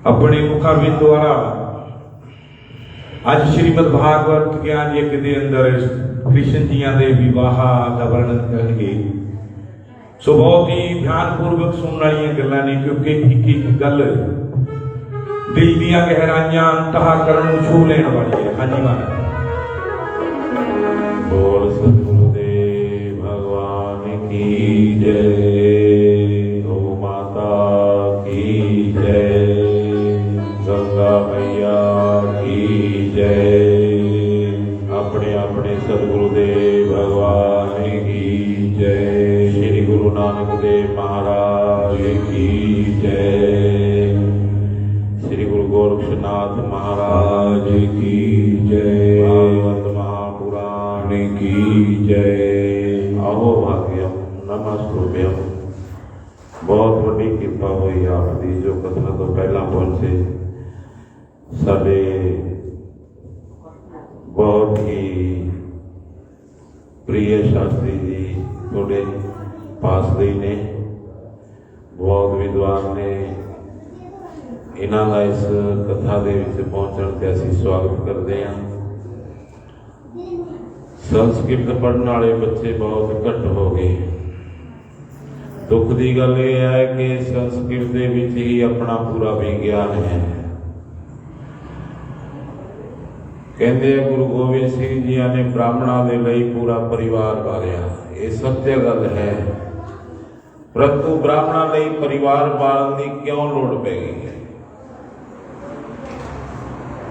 अपने मुखारविंद द्वारा अज श्रीमद भागवत ज्ञान यज्ञ के अंदर कृष्ण जिया के विवाह का वर्णन करेंगे। सो बहुत ही ध्यानपूर्वक सुनने वाली गल्लां ने, क्योंकि एक एक गल दिल दियां गहराइयां अंतःकरण नूं छू लेण वाली है। हाँ जी महाराज। बोल सतगुरुदेव भगवान की जय, गौ माता की जय, गंगा मैया की जय। अपने अपने सतगुरुदेव भगवान की जय। श्री गुरु नानक देव महाराज की जय। श्री गुरु गोरक्षनाथ महाराज की जय। भागवत महापुराण की जय। अहो भाग्यम नमस्तुभ्यम। बहुत बड़ी कृपा हुई आपकी जो कथा तो पहला पहुंचे। साडे बहुत ही प्रिय शास्त्री जी थोड़े पास गई ने, बहुत विद्वान ने। इन्हां दा इस कथा दे विच पहुंचण ते असीं स्वागत करते हैं। संस्कृत पढ़ने वाले बच्चे बहुत घट हो गए। दुख की गल यह है कि संस्कृत दे विच ही अपना पूरा विज्ञान है। कहते हैं गुरु गोबिंद सिंह जी ने ब्राह्मणों के लिए पूरा परिवार पालिया। ये सत्य गल है, परंतु ब्राह्मणों लिए परिवार पालन की क्यों लोड़ पै गई है?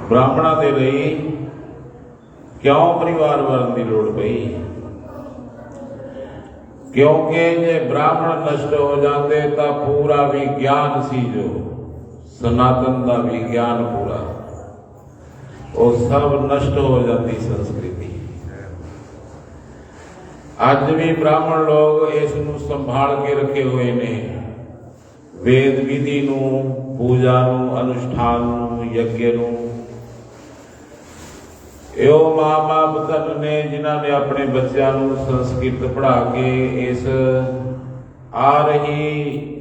ब्राह्मणों के लिए क्यों परिवार पालन की लोड़ पई? क्योंकि जे ब्राह्मण नष्ट हो जाते तो पूरा विज्ञान सी जो सनातन का विज्ञान पूरा वो सब नष्ट हो जाती संस्कृति। अज भी ब्राह्मण लोग इसनूं संभाल के रखे हुए ने। वेद विधि नूं, पूजा नूं, अनुष्ठान नूं, यज्ञ नूं। यो मां बाप धन ने जिन्होंने अपने बच्चों नूं संस्कृत पढ़ा के इस आ रही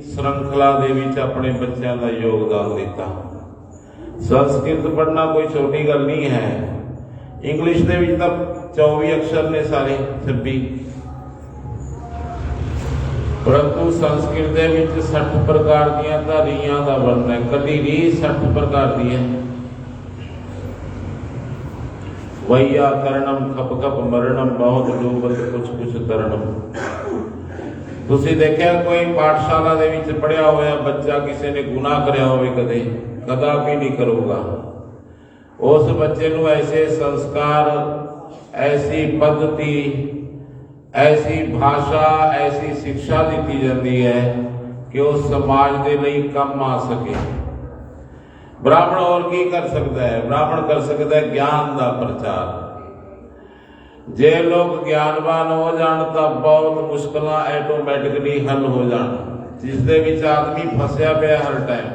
श्रृंखला दे विच अपने बच्चों का योगदान दिता। संस्कृत पढ़ना कोई छोटी गल नहीं है। इंग्लिश दे विच तां 24 अक्षर ने सारे 26, परंतु संस्कृत दे विच 60 प्रकार दीयां धारियां दा वर्णन है। कदी भी 60 प्रकार दी है। वैयाकरणम खप खप मरणम बहुत डूबत कुछ कुछ तरणम। तुसीं देखिया कोई पाठशाला दे विच पढ़िया होया बच्चा किसी ने गुनाह करया होवे कदे कदापि नहीं करूँगा। उस बच्चे नूं ऐसे संस्कार, ऐसी पद्धति, ऐसी भाषा, ऐसी शिक्षा दी जाती है कि वो समाज के लिए कम आ सके। ब्राह्मण और की कर सकता है? ब्राह्मण कर सकता है ज्ञान का प्रचार। जे लोग ज्ञानवान हो जान तो बहुत मुश्किल ऐटोमैटिकली हल हो जान, जिसदे विच आदमी फसया पिया हर टाइम।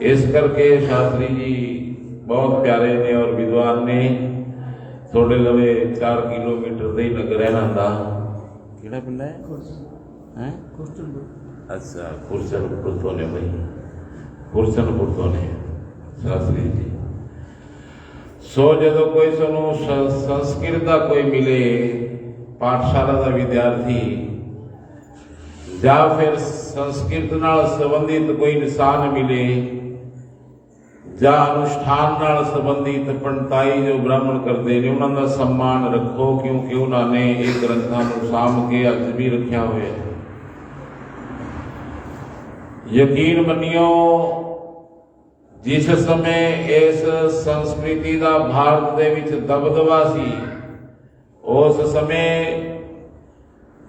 इस करके शास्त्री जी बहुत प्यारे ने और विद्वान ने। थोड़े लवे 4 किलोमीटर ही नगर है ना। किहड़ा पिंड है? अच्छा, कुरचनपुर तो ने भाई, कुरचनपुर तो ने शास्त्री जी। सो जो कोई सुनो संस्कृत का कोई मिले पाठशाला का विद्यार्थी, या फिर संस्कृत नाल संबंधित कोई इंसान मिले, या अनुष्ठान नाल संबंधित पंडिताई जो ब्राह्मण करते हैं उन्होंने सम्मान रखो, क्योंकि उन्होंने एक ग्रंथों को साम के अज भी रखा हुआ है। यकीन मनियो, जिस समय इस संस्कृति का भारत दे विच दबदबा सी, उस समय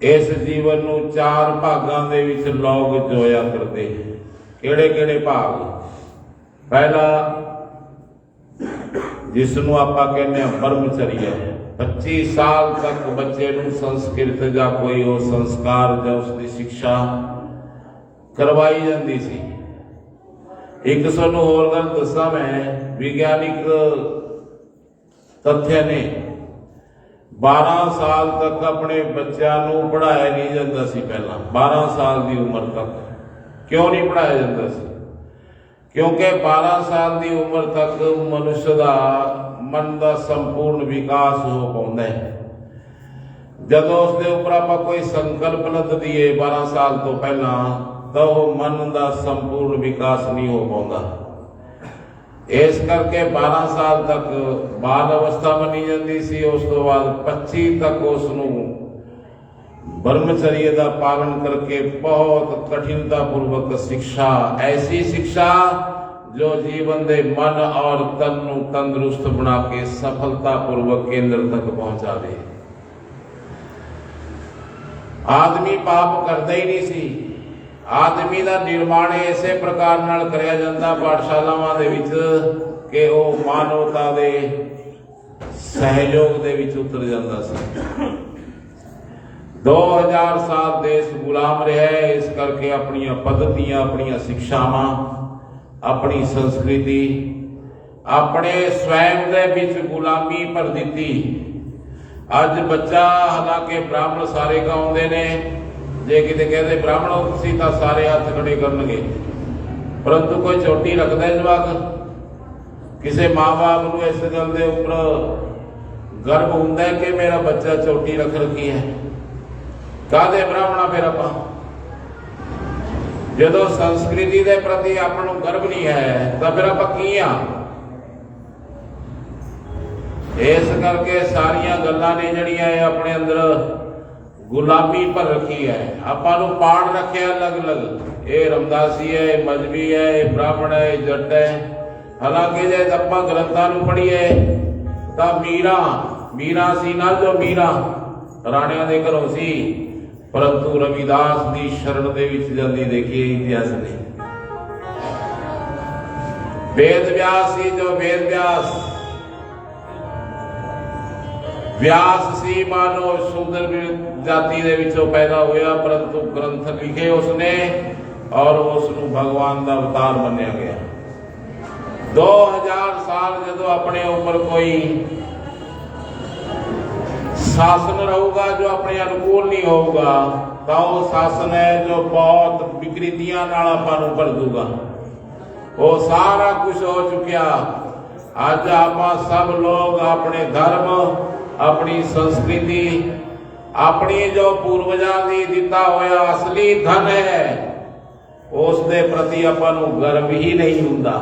इस जीवन नूं 4 भागां दे विच लोग जोया करते हैं। केड़े केड़े भाग? पहला जिसनूं आपां कहने ब्रह्मचर्य। 25 साल तक बच्चे नूं संस्कृत या कोई वो संस्कार या उसकी शिक्षा करवाई जाती सी। एक सानू होर गल दसा मैं, विज्ञानिक तथ्य ने 12 साल तक अपने बच्चों को पढ़ाया नहीं जाता सी। पहला 12 साल की उम्र तक क्यों नहीं पढ़ाया जाता सी? क्योंकि 12 साल की उम्र तक मनुष्य का मन का संपूर्ण विकास हो पाता है। जदों उसके ऊपर आप कोई संकल्प लद दिए 12 साल तो पहला, तो मन का संपूर्ण विकास नहीं हो पाता। इस करके 12 साल तक बाल अवस्था बनी जाती सी। उस तो बाद 25 तक उसनूं ब्रह्मचर्य का पालन करके बहुत कठिनता पूर्वक शिक्षा, ऐसी शिक्षा जो जीवन के मन और तन नूं तंदुरुस्त बना के सफलता पूर्वक केंद्र तक पहुंचा दे। आदमी पाप करता ही नहीं सी। आदमी का निर्माण इसे प्रकार नाल करया जांदा पाठशालावां दे विच कि वो मानवता दे सहयोग दे विच उतर जांदा सी। 2000 साल देश गुलाम रहा है। इस करके अपनी पद्धतियां, अपनी शिक्षावां, अपनी संस्कृति, अपने स्वयं दे विच गुलामी भर दी। अज बच्चा हालांकि ब्राह्मण सारे गाँव ने, जे किते कहते ब्राह्मण सी तां सारे हथ खड़े करनगे, परंतु कोई चोटी रखता है जवाक? किसी माँ बाप को इस गल के उपर गर्व होंदा है कि मेरा बच्चा चोटी रख रखी है? काहदे ब्राह्मणा फिर आपां? जदों संस्कृति के प्रति आपनों गर्व नहीं है तो फिर आपां की आ? इस करके सारिया गल्लां ने जड़ियां अपने अंदर गुलामी पर रखी है। आपां नूं पाड़ रखे अलग अलग, ये रमदासी है, ये मजहबी है, ये ब्राह्मण है, ये जट है। हालांकि जे आपां ग्रंथां नूं पढ़ीए तां मीरा सी ना, जो मीरा राणियां दे घरों सी, परंतु रविदास की शरण दे विच जांदी देखिए इतिहास ने। वेद व्यास सी, जो वेद व्यास सी मानो शूद्र जाति दे विचों पैदा होया, परंतु ग्रंथ लिखे उसने और उसनूं भगवान का अवतार मन्या गया। 2000 साल जदों अपने ऊपर कोई शासन रहूगा जो अपने अनुकूल नहीं होगा, तो वो शासन है जो बहुत विकृतियां नाल आपां नूं भर दूगा। वो सारा कुछ हो चुकिया। अज आपां सब लोग अपने धर्म, अपनी संस्कृति, अपनी जो पूर्वजां दी दिता होया असली धन है, उस दे प्रति आपां नूं गर्व ही नहीं हुंदा।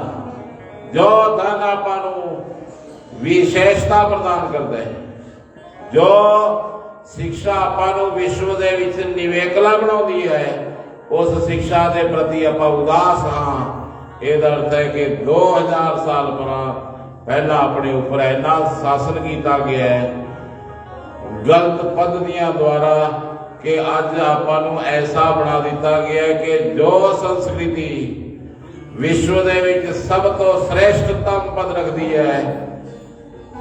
जो धन आपां नूं विशेषता प्रदान करता है, जो शिक्षा आपां नूं विश्व दे विच निवेकला बनाउंदी है, उस शिक्षा दे प्रति आपां उदास हां। इहदा अर्थ है कि 2000 साल पहला अपने ऊपर इन्ना शासन किया गया है गलत पद्धतियों द्वारा कि अज आपां नूं ऐसा बना दिता गया है कि जो संस्कृति विश्व दे विच सब तो श्रेष्ठतम पद रखती है,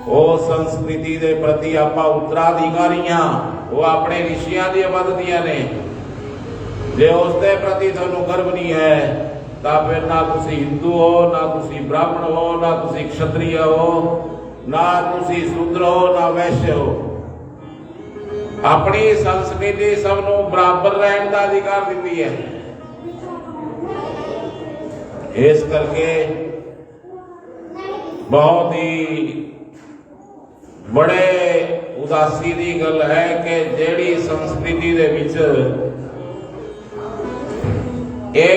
वो संस्कृति दे प्रति आपां उत्तराधिकारी हां। वो अपने ऋषियां दी पद्धतियां ने। जे उसके प्रति तुहानूं गर्व नहीं है तो फिर ना तुसी हिंदू हो, ना तुसी ब्राह्मण हो, ना तुसी क्षत्रिय हो, ना तुसी शूद्र हो, ना वैश्य हो। अपनी संस्कृति सबनों बराबर रहने का अधिकार देती है। इस करके बहुत ही बड़े उदासी की गल है कि जेड़ी संस्कृति दे विच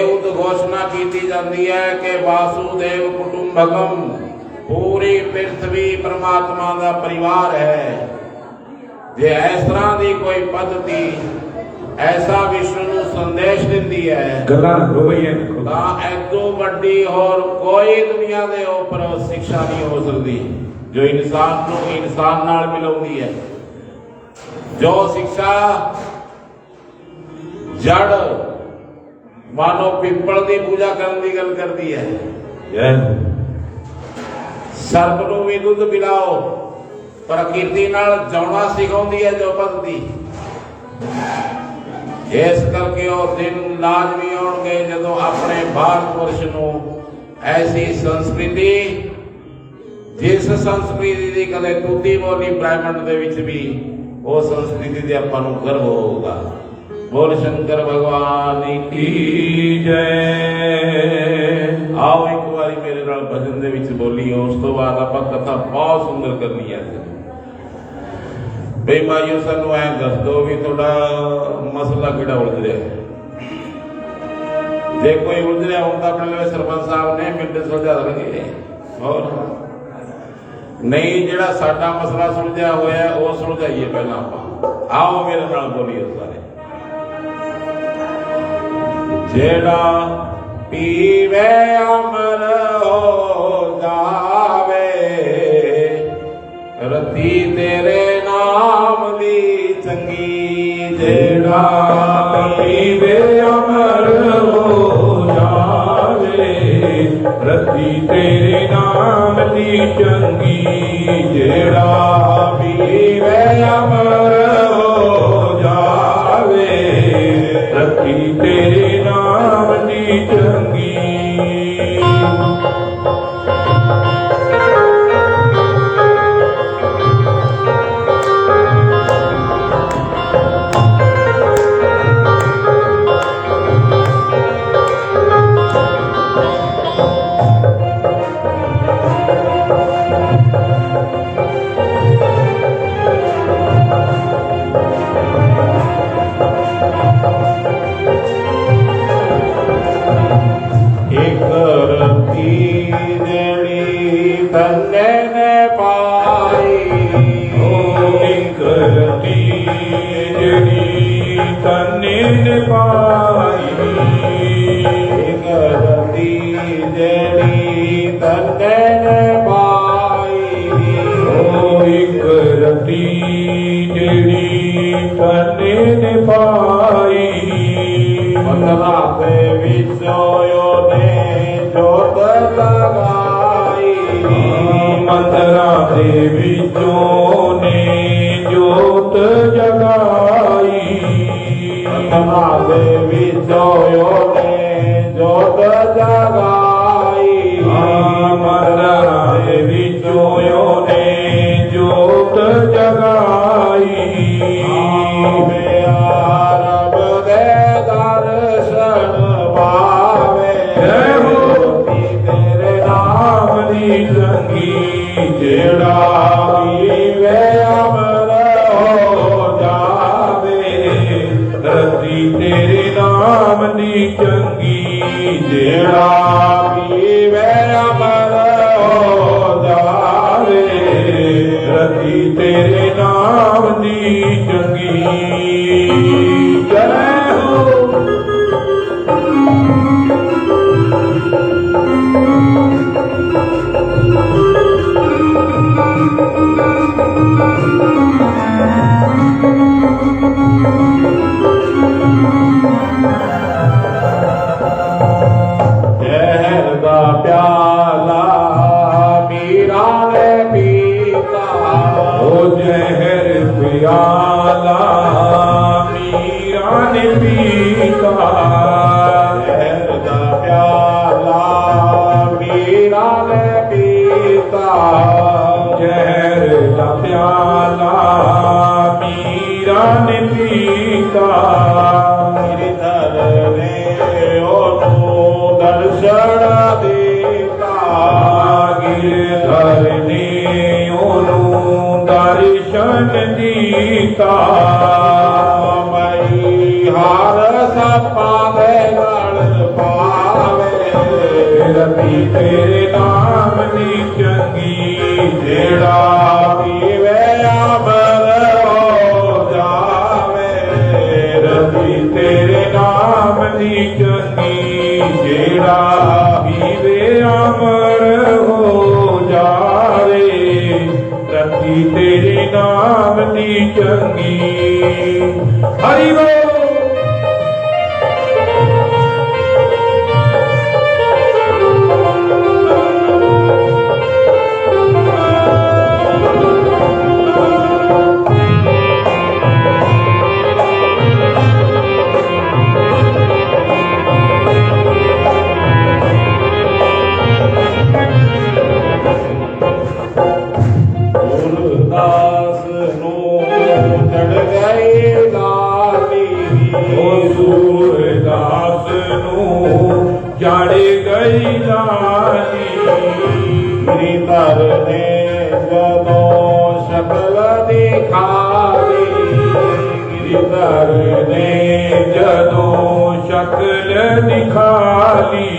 उद्घोषणा की जाती है कि वासुदेव कुटुंबकम, पूरी पृथ्वी परमात्मा का परिवार है। जे इस तरह की कोई पद्धति ऐसा विश्व नूं संदेश दिंदी है, ऐतों वड्डी और कोई दुनिया के ऊपर शिक्षा नहीं हो सकती जो इंसान नूं इंसान नाल मिलाउंदी है। जो शिक्षा जड़ मानो पिंपल की पूजा करने की गल करती है। सर्प नूं भी दुध पिलाओ, प्रकृति नाल जाना सिखाउंदी है जो पद्धति। इस करके वो दिन लाजमी आउणगे जदों अपने भारतवर्ष नूं ऐसी संस्कृति, जिस संस्कृति की कदे टूटी बोली ब्राह्मण दे विच भी, वो संस्कृति दे आपां नूं गर्व होगा। बोल शंकर भगवान की जय। आओ एक ਬਚਨ ਦੇ ਵਿੱਚ ਬੋਲੀ। ਉਸ ਤੋਂ ਬਾਅਦ ਆਪਾਂ ਕਥਾ ਬਹੁਤ ਸੁੰਦਰ ਕਰਨੀ ਹੈ। ਬਈ ਮਾਈਓ ਸਾਨੂੰ ਐਂ ਦੱਸ ਦਿਓ ਵੀ ਤੁਹਾਡਾ ਮਸਲਾ ਕਿਹੜਾ ਉਲਝ ਰਿਹਾ ਹੈ। ਜੇ ਕੋਈ ਉਲਝ ਰਿਹਾ ਹੁਣ ਤਾਂ ਆਪਣੇ ਲਈ ਸਰਪੰਚ ਸਾਹਿਬ ਨੇ ਮਿੰਟ ਸੁਲਝਾ ਦੇਣਗੇ। ਹੋਰ ਨਹੀਂ, ਜਿਹੜਾ ਸਾਡਾ ਮਸਲਾ ਸੁਲਝਿਆ ਹੋਇਆ ਉਹ ਸੁਲਝਾਈਏ ਪਹਿਲਾਂ ਆਪਾਂ। ਆਓ ਮੇਰੇ ਨਾਲ ਬੋਲੀਏ ਸਾਰੇ। ਜਿਹੜਾ ਪੀਵੇ ਅਮਰ ਹੋ ਜਾਵੇ, ਰਤੀ ਤੇਰੇ ਨਾਮ ਦੀ ਚੰਗੀ। ਜਿਹੜਾ ਪੀਵੇ ਅਮਰ ਹੋ ਜਾਵੇ, ਰਤੀ ਤੇਰੇ ਨਾਮ ਦੀ ਚੰਗੀ। ਜਿਹੜਾ ਪੀਵੇ ਅਮਰ ਹੋ ਜਾਵੇ, ਰਤੀ ਤੇਰੇ ਨਾਮ ਦੀ ਚੰਗੀ। ਮੰਦਰਾਂ ਦੇ ਵਿੱਚੋਂ ਨੇ ਜੋਤ ਜਗਾਈ। ਮੰਦਰਾਂ ਦੇ ਵਿੱਚੋਂ ਨੇ ਜੋਤ ਜਗਾਈ। ਮੰਦਰਾਂ ਦੇ ਵਿੱਚੋਂ ਨੇ ਜੋਤ ਜਗਾਈ। ਰੱਬ ਦੇ ਦਰਸ਼ਨ ਪਾਵੇ, ਤੇਰੇ ਨਾਮ ਦੀ ਚੰਗੀ। ਜਿਹੜਾ ਪੀਵੇ ਅਮਰ ਹੋ ਜਾਵੇ, ਰਤੀ ਤੇਰੇ ਨਾਮ ਦੀ ਚੰਗੀ। ਜਿਹੜਾ ਪੀਵੇ ਅਮਰ ਹੋ ਜਾਵੇ, ਰਤੀ ਤੇਰੇ ਨਾਮ ਦੀ ਚੰਗੀ। ਜੈ ਹੋ। ਜ਼ਹਿਰ ਦਾ ਪਿਆਲਾ ਮੀਰਾਂ ਨੇ ਪੀਤਾ। ਉਹ ਜ਼ਹਿਰ ਪਿਆਲਾ ਮੀਰਾਂ ਨੇ ਪੀਤਾ। ਜ਼ਹਿਰ ਦਾ ਪਿਆਲਾ ਮੀਰਾਂ ਨੇ ਪੀਤਾ। ਜ਼ਹਿਰ ਦਾ ਪਿਆਲਾ ਮੀਰਾਂ ਨੇ ਪੀਤਾ। ਗਿਰਧਰ ਨੇ ਉਹਨੂੰ ਦਰਸ਼ਨ ਦਿੱਤਾ। ਗਿਰਧਰ ਨੇ ਉਹਨੂੰ ਦਰਸ਼ਨ ਦਿੱਤਾ। ਮਈ ਹਾਰ ਸੱਪਾਂ ਦੇ ਗਲ ਪਾਵੇ, ਰਤੀ ਤੇਰੇ ਨਾਮ ਦੀ ਚੰਗੀ। ਜਿਹੜਾ ਪੀਵੇ ਅਮਰ ਹੋ ਜਾਵੇ, ਰਤੀ ਤੇਰੇ ਨਾਮ ਦੀ ਚੰਗੀ। ਜਿਹੜਾ ਪੀਵੇ ਅਮਰ ਹੋ ਜਾਵੇ, ਰਤੀ ਤੇਰੇ ਨਾਮ ਦੀ ਚੰਗੀ। ਹਰੀ ਬੋਲ। ਗੁਰਦਾਸ ਨੂੰ ਚੜ ਗਏ तेरी लाली गिरिधर ने जदों शकल दिखाई गिरधर ने जदों शक्ल दिखाली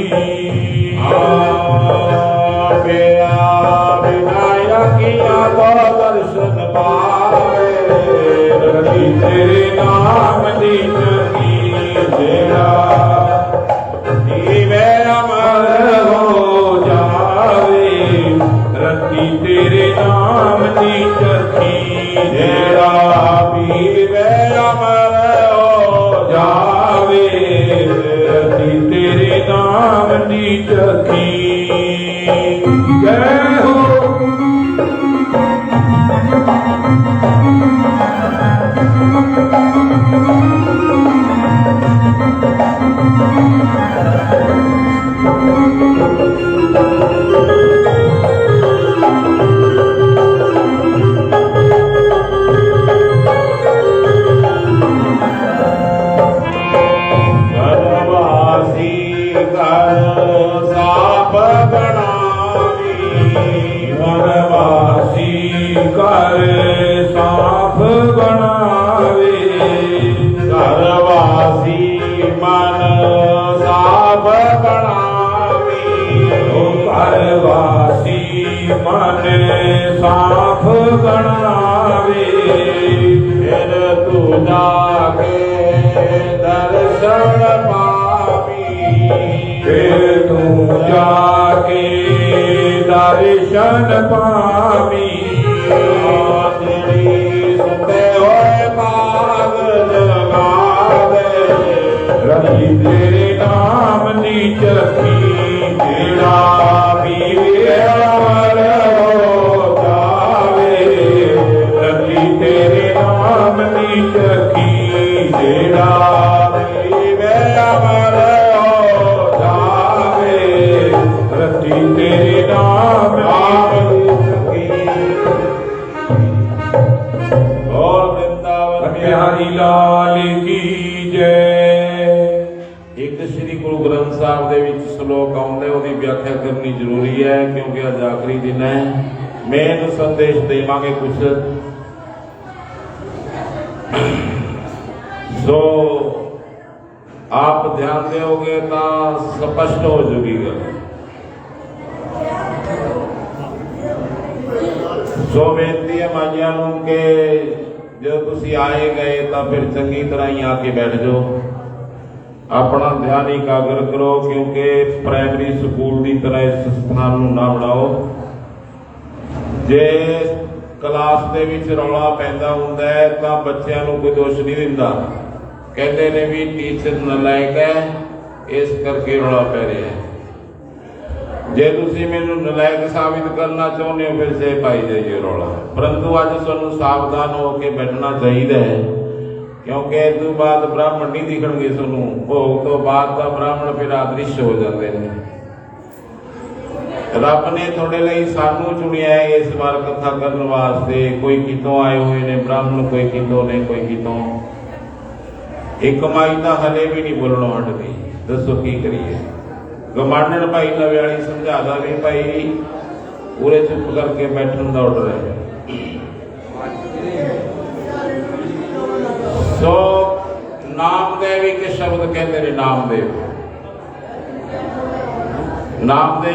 विनायकिया को दर्शन पावे रति तेरे नाम दी चकी तेरा जीवे अमर हो जावे रति तेरे नाम दी चकी जेड़ा पीवे अमर हो जावे रति तेरे नाम दी चकी जय हो घरवासी घर साप गणावी वनवासी कर साफ बनावे घरवासी मन साफ गणावी ओ घरवासी मन साफ बनावे फिर तू जाके दर्शन पावी फिर तू जाके दर्शन पावी तेरी सुते होए बाग जगावे रति तेरे नाम दी चकी जेड़ा पीवे अमर हो जावे रति तेरे नाम दी चकी जेड़ा पीवे अमर हो जावे रति तेरे नाम दी और वृंदावन में प्यारी लाल की जय। ਇੱਕ ਸ੍ਰੀ ਗੁਰੂ ਗ੍ਰੰਥ ਸਾਹਿਬ ਦੇ ਵਿੱਚ ਸ਼ਲੋਕ ਆਉਂਦੇ ਉਹਦੀ ਵਿਆਖਿਆ ਕਰਨੀ ਜ਼ਰੂਰੀ ਹੈ ਕਿਉਂਕਿ ਅੱਜ ਆਖਰੀ ਦਿਨ ਹੈ ਮੇਨ ਸੰਦੇਸ਼ ਦੇਵਾਂਗੇ ਕੁਝ ਸੋ ਆਪ ਧਿਆਨ ਦਿਓਗੇ ਤਾਂ ਸਪਸ਼ਟ ਹੋ ਜੂਗੀ ਗੱਲ ਸੋ ਬੇਨਤੀ ਹੈ ਮਾਈਆਂ ਨੂੰ ਕਿ ਜਦੋਂ ਤੁਸੀਂ ਆਏ ਗਏ ਤਾਂ ਫਿਰ ਚੰਗੀ ਤਰ੍ਹਾਂ ਹੀ ਆ ਕੇ ਬੈਠ ਜਾਓ अपना ध्यान एकाग्र करो क्योंकि प्राइमरी स्कूल की तरह इस स्थान ਨੂੰ ना बनाओ जे क्लास ਦੇ ਵਿੱਚ ਰੌਲਾ ਪੈਂਦਾ ਹੁੰਦਾ ਹੈ ਤਾਂ ਬੱਚਿਆਂ ਨੂੰ ਕੋਈ ਦੋਸ਼ ਨਹੀਂ ਦਿੰਦਾ ਕਹਿੰਦੇ ਨੇ ਵੀ ਟੀਚਰ ਨਲਾਇਕ ਹੈ ਇਸ ਕਰਕੇ ਰੌਲਾ ਪੈ ਰਿਹਾ ਹੈ ਜੇ ਤੁਸੀਂ ਮੈਨੂੰ ਨਲਾਇਕ ਸਾਬਿਤ ਕਰਨਾ ਚਾਹੁੰਦੇ ਹੋ ਫਿਰ ਸੇ ਪਾਈ ਜਾਈਏ ਰੌਲਾ ਪਰੰਤੂ ਅੱਜ ਤੁਹਾਨੂੰ ਸਾਵਧਾਨ ਹੋ ਕੇ ਬੈਠਣਾ ਚਾਹੀਦਾ ਹੈ क्योंकि इस तो बाद ब्राह्मण नहीं दिखणगे तुहानू भोग तो बाद का ब्राह्मण फिर अदृश्य हो जाते हैं रब ने थोड़े लिए सानू चुनिया है इस बार कथा करने वास्ते कोई कितों आए हुए ने ब्राह्मण कोई कितों ने कोई कितों एक माई तो हले भी नहीं बोलना हटती दसो की करिए गमांडन भाई लव्याली समझाता भी भाई पूरे चुप करके बैठन का ऑर्डर है सो नामदेव के शब्द कहते ने नामदेव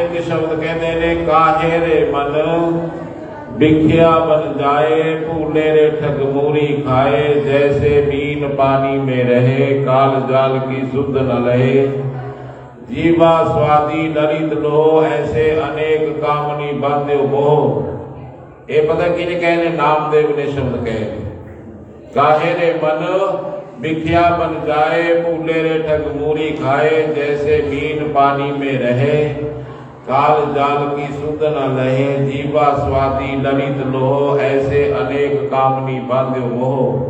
के शब्द कहते ने काहे रे मन बिख्या बन जाए भूले रे ठग मूरी खाए जैसे मीन पानी में रहे काल जाल की सुध न लहे जीवा स्वादी ललित लो ऐसे अनेक कामनी बांधे मोह ये पता किने कहने नामदेव ने शब्द कहे काहे रे मन बिख्या बन जाए भूले रे ठग मूरी खाए जैसे मीन पानी में रहे काल जाल की सुध न लहे जीवा स्वादी ललित लोह ऐसे अनेक कामनी बांध्यो मोह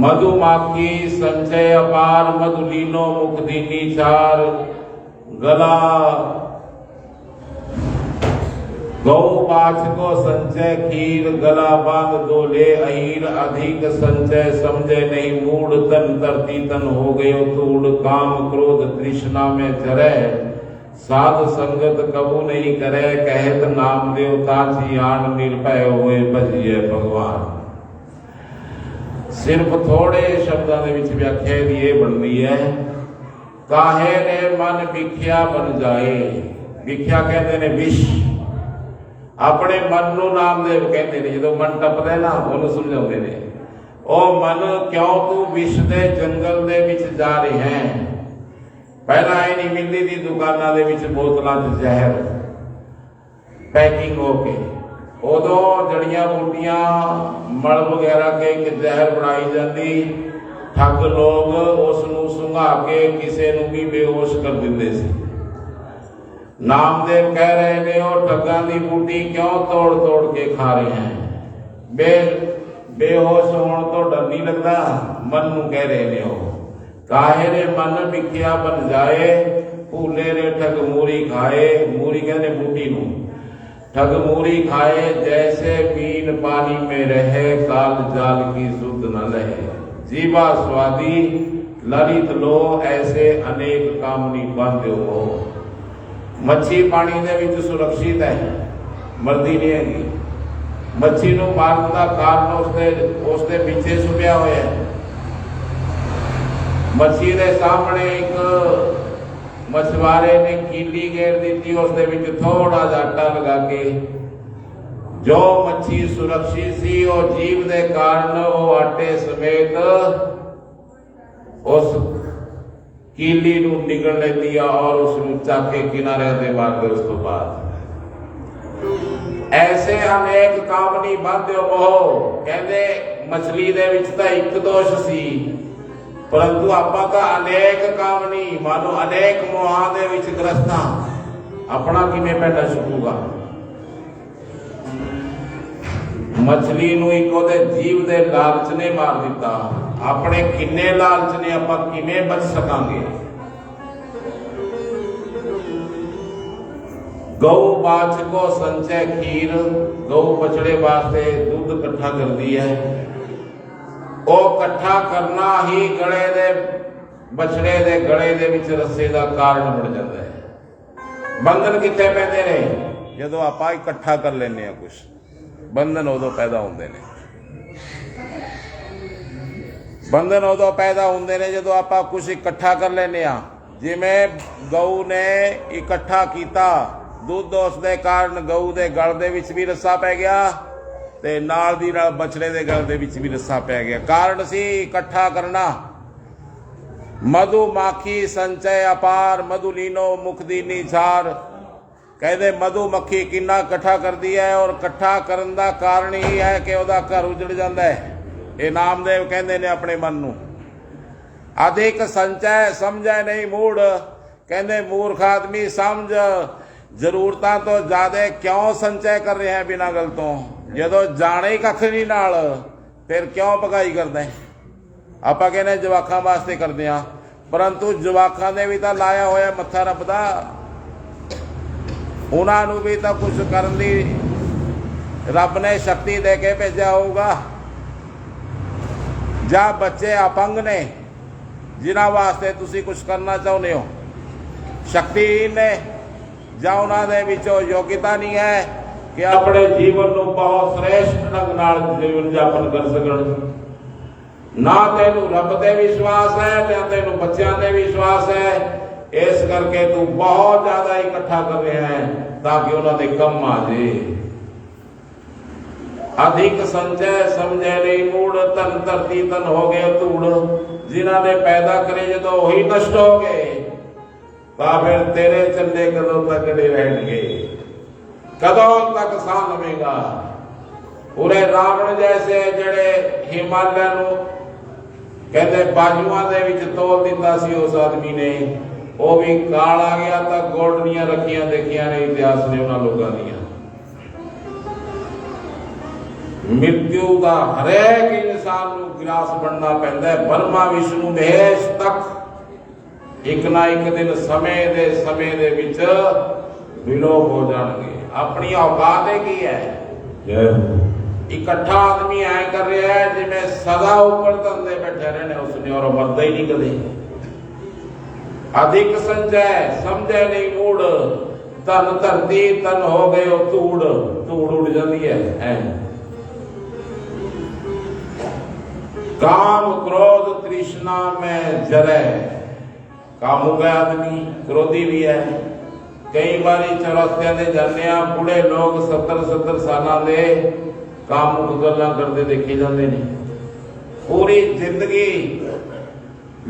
मधुमाखी संचय अपार मधुलीनो मुख दीनी चार गला गौ बाछ को संचय खीर गला बांध दो ले अहीर अधिक संचय समझे नहीं मूड तन तरती तन हो गयो तूड़ काम क्रोध तृष्णा में चरे साध संगत कबू नहीं करे, कहत नाम देवता जी आन निर्भय होए भजिए भगवान। सिर्फ थोड़े शब्दों के विच व्याख्या ये बनती है, काहे ने मन विख्या बन जाए। विख्या कहते ने विष, अपने मन नू नामदेव कहते ने, जो मन टपदा ना उन्हें समझाते ने, ओ मन क्यों तू विष दे जंगल दे विच जा रहे हैं। पहला ही नहीं मिलती थी दुकाना दे विच बोतलों च जहर पैकिंग होके, उदों जड़ियां बूटियां मल वगैरह के एक जहर बनाई जाती, ठग लोग उसनू सुंघा के किसी नू भी बेहोश कर दिंदे सी। नामदेव कह रहे ने और ठगा दी बूटी क्यों तोड़ तोड़ के खा रहे हैं। बेहोश होने तो डर नहीं लगता, मन नू कह रहे ने हो, काहे रे मन विख्या बन जाए, भूले रे ठग मूरी खाए। मूरी कहते बूटी नू, ठग मूरी खाए, जैसे बीन पानी में रहे, काल जाल की सुध न लहे। जीवा स्वादी ललित लो, ऐसे अनेक कामनी बांधे हो। मच्छी पानी दे विच सुरक्षित है, मरदी नहीं हैगी। मच्छी नू मारन दा कारण उसदे पीछे छुपिया होया है। मच्छी दे सामने एक मछुआरे ने कीली घेर दी, उसदे विच थोड़ा जा आटा लगा के, जो मच्छी सुरक्षित सी और जीव दे कारण वो आटे समेत उस कीली नू निगल लेती और उसनू चाके किनारे दे मार दे। उस तो बाद ऐसे अनेक कामनी बांधे हो। कहते मछली दे विच तां एक दोष सी, परंतु आपां तां अनेक कामनी, मानो अनेक मोहां दे विच ग्रस्तां, अपना किवें पैदा छुपूगा। मछली नू एक ओहदे जीव दे लालच ने मार दिता, अपने किन्ने लालच ने आपां किवें बच सकांगे। गौ बाछ को संचय खीर, गौ बछड़े वास्ते दूध इकट्ठा करती है, वो इकट्ठा करना ही गले दे बछड़े दे गले दे विच रस्से दा कारण बन जाता है। बंधन कित्थे पैंदे ने, जदों आपां इकट्ठा कर लेने आ कुछ, बंधन उदों पैदा होंदे ने। बंधन उदों पैदा होंदे ने जदों आपां कुछ इकट्ठा कर लेने आ। जिवें गऊ ने इकट्ठा कीता दुध, उस दे कारण गऊ दे गल दे विच भी रस्सा पै गया ते नाल दी नाल बछड़े दे गल दे विच भी रस्सा पै गया। कारण सी इकट्ठा करना। मधु माखी संचय अपार, मधु लीनो मुख दीनी झार। कहते मधु मक्खी किन्ना इकट्ठा करती है और इकट्ठा करन दा कारण ही है कि वह घर उजड़ जाता है। ये नामदेव कहते ने अपने मन नू। अधिक संचय समझे नहीं मूड, कहते मूर्ख आदमी समझ जरूरतां तो ज्यादा क्यों संचय कर रहे हैं बिना गल तो। जदों जाने ही कख नहीं नाल फिर क्यों भगाई करते हैं। आपां कहने जवाखां वास्ते करते हैं, परंतु जवाखां ने भी तो लाया होया मत्था रब दा, उन्होंने भी तो कुछ करन दी रब ने शक्ति दे के भेजा होगा। जा बच्चे अपंग ने जिन्हां वास्ते तुसी कुछ करना चाहते हो, शक्तिहीन ने, जा उन्होंने विचों योग्यता नहीं है कि अपने जीवन को बहुत श्रेष्ठ ढंग नाल जीवन यापन कर सकन। ना तेनू रब ते विश्वास है ना तेनू बच्चों ते विश्वास है, इस करके तू बहुत ज्यादा इकट्ठा कर रहे हैं ताकि उन्होंने कम आ जाए। अधिक संचय समझे नहीं मूड, तन धरती तन हो गए धूड़। जिन्होंने पैदा करे जो तो वही नष्ट हो गए, तो फिर तेरे चंडे कदों तक खड़े रहेंगे, कदों तक साह लवेगा। पूरे रावण जैसे जड़े हिमालय नू कहते बाजुआं दे विच तोल दिता सी उस आदमी ने, वो भी काल आ गया तो गोडनियां रखियां देखिया ने इतिहास ने उन्होंने लोगों दियां। मृत्यु का हरेक इंसान नू गिरास बनना पैंदा है। ब्रह्मा विष्णु महेश तक एक ना एक दिन समय दे विच विलोप हो जाएंगे। अपनी औकात की है। इकट्ठा आदमी ऐ कर रहा है जिवें सदा ऊपर धंधे बैठे रहने उसने, और मरदा ही नहीं कदे। अधिक संजय समझे नहीं मूड, धन धरती तन हो गए धूड़, धूड़ उड़ जाती है। काम क्रोध तृष्णा में जरे, कामू का आदमी क्रोधी भी है। कई बारी चौरास्तियां दे जाने बूढ़े लोग 70-70 साल दे कामू गल्लां करते देखे जाते ने। पूरी जिंदगी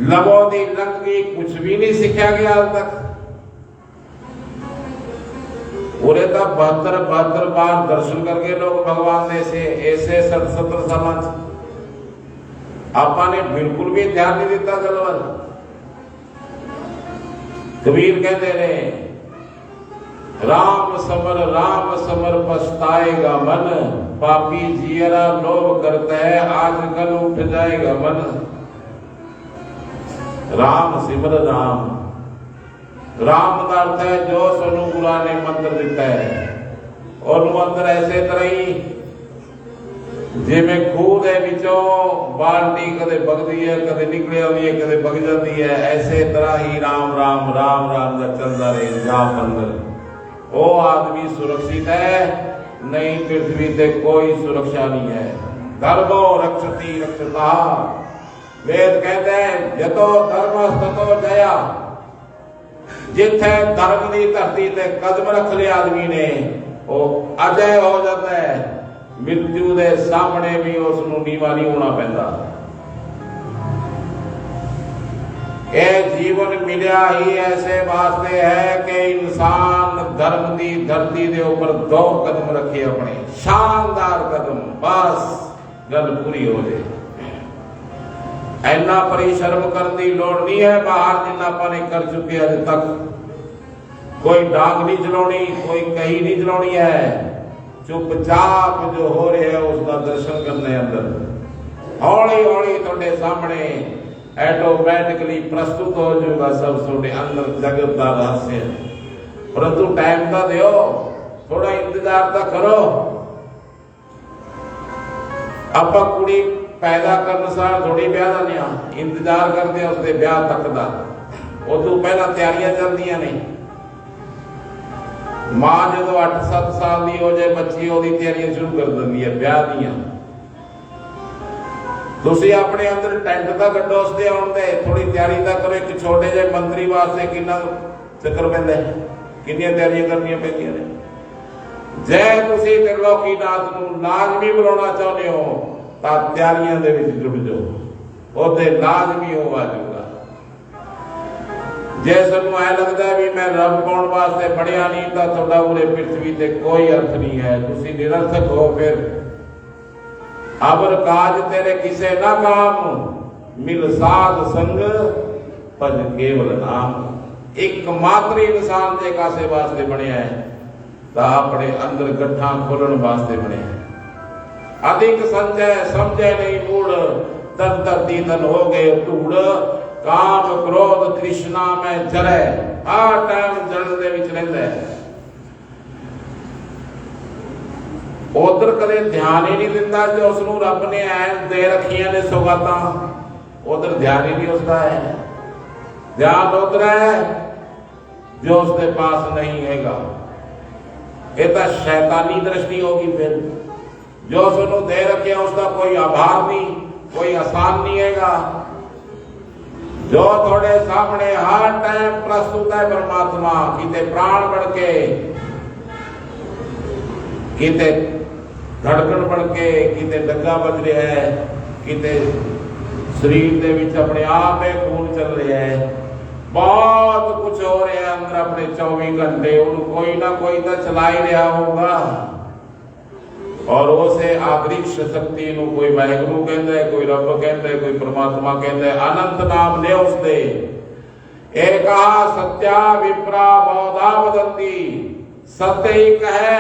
लबों दी लंघी, कुछ भी नहीं सीखा गया आज तक। पूरे तो 72 बार दर्शन करके लोग भगवान ने ऐसे 70 साल आपने बिल्कुल भी ध्यान नहीं दिता गल वाल। कबीर कहते रहे राम समर पछताएगा मन, पापी जियरा लोभ करता है आज कल उठ जाएगा मन। राम सिमर राम, राम का अर्थ है जो सोनू गुरा ने मंत्र दिता है। और मंत्र ऐसे तरह ही जिमें खूह दे विचों बाल्टी कदे बगदी है, कदे निकले आती है, कदे बग जाती है, ऐसे तरह ही राम राम राम राम का चलता रहे जाप अंदर। वो आदमी सुरक्षित है, नहीं पृथ्वी पे कोई सुरक्षा नहीं है। धर्मो रक्षति रक्षता, वेद कहते हैं यतो धर्म ततो जया। जिथे धर्म की धरती ते कदम रख लिया आदमी ने, वो अजय हो जाता है। मृत्यु के सामने भी उसनू नीवा नहीं होना पैंदा। यह जीवन मिलिया ही ऐसे वास्ते है कि इंसान धर्म की धरती के ऊपर 2 कदम रखे अपने, शानदार कदम, बस गल पूरी हो जाए। इन्ना परिश्रम करने की लोड़ नहीं है बाहर जिन्ना अपने कर चुके अज तक। कोई डांग नहीं चलानी, कोई कही नहीं चलानी है, चुपचाप जो हो रहे है उसका दर्शन करने अंदर हौली हौली थोड़े सामने ऑटोमेटिकली प्रस्तुत हो जाएगा सब थोड़े अंदर जगत का रहस्य। परंतु टाइम तो दो, थोड़ा इंतजार तो करो। आप कुड़ी पैदा करने सार थोड़ी ब्याह देने इंतजार करते उसके ब्याह तक का, उदू पहला तैयारियां चलदियां नहीं। मां जो 8-7 साल की हो जाए बच्ची ओदी तैयारियां शुरू कर देती है ब्याह दियां। तुसी अपने अंदर टेंट का कड्डो उसके आने दे, थोड़ी तैयारी तो करो। एक छोटे जे मंत्री वास्ते कितना चक्कर पैंदा है, कितनी तैयारियां करनी पैंदियां ने। जे तुसी त्रिलोकीनाथ नूं लाजमी बुलाना चाहते हो तो तैयारियां दे विच जुड़ जाओ, ओदे लाजमी हो आ जाऊगा। जे सानू ऐ लगता है भी मैं रब पाउण वास्ते बढ़िया नहीं तो थोड़ा पूरे पृथ्वी ते कोई अर्थ नहीं है, तुसी निरर्थक हो। फिर अबर काज तेरे किसे ना काम, मिल साध संग पद केवल नाम। एकमात्र इंसान जे कासे वास्ते बनया है तो अपने अंदर गड्ढा खोलने वास्ते बनया है। अधिक संजय समझे नहीं मूड, तन धरती तन हो गए धूड़। काम क्रोध तृष्णा में जरे, हर टाइम जल दे विच रहिंदा है। उधर कदे ध्यान ही नहीं दिंदा जो उसनू रब ने ऐन दे रखियां ने सौगातां, उधर ध्यान ही नहीं उसका है। ध्यान उधर है जो उसके पास नहीं हैगा। ये तो शैतानी दृष्टि होगी। फिर जो उसनू दे रखे उसका कोई आभार नहीं, कोई आसान नहीं हैगा। जो थोड़े सामने हर टाइम प्रस्तुत है परमात्मा, किते प्राण बढ़ के, किते धड़कन बढ़ के, किते डग्गा बज रहा है, किते शरीर दे विच अपने आप में खून चल रहा है, बहुत कुछ हो रहा है अंदर अपने 24 घंटे। उनको कोई ना कोई तो चला ही रहा होगा। और उसे आदृक्ष शक्ति नु कोई वाहिगुरु कहता है, कोई रब कहता है, कोई परमात्मा कहता है। अनंत नाम ले उसदे एका सत्या विप्रा बहुधा वदंती। सत्य एक है,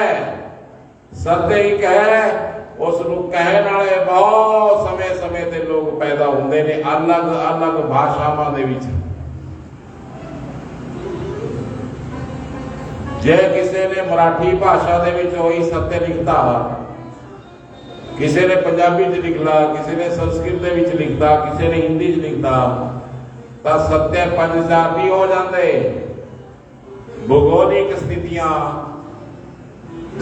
सत्य एक है। उसनु कहने वाले बहुत समय समय ते लोग पैदा होंदे ने अलग अलग भाषावां दे विच। जे किसी ने मराठी भाषा दे विच वही सत्य लिखता, किसी ने पंजाबी च लिखला, किसी ने संस्कृत दे विच लिखता, किसी ने हिंदी च लिखता, ਤਾਂ ਸੱਤੇ ਪੰਜ-ਚਾਰ ਨਹੀਂ ਹੋ ਜਾਂਦੇ। ਭੂਗੋਲਿਕ ਸਥਿਤੀਆਂ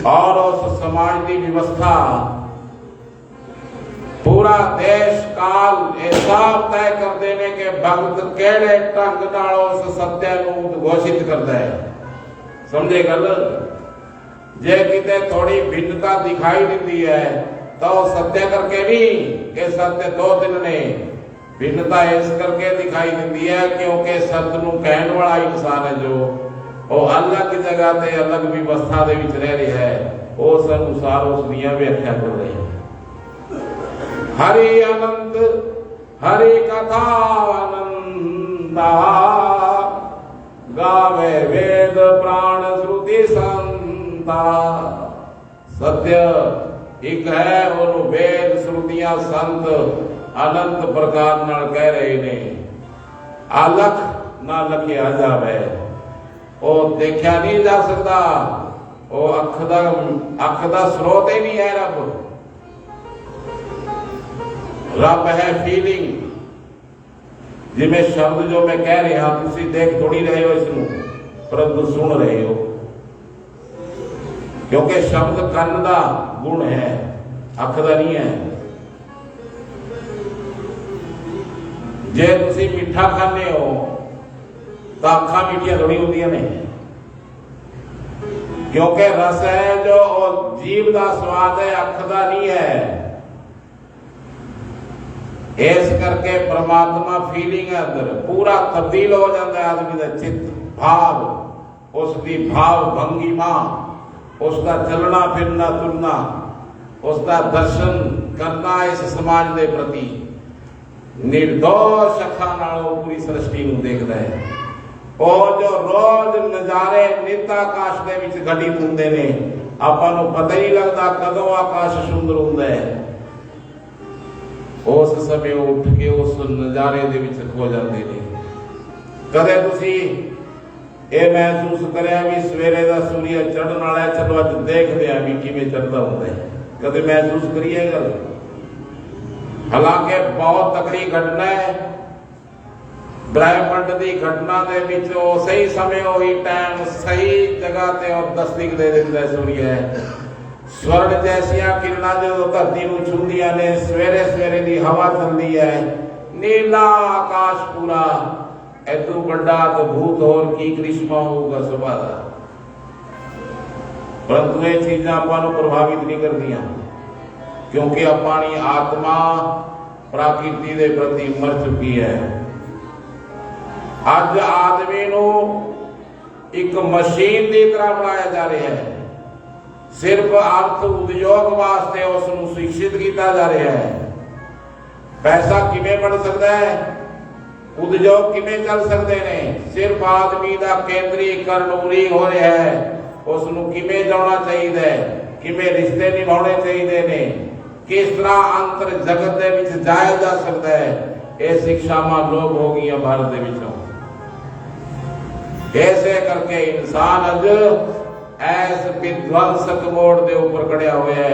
और उस समाज की व्यवस्था पूरा देश काल हिसाब तय कर देने के भगत केड़े ढंग नाल उस सत्य नूं घोषित करता है। समझे गल? जे किते थोड़ी भिन्नता दिखाई देती है तो सत्य करके नहीं कि सत्य दो दिन ने, भिन्नता इस करके दिखाई देती है क्योंकि सत्य नूं कहण वाला इंसान है जो ਉਹ अलग जगह ਤੇ अलग ਵਿਵਸਥਾ ਦੇ ਵਿੱਚ ਰਹਿ ਰਿਹਾ ਹੈ, ਉਸ ਅਨੁਸਾਰ ਉਸ ਦੀਆਂ ਵਿਆਖਿਆ ਕਰ ਰਹੇ ਹੈ। ਹਰੀ ਆਨੰਦ ਹਰੀ ਕਥਾ ਆਨੰਦਾ ਗਾਵੇ ਵੇਦ ਪ੍ਰਾਣ ਸ਼ਰੂਤੀ ਸੰਤਾ। ਸਤਿ ਇੱਕ ਹੈ, ਉਹਨੂੰ ਵੇਦ ਸ਼ਰੂਤੀਆਂ ਸੰਤ ਅਨੰਤ ਪ੍ਰਕਾਰ ਨਾਲ ਕਹਿ ਰਹੇ ਨੇ। ਅਲਖ ਨਾ ਲਖਿਆ ਜਾਵੇ, ਉਹ ਦੇਖਿਆ ਨਹੀਂ ਜਾ ਸਕਦਾ, ਉਹ ਅੱਖ ਦਾ ਸਰੋਤ ਹੀ ਨਹੀਂ ਹੈ ਰੱਬ। ਰੱਬ ਹੈ ਫੀਲਿੰਗ। ਜਿਵੇਂ ਸ਼ਬਦ ਜੋ ਮੈਂ ਕਹਿ ਰਿਹਾ ਤੁਸੀਂ ਦੇਖ ਥੋੜੀ ਰਹੇ ਹੋ ਇਸ ਨੂੰ, ਪਰੰਤੂ ਸੁਣ ਰਹੇ ਹੋ, ਕਿਉਂਕਿ ਸ਼ਬਦ ਕੰਨ ਦਾ ਗੁਣ ਹੈ, ਅੱਖ ਦਾ ਨਹੀਂ ਹੈ। ਜੇ ਤੁਸੀਂ ਮਿੱਠਾ ਖਾਂਦੇ ਹੋ ਤਾਂ ਅੱਖਾਂ ਮਿੱਠੀਆਂ ਥੋੜੀ ਹੁੰਦੀਆਂ ਨੇ, ਕਿਉਂਕਿ ਰਸ ਹੈ ਜੋ ਉਹ ਜੀਭ ਦਾ ਸਵਾਦ ਹੈ, ਅੱਖ ਦਾ ਨਹੀਂ ਹੈ। ਇਸ ਕਰਕੇ ਪ੍ਰਮਾਤਮਾ ਫੀਲਿੰਗ ਅੰਦਰ ਪੂਰਾ ਤਬਦੀਲ ਹੋ ਜਾਂਦਾ ਹੈ ਆਦਮੀ ਦਾ ਚਿੱਤ, ਭਾਵ, ਉਸ ਦੀ ਭਾਵ ਭੰਗੀਮਾ, ਉਸ ਦਾ ਚੱਲਣਾ ਫਿਰਨਾ ਤੁਰਨਾ, ਉਸ ਦਾ ਦਰਸ਼ਨ ਕਰਨਾ ਇਸ ਸਮਾਜ ਦੇ ਪ੍ਰਤੀ ਨਿਰਦੋਸ਼ ਅੱਖਾਂ ਨਾਲ ਉਹ ਪੂਰੀ ਸ੍ਰਿਸ਼ਟੀ ਨੂੰ ਦੇਖਦਾ ਹੈ। ਉਹ ਜੋ ਰੋਜ਼ ਨਜ਼ਾਰੇ ਨਿਤ ਆਕਾਸ਼ ਦੇ ਵਿੱਚ ਘਟਿਤ ਹੁੰਦੇ ਨੇ, ਆਪਾਂ ਨੂੰ ਪਤਾ ਹੀ ਲੱਗਦਾ ਕਦੋਂ ਆਕਾਸ਼ ਸੁੰਦਰ ਹੁੰਦਾ ਹੈ। ਉਸ ਸਮੇਂ ਉੱਠ ਕੇ ਉਸ ਨਜ਼ਾਰੇ ਦੇ ਵਿੱਚ ਖੋ ਜਾਂਦੇ ਨੇ। ਕਦੇ ਤੁਸੀਂ ਇਹ ਮਹਿਸੂਸ ਕਰਿਆ ਵੀ ਸਵੇਰੇ ਦਾ ਸੂਰਜ ਚੜ੍ਹਨ ਵਾਲਾ ਹੈ, ਚਲੋ ਅੱਜ ਦੇਖਦੇ ਆ ਵੀ ਕਿਵੇਂ ਚੜ੍ਹਦਾ ਹੁੰਦਾ ਹੈ? ਕਦੇ ਮਹਿਸੂਸ ਕਰੀ ਇਹ ਗੱਲ? ਹਾਲਾਂਕਿ ਬਹੁਤ ਤਕੜੀ ਘਟਨਾ ਹੈ। ਬ੍ਰਹਿਮੰਡ ਦੀ ਘਟਨਾ ਦੇ ਵਿੱਚ ਉਹ ਸਹੀ ਸਮੇਂ ਉਹੀ ਟਾਈਮ ਸਹੀ ਜਗ੍ਹਾ ਤੇ ਉਹ ਤਸਦੀਕ ਦੇ ਦਿੰਦਾ ਸੂਰਜ। ਸਵਰਣ ਜੈਸੀਆਂ ਕਿਰਨਾਂ ਜਦੋਂ ਧਰਤੀ ਨੂੰ ਛੂੰਦੀਆਂ ਨੇ, ਸਵੇਰੇ ਸਵੇਰੇ ਦੀ ਹਵਾ ਚੱਲਦੀ ਹੈ, ਨੀਲਾ ਆਕਾਸ਼ ਪੂਰਾ, ਐਦੋਂ ਵੱਡਾ ਅਦਭੁਤ ਹੋਰ ਕੀ ਕ੍ਰਿਸ਼ਮਾ ਹੋਊਗਾ ਸੁਭਾ ਦਾ। ਪਰੰਤੂ ਇਹ ਚੀਜ਼ਾਂ ਆਪਾਂ ਨੂੰ ਪ੍ਰਭਾਵਿਤ ਨਹੀਂ ਕਰਦੀਆਂ ਕਿਉਂਕਿ ਆਪਣੀ ਆਤਮਾ ਪ੍ਰਕਿਰਤੀ ਦੇ ਪ੍ਰਤੀ ਮਰ ਚੁੱਕੀ ਹੈ। ਅੱਜ ਆਦਮੀ ਨੂੰ ਇੱਕ ਮਸ਼ੀਨ ਦੀ ਤਰ੍ਹਾਂ ਬਣਾਇਆ ਜਾ ਰਿਹਾ ਹੈ। ਸਿਰਫ ਅਰਥ ਉਦਯੋਗ ਵਾਸਤੇ ਉਸ ਨੂੰ ਸਿੱਖਿਤ ਕੀਤਾ ਜਾ ਰਿਹਾ ਹੈ। ਪੈਸਾ ਕਿਵੇਂ ਬਣ ਸਕਦਾ ਹੈ, ਉਦਯੋਗ ਕਿਵੇਂ ਚੱਲ ਸਕਦੇ ਨੇ, ਸਿਰਫ ਆਦਮੀ ਦਾ ਕੇਂਦਰੀਕਰਨ ਉਰੀ ਹੋ ਰਿਹਾ ਹੈ। ਉਸ ਨੂੰ ਕਿਵੇਂ ਜਾਣਾ ਚਾਹੀਦਾ ਹੈ, ਕਿਵੇਂ ਰਿਸ਼ਤੇ ਨਿਭਾਉਣੇ ਚਾਹੀਦੇ ਨੇ, ਕਿਸ ਤਰ੍ਹਾਂ ਅੰਤਰ ਜਗਤ ਦੇ ਵਿੱਚ ਜਾਇਆ ਜਾ ਸਕਦਾ ਹੈ, ਇਹ ਸਿੱਖਿਆਵਾਂ ਲੋਪ ਹੋ ਗਈਆਂ ਭਾਰਤ ਦੇ ਵਿੱਚੋਂ। ऐसे करके इंसान अज ऐस विध्वंसक मोड़ के ऊपर खड़िया हुआ है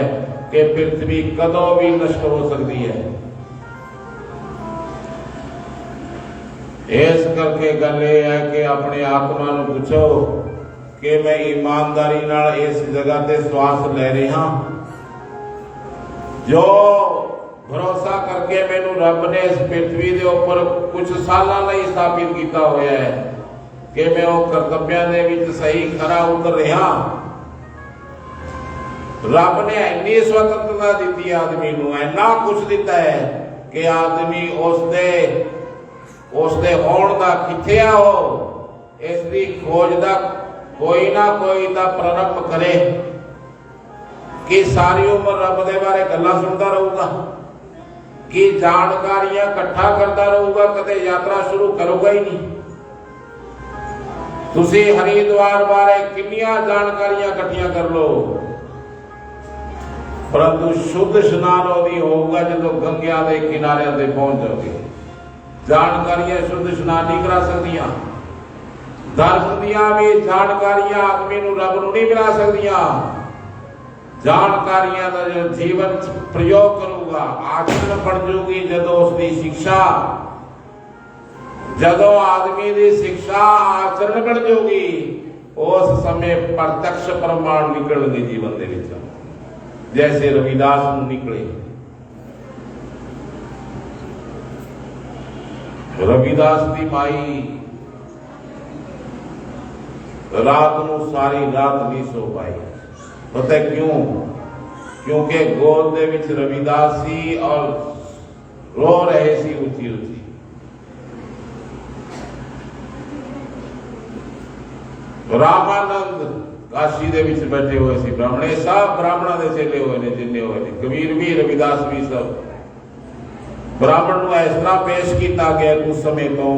कि पृथ्वी कदों भी नष्ट हो सकती है। इस करके गल ये है कि अपने आत्मा नूं पूछो कि मैं ईमानदारी नाल इस जगह ते श्वास ले रहा, जो भरोसा करके मैनू रब ने इस पृथ्वी के ऊपर कुछ सालों लई स्थापित किया हुआ है कि मैं वो कर्तव्यां दे विच सही खरा उतर रहा। रब ने इन्नी स्वतंत्रता दी आदमी नूं, इन्ना कुछ दिता है कि आदमी उसदे होण दा किथे आ हो, इसदी खोज दा कोई ना कोई दा प्रारंभ करे कि सारी उम्र रब दे बारे गल्लां सुनता रहूगा, कि जानकारियां इकट्ठा करता रहूगा, कदे यात्रा शुरू करूगा ही नहीं। तुसी हरिद्वार बारे किन्नियां जानकारियां इकट्ठियां कर लो, परंतु शुद्ध स्नान उदी होगा जो गंगा के किनारे ते पहुंच जाओगे। जानकारियां शुद्ध स्नान नहीं करा सकदियां। धर्म दियां भी जानकारियां आदमी नूं रब नूं नहीं मिला सकदियां। जानकारियां दा जो जीवन प्रयोग करूगा, आचरण बन जूगी जदों उसकी शिक्षा जदों आदमी की शिक्षा आचरण बन जाऊगी उस समय प्रत्यक्ष प्रमाण निकलणगे जीवन के विच, जैसे रविदास नूं निकले। रविदास की माई रात नूं सारी रात नहीं सो पाई। पता है क्यों? क्योंकि गोद दे विच रविदास सी और रो रहे सी ऊंची ऊंची। रामानंद काशी दे विच बैठे हुए सी ब्राह्मणे, सब ब्राह्मणों के चेले हुए ने जिन्ने हुए ने, कबीर भी रविदास भी सब। ब्राह्मण को इस तरह पेश किया गया कुछ समय तो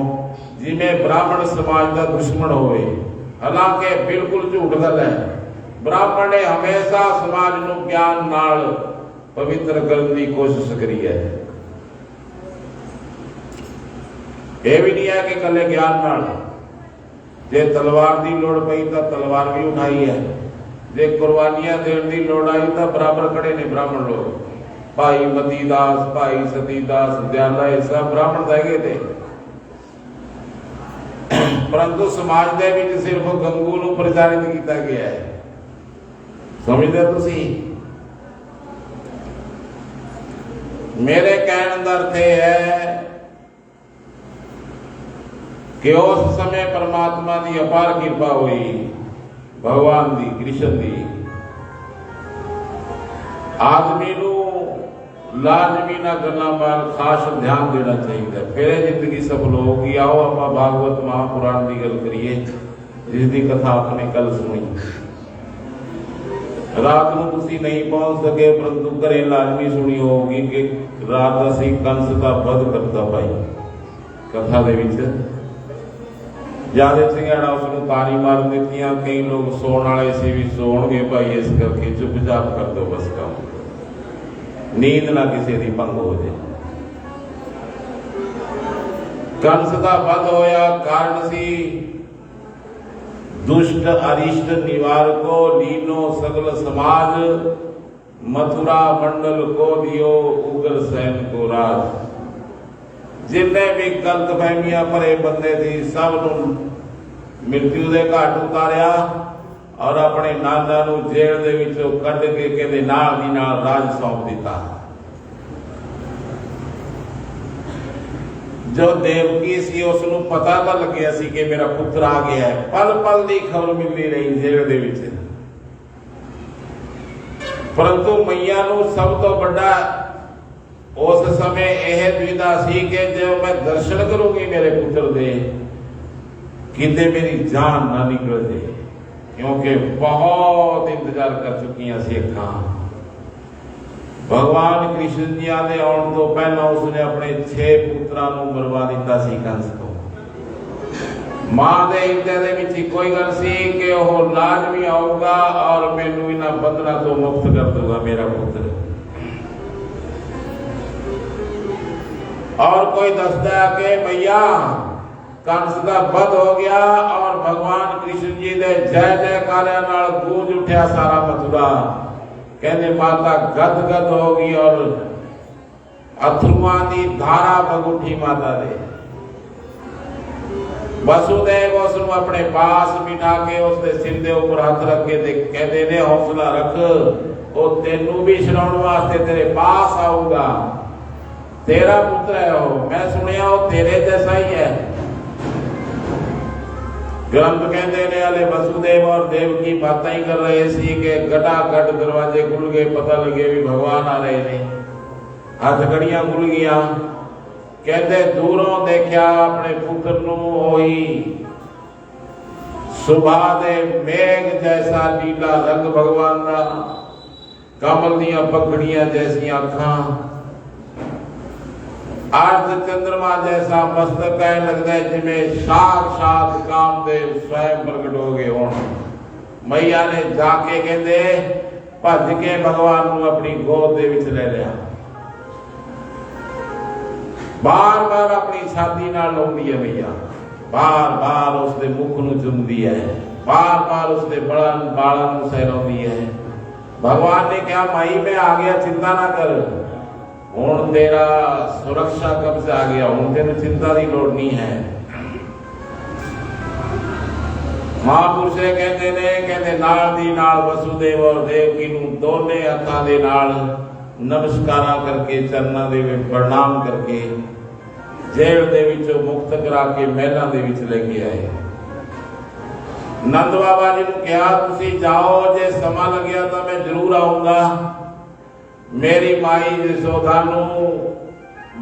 जिमें ब्राह्मण समाज का दुश्मन होवे, हालांकि बिल्कुल झूठ गल है। ब्राह्मण ने हमेशा समाज को ज्ञान नाल पवित्र करने की कोशिश करी है। यह भी नहीं है कि कले ज्ञान नाल, जे तलवार की लोड़ पई तो तलवार भी उठाई है, जे कुर्बानियां देने की लोड़ आई तो बराबर खड़े ने ब्राह्मण लोग। भाई मतीदास, भाई सतीदास, दयाला, सब ब्राह्मण रह थे। परंतु समाज दे विच सिर्फ गंगू नूं प्रचारित किया गया है। समझदे तुसीं? मेरे कहने का अर्थ है कि उस समय परमात्मा की अपार कृपा हुई, भगवान की, कृष्ण की। आदमी नूं लाजमी ना गल्लां वाल खास ध्यान देना चाहिए, फिर जिंदगी सफल होगी। आओ आप भागवत महापुराण की गल करिए, जिसकी कथा आपने कल सुनी। रात को तुसी नहीं पहुंच सके, परंतु घरे लाजमी सुनी होगी कि रात असी कंस का वध करता पाई कथा दे विच। ज्यादा सिंघाड़ा उसनूं तारी मार दित्तियां, कई लोग सोण वाले सी भी सोणगे भाई, इस करके चुपचाप कर दो बस काम, नींद ना किसी की भंग हो जाए। कंस का वध होया, कारण सी दुष्ट अरिष्ट निवारको, लीनो सगल समाज, मथुरा मंडल को दियो उग्र सैन को राज। जिन्ने भी गलत फहमियां भरे बंदे थी सब नूं मृत्यु दे घाट उतारिया और अपने नाना नूं जेल दे विचों कढ के कहते नाल दी नाल राज सौंप दिता। जो देवकी सी उसनूं पता तो लग्या सी कि मेरा पुत्र आ गया है, पल पल की खबर मिलती रही जेल दे विच। परंतु मैया नूं सब तो बड़ा उस समय यह दुविधा सी कि जब मैं दर्शन करूंगी मेरे पुत्र दे, किते मेरी जान ना निकल जाए, क्योंकि बहुत इंतजार कर चुकी सी अखां। भगवान कृष्ण जी ने आने तो पहला उसने अपने 6 पुत्रां नूं मरवा दिता सी कंस को। मां दे हिरदे दे विच कोई गल सी कि वह लाजमी आऊगा और मैनू इन्हां बंधनां तो मुक्त कर दूंगा मेरा पुत्र। और कोई दसदा है कि भैया कंस का वध हो गया और भगवान कृष्ण जी दे जय जयकारियां नाल गूंज उठ्या सारा मथुरा। कहते माता गद गद हो गई और अथरुआं दी धारा बग उठी माता दे। वसुदेव उसनूं अपने पास बिठा के उसके सिर दे ऊपर हाथ रख के कहते ने हौसला रख, वो तेनू भी छुड़ाउण वास्ते तेरे पास आऊगा, तेरा पुत्र है वो, मैं सुनिया वो तेरे जैसा ही है। ग्रंथ कहते ने वाले वसुदेव और देव की बातें ही कर रहे सी कि गटागट दरवाजे खुल गए, पता लगे भी भगवान आ रहे ने। हथकड़ियां खुल गया, कहते दूरों देखा अपने पुत्र नूं होई सुबह दे मेघ जैसा नीला रंग भगवान दा, कमल दियां पगड़ियां जैसी अखां, अर्ध चंद्रमा जैसा मस्तक कह लगता है जिमें साक्षात कामदेव स्वयं प्रकट हो गए हों। मैया ने जाके कहते भज के भगवान को अपनी गोद दे विच ले लिया, बार बार अपनी छाती नाल लाउंदी है मैया, बार बार उसके मुख नूं चुमदी है, बार बार उसके बालां नूं सहलाउंदी है। भगवान ने कहा माई मैं आ गया, चिंता ना कर, हुण तेरा सुरक्षा कब्जा आ गया, हुण तेनू चिंता की लोड़ नहीं है। महापुरुष कहते ने कहते नाल दी नाल वसुदेव और देवकी नूं दोने हत्थां दे नाल नमस्कारा करके चरनां दे विच प्रणाम करके जेल दे विचों मुक्त करा के महलां दे विच लेके आए। नंद बाबा जी नूं कहा तुसीं जाओ, जे समा लग्या तां मैं जरूर आऊंगा। मेरी माई यशोदा नूं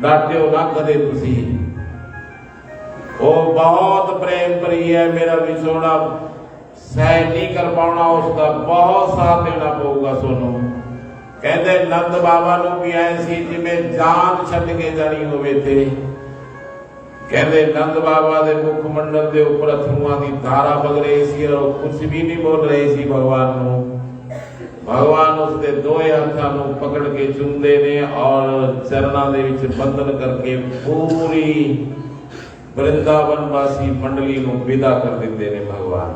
डांटियो ना कदे तुसीं, वो बहुत प्रेम भरी है, मेरा विछोड़ा सह नहीं कर पाना, उसका बहुत साथ देना पऊगा सोनू। कहते नंद बाबा नूं भी ऐसी जिवें जान छड्ड के जानी होवे थे। कहते नंद बाबा दे मुख मंडल दे उपर अथरूआं दी धारा बग रही सी और कुछ भी नहीं बोल रहे सी भगवान नूं। भगवान उसके दोए हत्थां नूं पकड़ के चुमदे ने और चरणां दे विच बंधन करके पूरी वृंदावन वासी मंडली को विदा कर देते ने भगवान।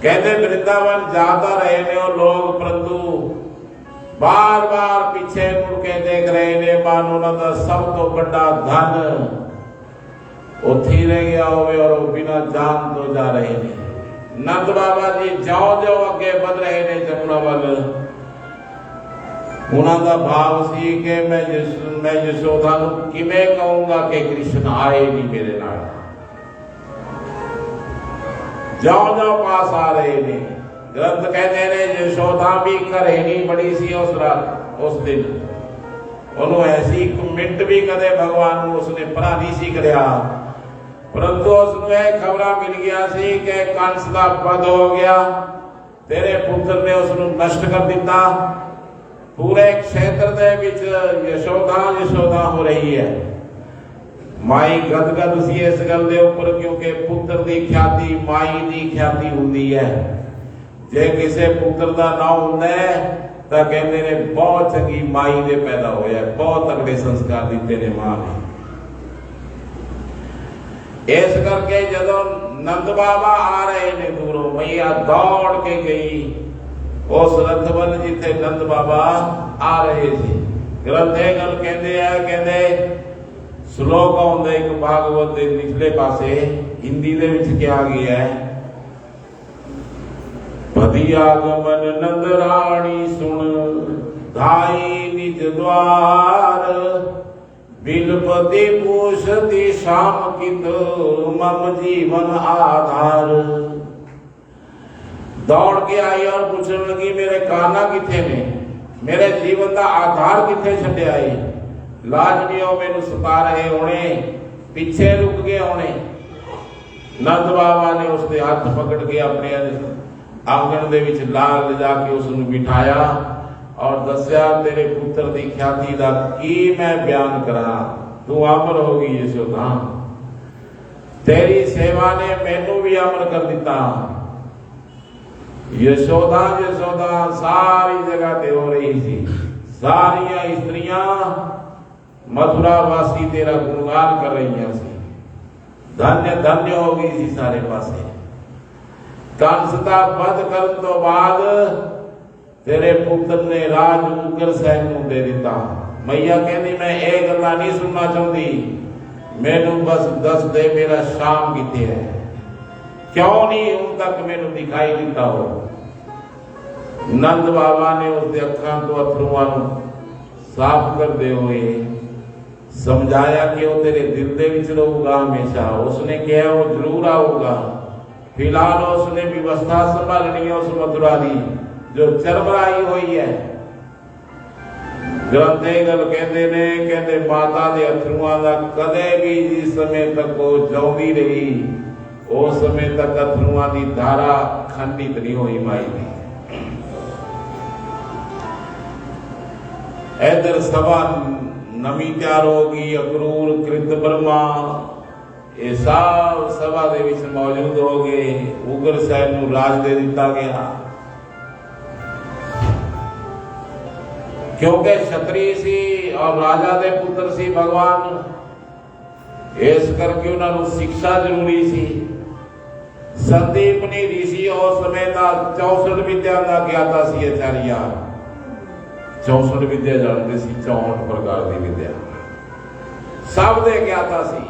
कहते वृंदावन जाता रहे ने और लोग, परंतु बार बार पीछे मुड़ के देख रहे ने, मानो उन्होंने सब तो बड़ा धन उठी रह गया होवे और बिना जान तो जा रहे ने। नंद बाबा जी ज्यों ज्यों अगे बढ़ रहे ने जमुना वाल, उन्हों का भाव सी कि मैं यशोदा नूं किवें कहूंगा कि कृष्ण आए नहीं मेरे नाल। ज्यों ज्यों पास आ रहे ने, ग्रंथ कहते ने यशोदा भी घरे नहीं बड़ी सी उस रात उस दिन। उन्होंने ऐसी एक मिनट भी कदे भगवान नूं उसने परा नहीं सी करया, परंतु उसनूं यह खबरां मिल गया सी कि कंस दा वध हो गया, तेरे पुत्र ने उसनूं नष्ट कर दिता। पूरे क्षेत्र दे विच यशोदा यशोदा हो रही है। माई गदगद सी इस गल दे उपर, क्योंकि पुत्र दी ख्याति माई दी ख्याति हुंदी है। जे किसे पुत्र दा नाम हुंदा है तां कहंदे ने बहुत चंगी माई दे पैदा होया, बहुत तगड़े संस्कार दिते ने मां ने। इस करके जदों नंद बाबा आ रहे ने दूरों, मैया दौड़ के गई उस रथ वल जिथे नंद बाबा आ रहे थे। ग्रंथ गल कहते हैं, कहते श्लोक आउंदा एक भागवत दे निचले पासे, हिंदी दे विच क्या गया है, भदी आगमन नंद राणी सुन धाई निज द्वार, बिलपति पूछती शाम कित मम जीवन आधार। दौड़ के आई और पूछने लगी मेरे काना किथे ने, मेरे जीवन का आधार किथे छड्या है। लाज नहीं हो मैनू सता रहे होने, पीछे रुक गए होने। नंद बाबा ने उसके हाथ पकड़ के अपने आंगन दे विच लाल ले जाके उसनूं बिठाया और दस्या तेरे पुत्र की ख्याति का की मैं बयान करा, तू अमर होगी यशोदा, तेरी सेवा ने मैनू भी अमर कर दिता। यशोदा यशोदा सारी जगह ते हो रही थी, सारिया स्त्रियां मथुरा वासी तेरा गुणगान कर रही सी, धन्य धन्य हो गई सी सारे पासे। कंस दा वध करन तो बाद तेरे पुत्र ने राज उग्रसेन नूं दे दिता। मैया कहती मैं ये गल्लां नहीं सुनना चाहती, मैनू बस दस दे मेरा शाम किथे है, क्यों नहीं हुण तक मैनू दिखाई दिता हो। नंद बाबा ने उसके अखां तो अथरूआं नूं साफ कर दे हुए समझाया कि वो तेरे दिल दे विच रहूगा हमेशा। उसने कहा वो जरूर आऊगा। फिलहाल उसने व्यवस्था संभालनी है उस मथुरा की जो चरमराई हुई है। ग्रंथे गल कहते ने, कहते माता दे अथरूआं दा कदे भी जिस समय तक वो जाउंदी रही उस समय तक अथरूआं दी धारा खंडित नहीं हुई माई दी। इधर सभा नमी तैयार होगी, अक्रूर कृत ब्रह्मा ये सब सभा दे विच मौजूद हो गए। उग्रसेन नूं राज दे दिता गया क्योंकि क्षत्रिय सी और राजा दे पुत्र सी भगवान, इस करके उन्होंने शिक्षा जरूरी सी। संदीप ने ऋषि उस समय का 64 विद्या का ज्ञाता सी आचार्य। 64 विद्या जानते सी, 64 प्रकार की विद्या सब दे ज्ञाता सी।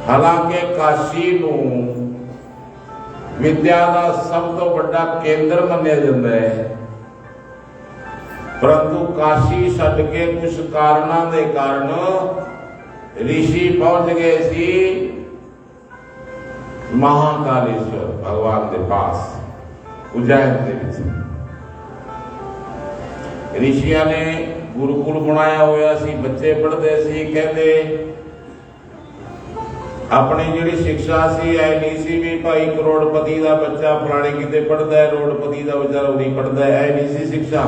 ਹਾਲਾਂਕਿ ਕਾਸ਼ੀ ਨੂੰ ਵਿਦਿਆ ਦਾ ਸਭ ਤੋਂ ਵੱਡਾ ਕੇਂਦਰ ਮੰਨਿਆ ਜਾਂਦਾ ਹੈ, ਪਰੰਤੂ ਕਾਸ਼ੀ ਛੱਡ ਕੇ ਕੁਝ ਕਾਰਨਾਂ ਦੇ ਕਾਰਨ ਰਿਸ਼ੀ ਪਹੁੰਚ ਗਏ ਸੀ ਮਹਾਕਾਲੇਸ਼ਵਰ ਭਗਵਾਨ ਦੇ ਪਾਸ ਉਜੈਨ ਦੇ ਵਿੱਚ। ਰਿਸ਼ੀਆਂ ਨੇ ਗੁਰੂਕੁਲ ਬਣਾਇਆ ਹੋਇਆ ਸੀ, ਬੱਚੇ ਪੜ੍ਹਦੇ ਸੀ। ਕਹਿੰਦੇ ਆਪਣੀ ਜਿਹੜੀ ਸਿੱਖਿਆ ਸੀ ਐ ਨਹੀਂ ਸੀ ਵੀ ਭਾਈ ਕਰੋੜਪਤੀ ਦਾ ਬੱਚਾ ਫਲਾਣੇ ਕਿਤੇ ਪੜ੍ਹਦਾ ਹੈ, ਕਰੋੜਪਤੀ ਦਾ ਵਿਚਾਰਾ ਨਹੀਂ ਪੜ੍ਹਦਾ, ਐ ਨਹੀਂ ਸੀ ਸਿੱਖਿਆ।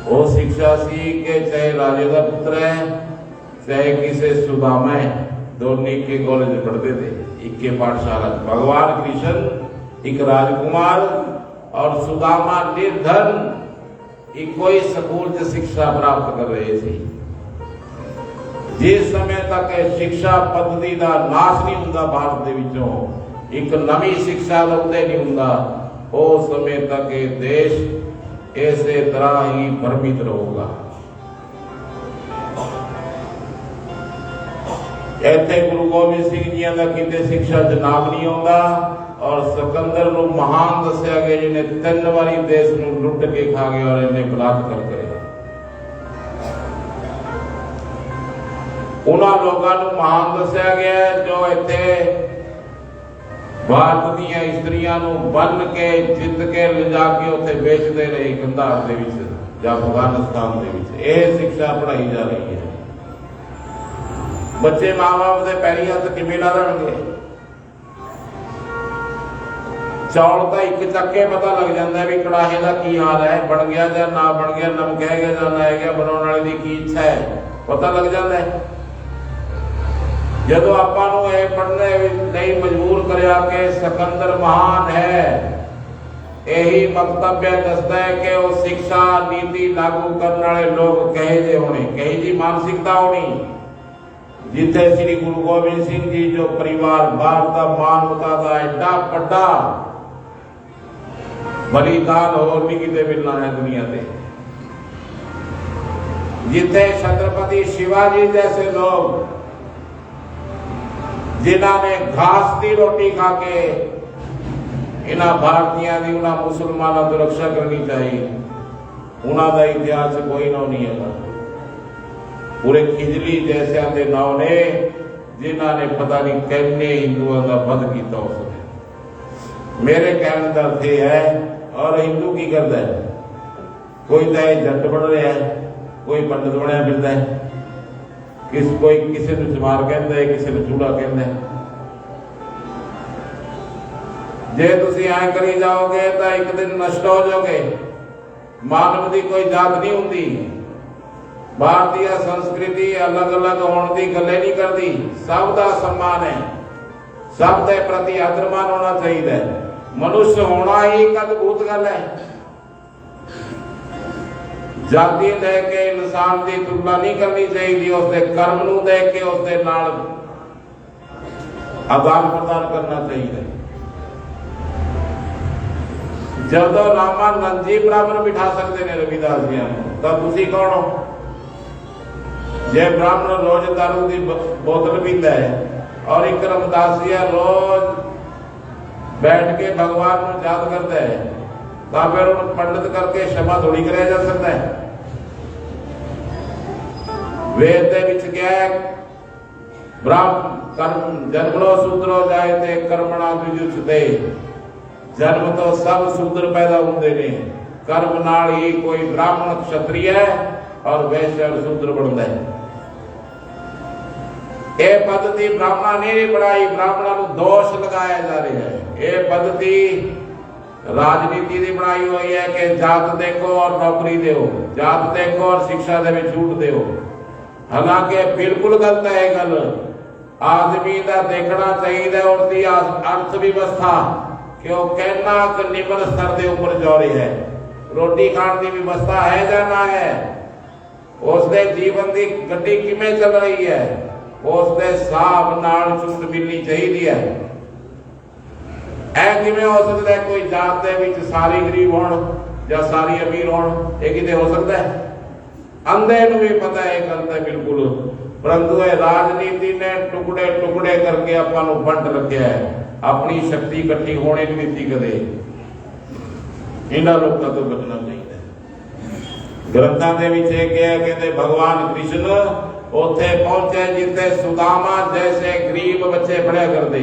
ਉਹ ਸਿੱਖਿਆ ਸੀ ਕਿ ਚਾਹੇ ਰਾਜੇ ਦਾ ਪੁੱਤਰ ਹੈ ਚਾਹੇ ਕਿਸੇ ਸੁਦਾमा है, दोनों एक के कॉलेज में पढ़ते थे, एक के पाठशाला। भगवान कृष्ण एक राजकुमार और सुदामा निर्धन इको ही स्कूल से शिक्षा प्राप्त कर रहे थे। जिस समय तक शिक्षा पद्धति का नाश नहीं होता भारत के विचों, एक नवी शिक्षा का उदय नहीं होता, उस समय तक ये देश इसे तरह ही भ्रमित रहेगा। ਇੱਥੇ ਗੁਰੂ ਗੋਬਿੰਦ ਸਿੰਘ ਜੀ ਦਾ ਕਿਤੇ ਸਿੱਖਿਆ ਚ ਨਾਮ ਨਹੀਂ ਆਉਂਦਾ ਔਰ ਸਿਕੰਦਰ ਨੂੰ ਮਹਾਨ ਦੱਸਿਆ ਗਿਆ ਜਿਹਨੇ 3 ਵਾਰੀ ਦੇਸ਼ ਨੂੰ ਲੁੱਟ ਕੇ ਖਾ ਗਿਆ ਔਰ ਇਹਨੇ ਬਲਾਤਕਾਰ ਕਰਿਆ। ਉਹਨਾਂ ਲੋਕਾਂ ਨੂੰ ਮਹਾਨ ਦੱਸਿਆ ਗਿਆ ਜੋ ਇੱਥੇ ਭਾਰਤ ਦੀਆਂ ਇਸਤਰੀਆਂ ਨੂੰ ਬੰਨ ਕੇ ਜਿੱਤ ਕੇ ਲਿਜਾ ਕੇ ਉੱਥੇ ਵੇਚਦੇ ਰਹੇ ਕੰਧਾਰ ਦੇ ਵਿੱਚ ਜਾਂ ਅਫਗਾਨਿਸਤਾਨ ਦੇ ਵਿੱਚ। ਇਹ ਸਿੱਖਿਆ ਪੜ੍ਹਾਈ ਜਾ ਰਹੀ ਹੈ। ਬੱਚੇ ਮਾਂ-ਬਾਪ ਦੇ ਪੈਰੀ ਹੱਥ ਕਿਵੇਂ ਲਾ ਦੇਣਗੇ? ਚੌਲ ਤਾਂ ਇੱਕ ਚੱਕੇ ਪਤਾ ਲੱਗ ਜਾਂਦਾ ਵੀ ਕੜਾਹੇ ਦਾ ਕੀ ਹਾਲ ਹੈ, ਬਣ ਗਿਆ ਜਾਂ ਨਾ ਬਣ ਗਿਆ, ਨਮਕ ਹੈਗਾ ਜਾਂ ਨਾ ਹੈਗਾ, ਬਣਾਉਣ ਵਾਲੇ ਦੀ ਕੀ ਇੱਛਾ ਹੈ, ਪਤਾ ਲੱਗ ਜਾਂਦਾ ਹੈ। ਜਦੋਂ ਆਪਾਂ ਨੂੰ ਇਹ ਪੜ੍ਹਨੇ ਲਈ ਮਜਬੂਰ ਕਰਿਆ ਕਿ ਸਿਕੰਦਰ ਮਹਾਨ ਹੈ, ਇਹੀ ਮਕਤਬਿਆ ਦੱਸਦਾ ਹੈ ਕਿ ਉਹ ਸਿੱਖਿਆ ਨੀਤੀ ਲਾਗੂ ਕਰਨ ਵਾਲੇ ਲੋਕ ਕਹੇ ਜਿਹੇ ਹੋਣੇ, ਕਹੀ ਜੀ ਮਾਨਸਿਕਤਾ ਹੋਣੀ। जिथे श्री गुरु गोबिंद सिंह जी जो परिवार भारत का मानवता का एडा बड़ा बलिदान और नहीं किते मिलना है दुनिया से। जिथे छत्रपति शिवाजी जैसे लोग जिन्होंने घास की रोटी खा के इन्हां भारतीयों की उन्हां मुसलमानों की रक्षा करनी चाहिए, उन्होंने इतिहास कोई नाम नहीं है। पूरे खिजली जैसे के नाव ने जिन्होंने पता नहीं कितने हिंदुओं का वध किया उसने। मेरे कहने का अर्थ है, और हिंदू की करता है, कोई तो जट बन रहा है, कोई पंडित बनया फिरता है, कोई किसी को चमार कहता है, किसी को चूड़ा कहता है। जे तुसी ऐ करी जाओगे तो एक दिन नष्ट हो जाओगे। मानव की कोई जात नहीं होती। भारतीय संस्कृति अलग अलग होने की गल नहीं करती, सब का सम्मान है, सब के प्रति आदरमान होना चाहिए। मनुष्य होना ही एक अद्भुत गल है। जाति देख के इंसान की तुलना नहीं करनी चाहिए, उसके कर्म नूं देख के उसके नाल आदान प्रदान करना चाहिए। जदों रामानंद जी बराबर बिठा सकते हैं रविदास जी तो तुसी कौन हो? जे ब्राह्मण रोज दारू की बोतल पीता है और एक रमदास जी रोज बैठ के भगवान को याद करता है, तो फिर उन्हें पंडित करके क्षमा थोड़ी कराया जा सकता है। वेद दे विच क्या है? ब्राह्मण कर्म जन्मनो शूद्रो जायते कर्मणा द्विजुषते। जन्म तो सब शूद्र पैदा होंदे ने, कर्म नाल ही कोई ब्राह्मण क्षत्रिय और वैश्य और शूद्र बनता है। ये पद्धति ब्राह्मणा ने नहीं बढ़ाई, ब्राह्मणों को दोष लगाया जा रहा है। ये पद्धति राजनीति की बनाई हुई है कि जात देखो और नौकरी दो, जात देखो और शिक्षा दे छूट दो। हालांकि बिल्कुल गलत है गल। आदमी का देखना चाहिए उसकी अर्थव्यवस्था कि वो कहना निम्न स्तर के ऊपर जा रही है, रोटी खाने की व्यवस्था है या ना है, उसके जीवन की गड्डी किमें चल रही है, उसके हिसाब नाल छूट मिलनी चाहिए है। ऐ किमें हो सकता है कोई जात दे विच सारी गरीब होण या सारी अमीर होण? ये किते हो सकता है? अंधे नूं भी पता है गलत है बिल्कुल। परंतु ये राजनीति ने टुकड़े टुकड़े करके ਆਪਾਂ ਨੂੰ ਵੰਡ ਰੱਖਿਆ ਹੈ, ਆਪਣੀ ਸ਼ਕਤੀ ਇਕੱਠੀ ਹੋਣੇ ਨਹੀਂ ਦਿੱਤੀ ਕਦੇ। ਇਹਨਾਂ ਲੋਕਾਂ ਤੋਂ ਬਚਣਾ ਚਾਹੀਦਾ ਹੈ। ਗ੍ਰੰਥਾਂ ਦੇ ਵਿੱਚ ਇਹ ਕਿਹਾ, ਕਹਿੰਦੇ ਭਗਵਾਨ ਕ੍ਰਿਸ਼ਨ ਉੱਥੇ ਪਹੁੰਚੇ ਜਿੱਥੇ ਸੁਦਾਮਾ ਜੈਸੇ ਗਰੀਬ ਬੱਚੇ ਪੜਿਆ ਕਰਦੇ।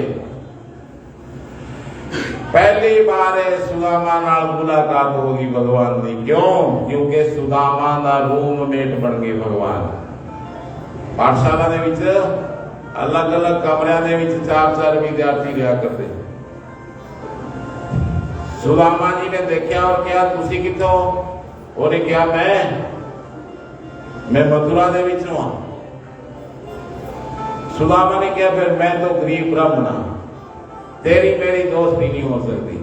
पहली बार सुदामा नाल मुलाकात होगी भगवान की। क्यों? क्योंकि सुदामा दा रूममेट बन गए भगवान। पाठशाला दे विच अलग अलग कमरिਆਂ ਦੇ ਵਿੱਚ 4-4 विद्यार्थी रहा करते। सुदामा जी ने देखा और क्या तुसी कितों? उन्हें क्या मैं मथुरा दे विच हां। सुदामा ने क्या फिर मैं तो गरीब ब्राह्मण हां, तेरी मेरी दोस्ती नहीं हो सकती,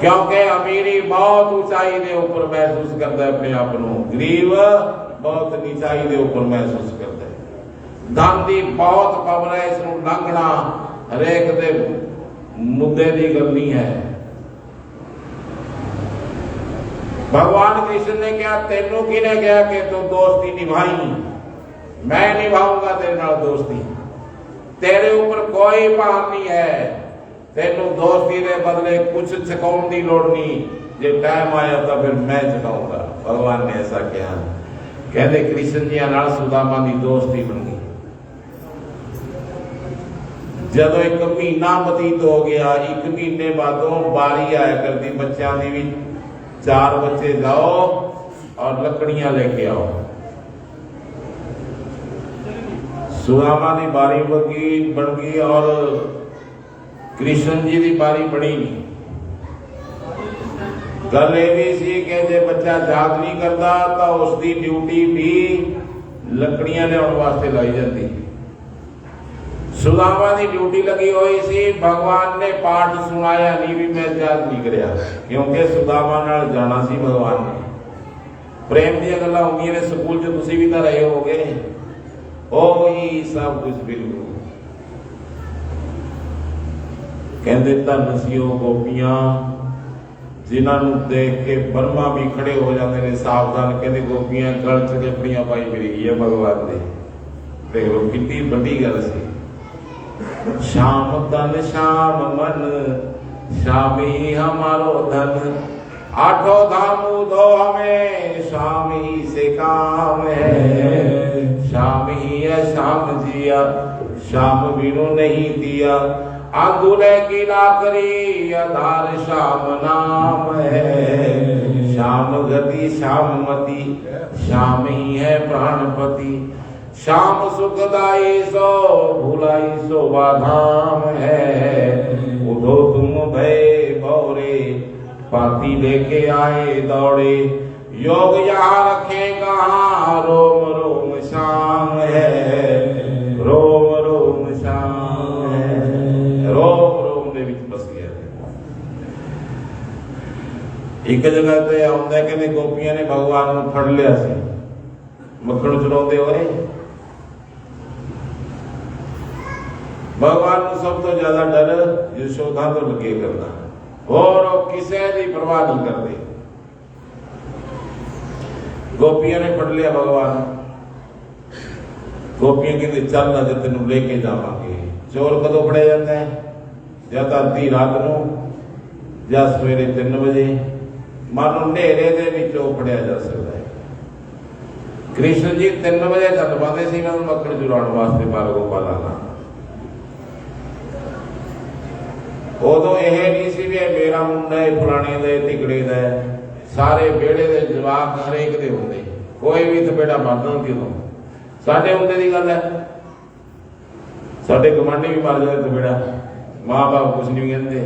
क्योंकि अमीरी बहुत ऊंचाई के ऊपर महसूस करता है अपने आप को, गरीब बहुत नीचाई के ऊपर महसूस करता है। धन की बहुत पावर है, इसनूं लंघना हरेक दे मुद्दे की गल नहीं है। भगवान कृष्ण ने क्या तेनों किने कहा कि तू दोस्ती निभाई? मैं निभाऊंगा तेरे नाल दोस्ती, तेरे ऊपर कोई भार नहीं है, तेनों दोस्ती के बदले कुछ चुकाने की लोड़ नहीं, जे टाइम आया तो फिर मैं चुकाऊंगा। भगवान ने ऐसा कहा। कहते कृष्ण जी नाल सुदामा की दोस्ती बन गई। जब 1 महीना बतीत हो गया, 1 महीने बादों बारी आया करती बच्चों की भी, 4 बच्चे जाओ और लकड़ियां लेके आओ। सुदामा की बारी बन गई और कृष्ण जी की बारी बनी नहीं। गल ये भी सी कि जे बच्चा याद नहीं करता तो उसकी ड्यूटी भी लकड़ियां लियाउण वास्ते लाई जाती। सुदामा की ड्यूटी लगी हुई सी, भगवान ने पाठ सुनाया नहीं भी मैं याद नहीं करया, क्योंकि सुदामा नाल जाना सी भगवान ने। प्रेम दी गल्लां होंदियां ने, स्कूल च तुसीं भी तां रहे होगे, ही सब कुछ बिल्कुल। कहते धन सीओ गोपियां जिन्होंने देख के ब्रह्मा भी खड़े हो जाते हैं सावधान। कहते गोपियां गल च जफड़ियां पाई फिरी है भगवान ने। देख लो कितनी बड़ी गल सी। शाम तन शाम मन शाम ही हमारो धन, 8 धाम दो हमें शाम ही से काम है। शाम ही है शाम जिया, शाम बिनु नहीं दिया, आंगुले की लाकरी आधार शाम नाम है। शाम गति शाम मति, शाम ही है प्राणपति, शाम सुखदाई सो भुलाई सो बाधाम है। उधो तुम भय बौरे पाती लेके आए दौड़े, योग यहाँ रखे कहाँ रोम रोम शाम है। रोम रोम शाम है, रोम रोम दे विच बस गया। एक जगह ते आउंदा कहंदे गोपियां ने भगवान नूं फड़ लिया सी मक्खण चुराउंदे होए। भगवान नूं सब तो ज्यादा डर यशोदा तो लगे करदा, और किसी की परवाह नहीं करते। गोपियां ने फड़ लिया भगवान। गोपियां कहते चल ना जो तेन लेके जावांगे। चोर कदों फड़िया जाता है? या तो अद्धी रात को या सवेरे 3 बजे, मानो नेरे दे विचों फड़िया जा सकता है। कृष्ण जी 3 बजे चल पाते सी मक्खण चुराने वास्ते बाल गोपाला नाल। उदों यह नहीं सी भी मेरा मुंडा है फलाने दे तिकड़े दा, सारे बेड़े दे जवाब हरेक दे होंदे, कोई भी थपेड़ा मारदा क्यों? साडे होंदे दी गल है, साडे गवांढी भी मार जाते थपेड़ा, मां बाप कुछ नहीं कहते।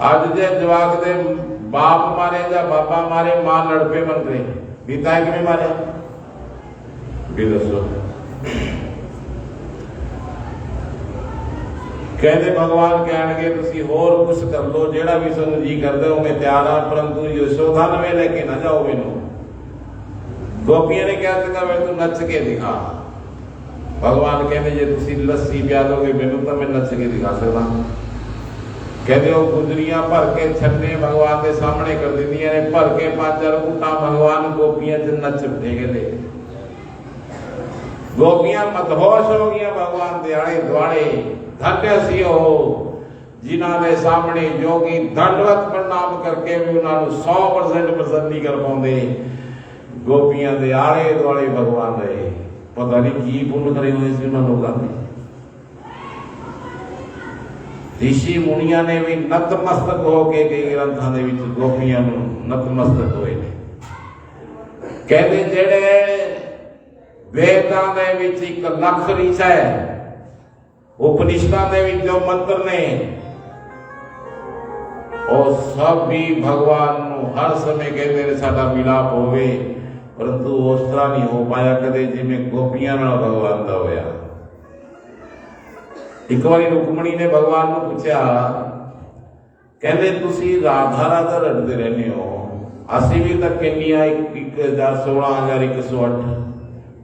अज दे जवाक दे बाप मारे या बाबा मारे, मां लड़ पे बन गए भी तैं किवें मारिया भी दसो। कहते भगवान कहणगे तुसीं होर कुछ कर लो, जेड़ा भी तुहानूं जी करदा हो मैं तैयार हां, परंतु यशोदा नवें लेके ना जाओ मैनूं। गोपियां ने कहा था मैं तू नच के दिखा। भगवान कहते जे तुसीं लस्सी पिया दोगे मैनूं तो मैं नच के दिखा सकदा। कहते हो गुजरियां भर के छन्ने भगवान के सामने कर दिंदियां ने, भर के 5-4 घुट्टा भगवान गोपियां च नच उठे गए। गोपियां मदहोश हो गई भगवान दे आले दुआले। धन्य सी हो जिन्हां दे सामने जोगी दंडवत प्रणाम करके भी उन्होंने 100% पसंद नहीं कर पाते। गोपियां दे आले दुआले भगवान रहे। पता नहीं की पुण्य करे हुए सी उन्होंने लोगों ने। ऋषि मुनिया ने भी नतमस्तक होके कई ग्रंथों के गोपियां नतमस्तक होए ने। कहते जेड़े वेदां दे विच एक लख ऋषि है, उपनिषदां दे विच जो मंत्र ने और सब भी भगवान नूं हर समय कहते ने साडा मिलाप होवे, परंतु उस तरह नहीं हो पाया कदे जिवें गोपियां नाल भगवान दा होया। एक बारी रुक्मणी ने भगवान नूं पूछा, कहते तुसी राधा राधा रटते रहने हो, असी भी तो किन्नियां 16,108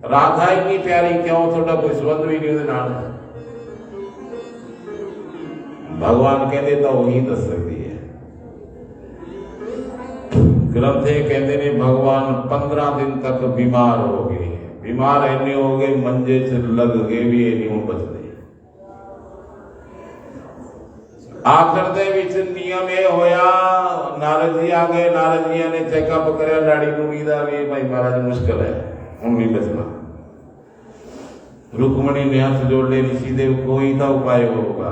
राधा इतनी प्यारी क्यों, थोड़ा कोई संबंध भी नहीं उहदे नाल। भगवान कहते तो वही दस सकती है। ग्रंथे कहते ने भगवान 15 दिन तक बीमार हो गए। बीमार इन्ने हो गए मंजे च लग गए भी ये नहीं बचते। आखिर दे विच नियम ये होया, नारद जी आ गए। नारद जी ने चेकअप करया लाड़ी लूड़ी दा भी भाई महाराज मुश्किल है, हुण भी बचना। रुक्मणी ने हाथ जोड़ ले, ऋषि देव कोई तो उपाय होगा,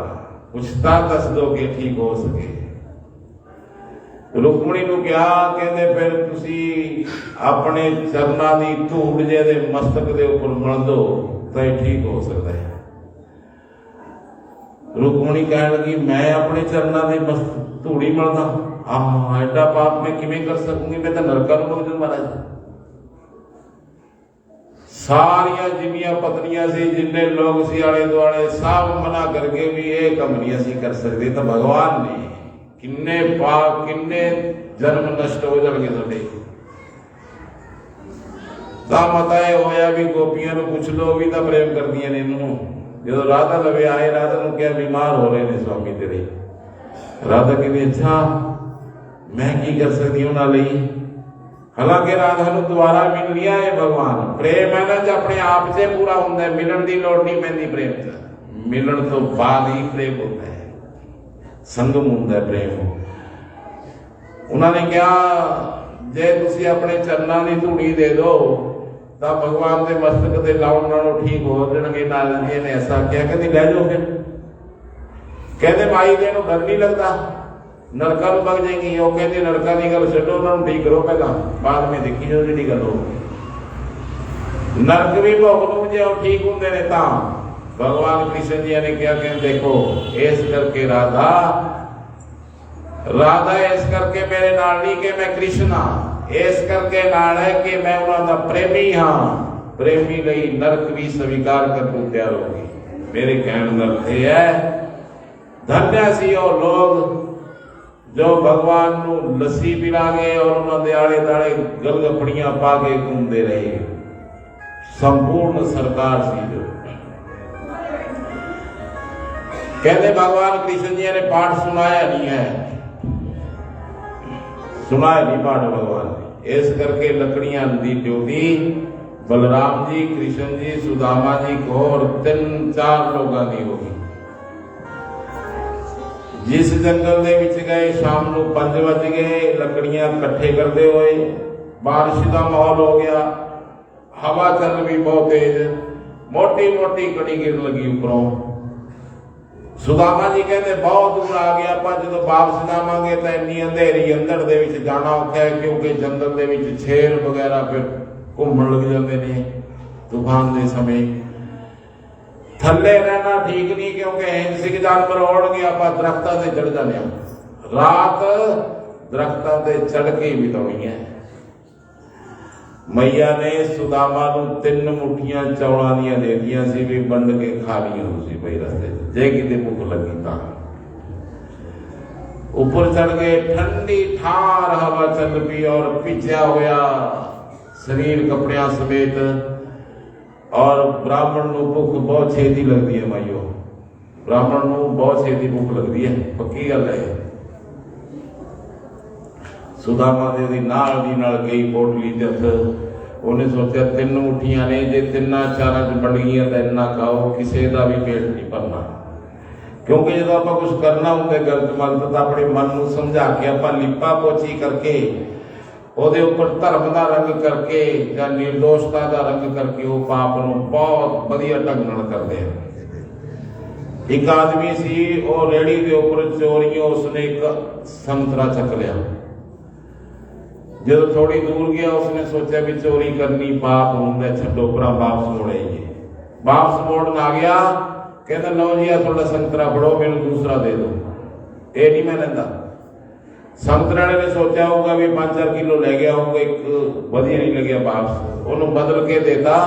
कुछ दस दो कि ठीक हो सके। रुक्मणी नूं क्या कहते, फिर तुसी अपने चरना दी धूड़ जे दे मस्तक दे उपर मल दो तो ये ठीक हो सकता है। रुक्मणी कहन लगी, मैं अपने चरना दे धूड़ी मलदा, एडा पाप मैं किवें कर सकूंगी, मैं तो नरका नूं लग जाऊं महाराज। सारिया जिन्नियां पत्नियां सी, जिन्ने लोग सी आले दुआले, सब मना करके भी ये कम नहीं असी कर सकते। तो भगवान ने किन्ने पाप किन्ने जन्म नष्ट हो जाएंगे साडे। मता यह होया भी गोपियां नूं पुछ लो, भी तो प्रेम करदियां ने इनू। जो राधा लवे आए, राधा नूं क्या बीमार हो रहे ने स्वामी तेरे। राधा कहती अच्छा मैं की कर सकती हूं उन्हां लई। हालांकि राधा नूं दोबारा मिल लिया है भगवान। प्रेम है ना जो अपने आप से पूरा होता है, मिलन की लोड़ नहीं पैंदी प्रेम च। मिलन तो बाद ही प्रेम होता है, संगम होता है प्रेम। उन्होंने क्या जे तुसी अपने चरना की धूड़ी दे दो तो भगवान के मस्तक से लाउण नालों ठीक हो जाएंगे। नारद जी ने ऐसा किया, कहते ले जाओ फिर। कहते माई दे नूं डर नहीं लगता, नरका नूं बग जाएंगी। वो कहते नरका की गल छड्डो, उन्होंने ठीक करो पहला, बाद में देखी जो जी गल हो। नरक भी भोग लूं जो ठीक होंगे ने तां भगवान कृष्ण जी ने क्या कह देखो, इस करके राधा इस करके मेरे नाल नहीं कि मैं कृष्ण हाँ, इस करके नाल है कि मैं उन्होंने प्रेमी हाँ। प्रेमी लई नरक भी स्वीकार कर तू तैयार होगी। मेरे कहने का अर्थ है धन्य सी और लोग जो भगवान नू लस्सी पिला गए और उन्होंने आले दाले गलगफड़ियां पा के घूमते रहे। संपूर्ण सरकार सी जो कहते भगवान कृष्ण जी ने पाठ सुनाया नहीं है, सुनाया नहीं पाठ भगवान ने। इस करके लकड़ियां दी ड्यूटी बलराम जी, कृष्ण जी, सुदामा जी को और 3-4 लोगों की होगी। जिस जंगल दे विच गए शाम को 5 बज गए, लकड़ियां इकट्ठे करते हुए बारिश का माहौल हो गया। हवा चल भी बहुत तेज, मोटी मोटी कड़ी गिर लगी उपरों। सुदामा जी कहते बहुत दूर आ गया, पर जो वापस जावांगे तो इन्नी अंधेरी अंदर दे विच जाना औखा है, क्योंकि जंगल दे विच शेर वगैरह फिर घूमन लग जाते हैं तूफान के समय। थले रहना ठीक नहीं, क्योंकि हिंसक जानवर उड़ गया, आप दरख्तों से चढ़ जाने। रात दरख्तों से चढ़ के बितानी है। मैया ने सुदामा नूं 3 मुठियां चौलों दियां दे दियां सी भी बंड के खा लियो तुसीं भाई रस्ते जे किते भुख लगी तां। ऊपर चढ़ गए, ठंडी ठार हवा चल पी और भिजया होया शरीर कपड़ियां समेत। और ब्राह्मण नूं भुख बहुत छेती लगती है माइयो, ब्राह्मण नूं बहुत छेती भुख लगती है, पक्की गल है। सुदामा दे दी नाल कई पोटली च ਉਹਨੇ ਸੋਚਿਆ 3 ਮੁੱਠੀਆਂ ਨੇ, ਜੇ 3-4 ਚ ਬਣ ਗਈਆਂ ਤਾਂ ਇੰਨਾ ਖਾਓ, ਕਿਸੇ ਦਾ ਵੀ ਪੇਟ ਨਹੀਂ ਭਰਨਾ। ਕਿਉਂਕਿ ਜਦੋਂ ਆਪਾਂ ਕੁਝ ਕਰਨਾ ਹੁੰਦਾ ਗਲਤ ਮਲਤ ਤਾਂ ਆਪਣੇ ਮਨ ਨੂੰ ਸਮਝਾ ਕੇ ਆਪਾਂ ਲਿਪਾ ਪੋਚੀ ਕਰਕੇ ਉਹਦੇ ਉੱਪਰ ਧਰਮ ਦਾ ਰੰਗ ਕਰਕੇ ਜਾਂ ਨਿਰਦੋਸ਼ਤਾ ਦਾ ਰੰਗ ਕਰਕੇ ਉਹ ਪਾਪ ਨੂੰ ਬਹੁਤ ਵਧੀਆ ਢੰਗ ਨਾਲ ਕਰਦੇ ਆ। ਇੱਕ ਆਦਮੀ ਸੀ, ਉਹ ਰੇੜੀ ਦੇ ਉੱਪਰ ਚੋਰੀਆਂ ਉਸਨੇ ਇੱਕ ਸੰਤਰਾ ਚੱਕ ਲਿਆ। ਜਦੋਂ ਥੋੜੀ ਦੂਰ ਗਿਆ ਉਸਨੇ ਸੋਚਿਆ ਵੀ ਚੋਰੀ ਕਰਨੀ ਪਾਪ ਹੁੰਦਾ, ਛੱਡੋ ਪਰਾਂ, ਵਾਪਸ ਮੋੜੇ ਜੀ। ਵਾਪਸ ਮੋੜਨ ਆ ਗਿਆ, ਕਹਿੰਦਾ ਲਓ ਜੀ ਆ ਤੁਹਾਡਾ ਸੰਤਰਾ ਫੜੋ, ਮੈਨੂੰ ਦੂਸਰਾ ਦੇ ਦਿਓ। ਇਹ ਨਹੀਂ ਮੈਂ ਲੈਂਦਾ। ਸੰਤਰੇ ਵਾਲੇ ਨੇ ਸੋਚਿਆ ਹੋਊਗਾ ਵੀ 5-4 ਕਿਲੋ ਲੈ ਗਿਆ ਹੋਊਗਾ, ਇੱਕ ਵਧੀਆ ਨਹੀਂ ਲੱਗਿਆ, ਵਾਪਸ ਉਹਨੂੰ ਬਦਲ ਕੇ ਦੇਤਾ।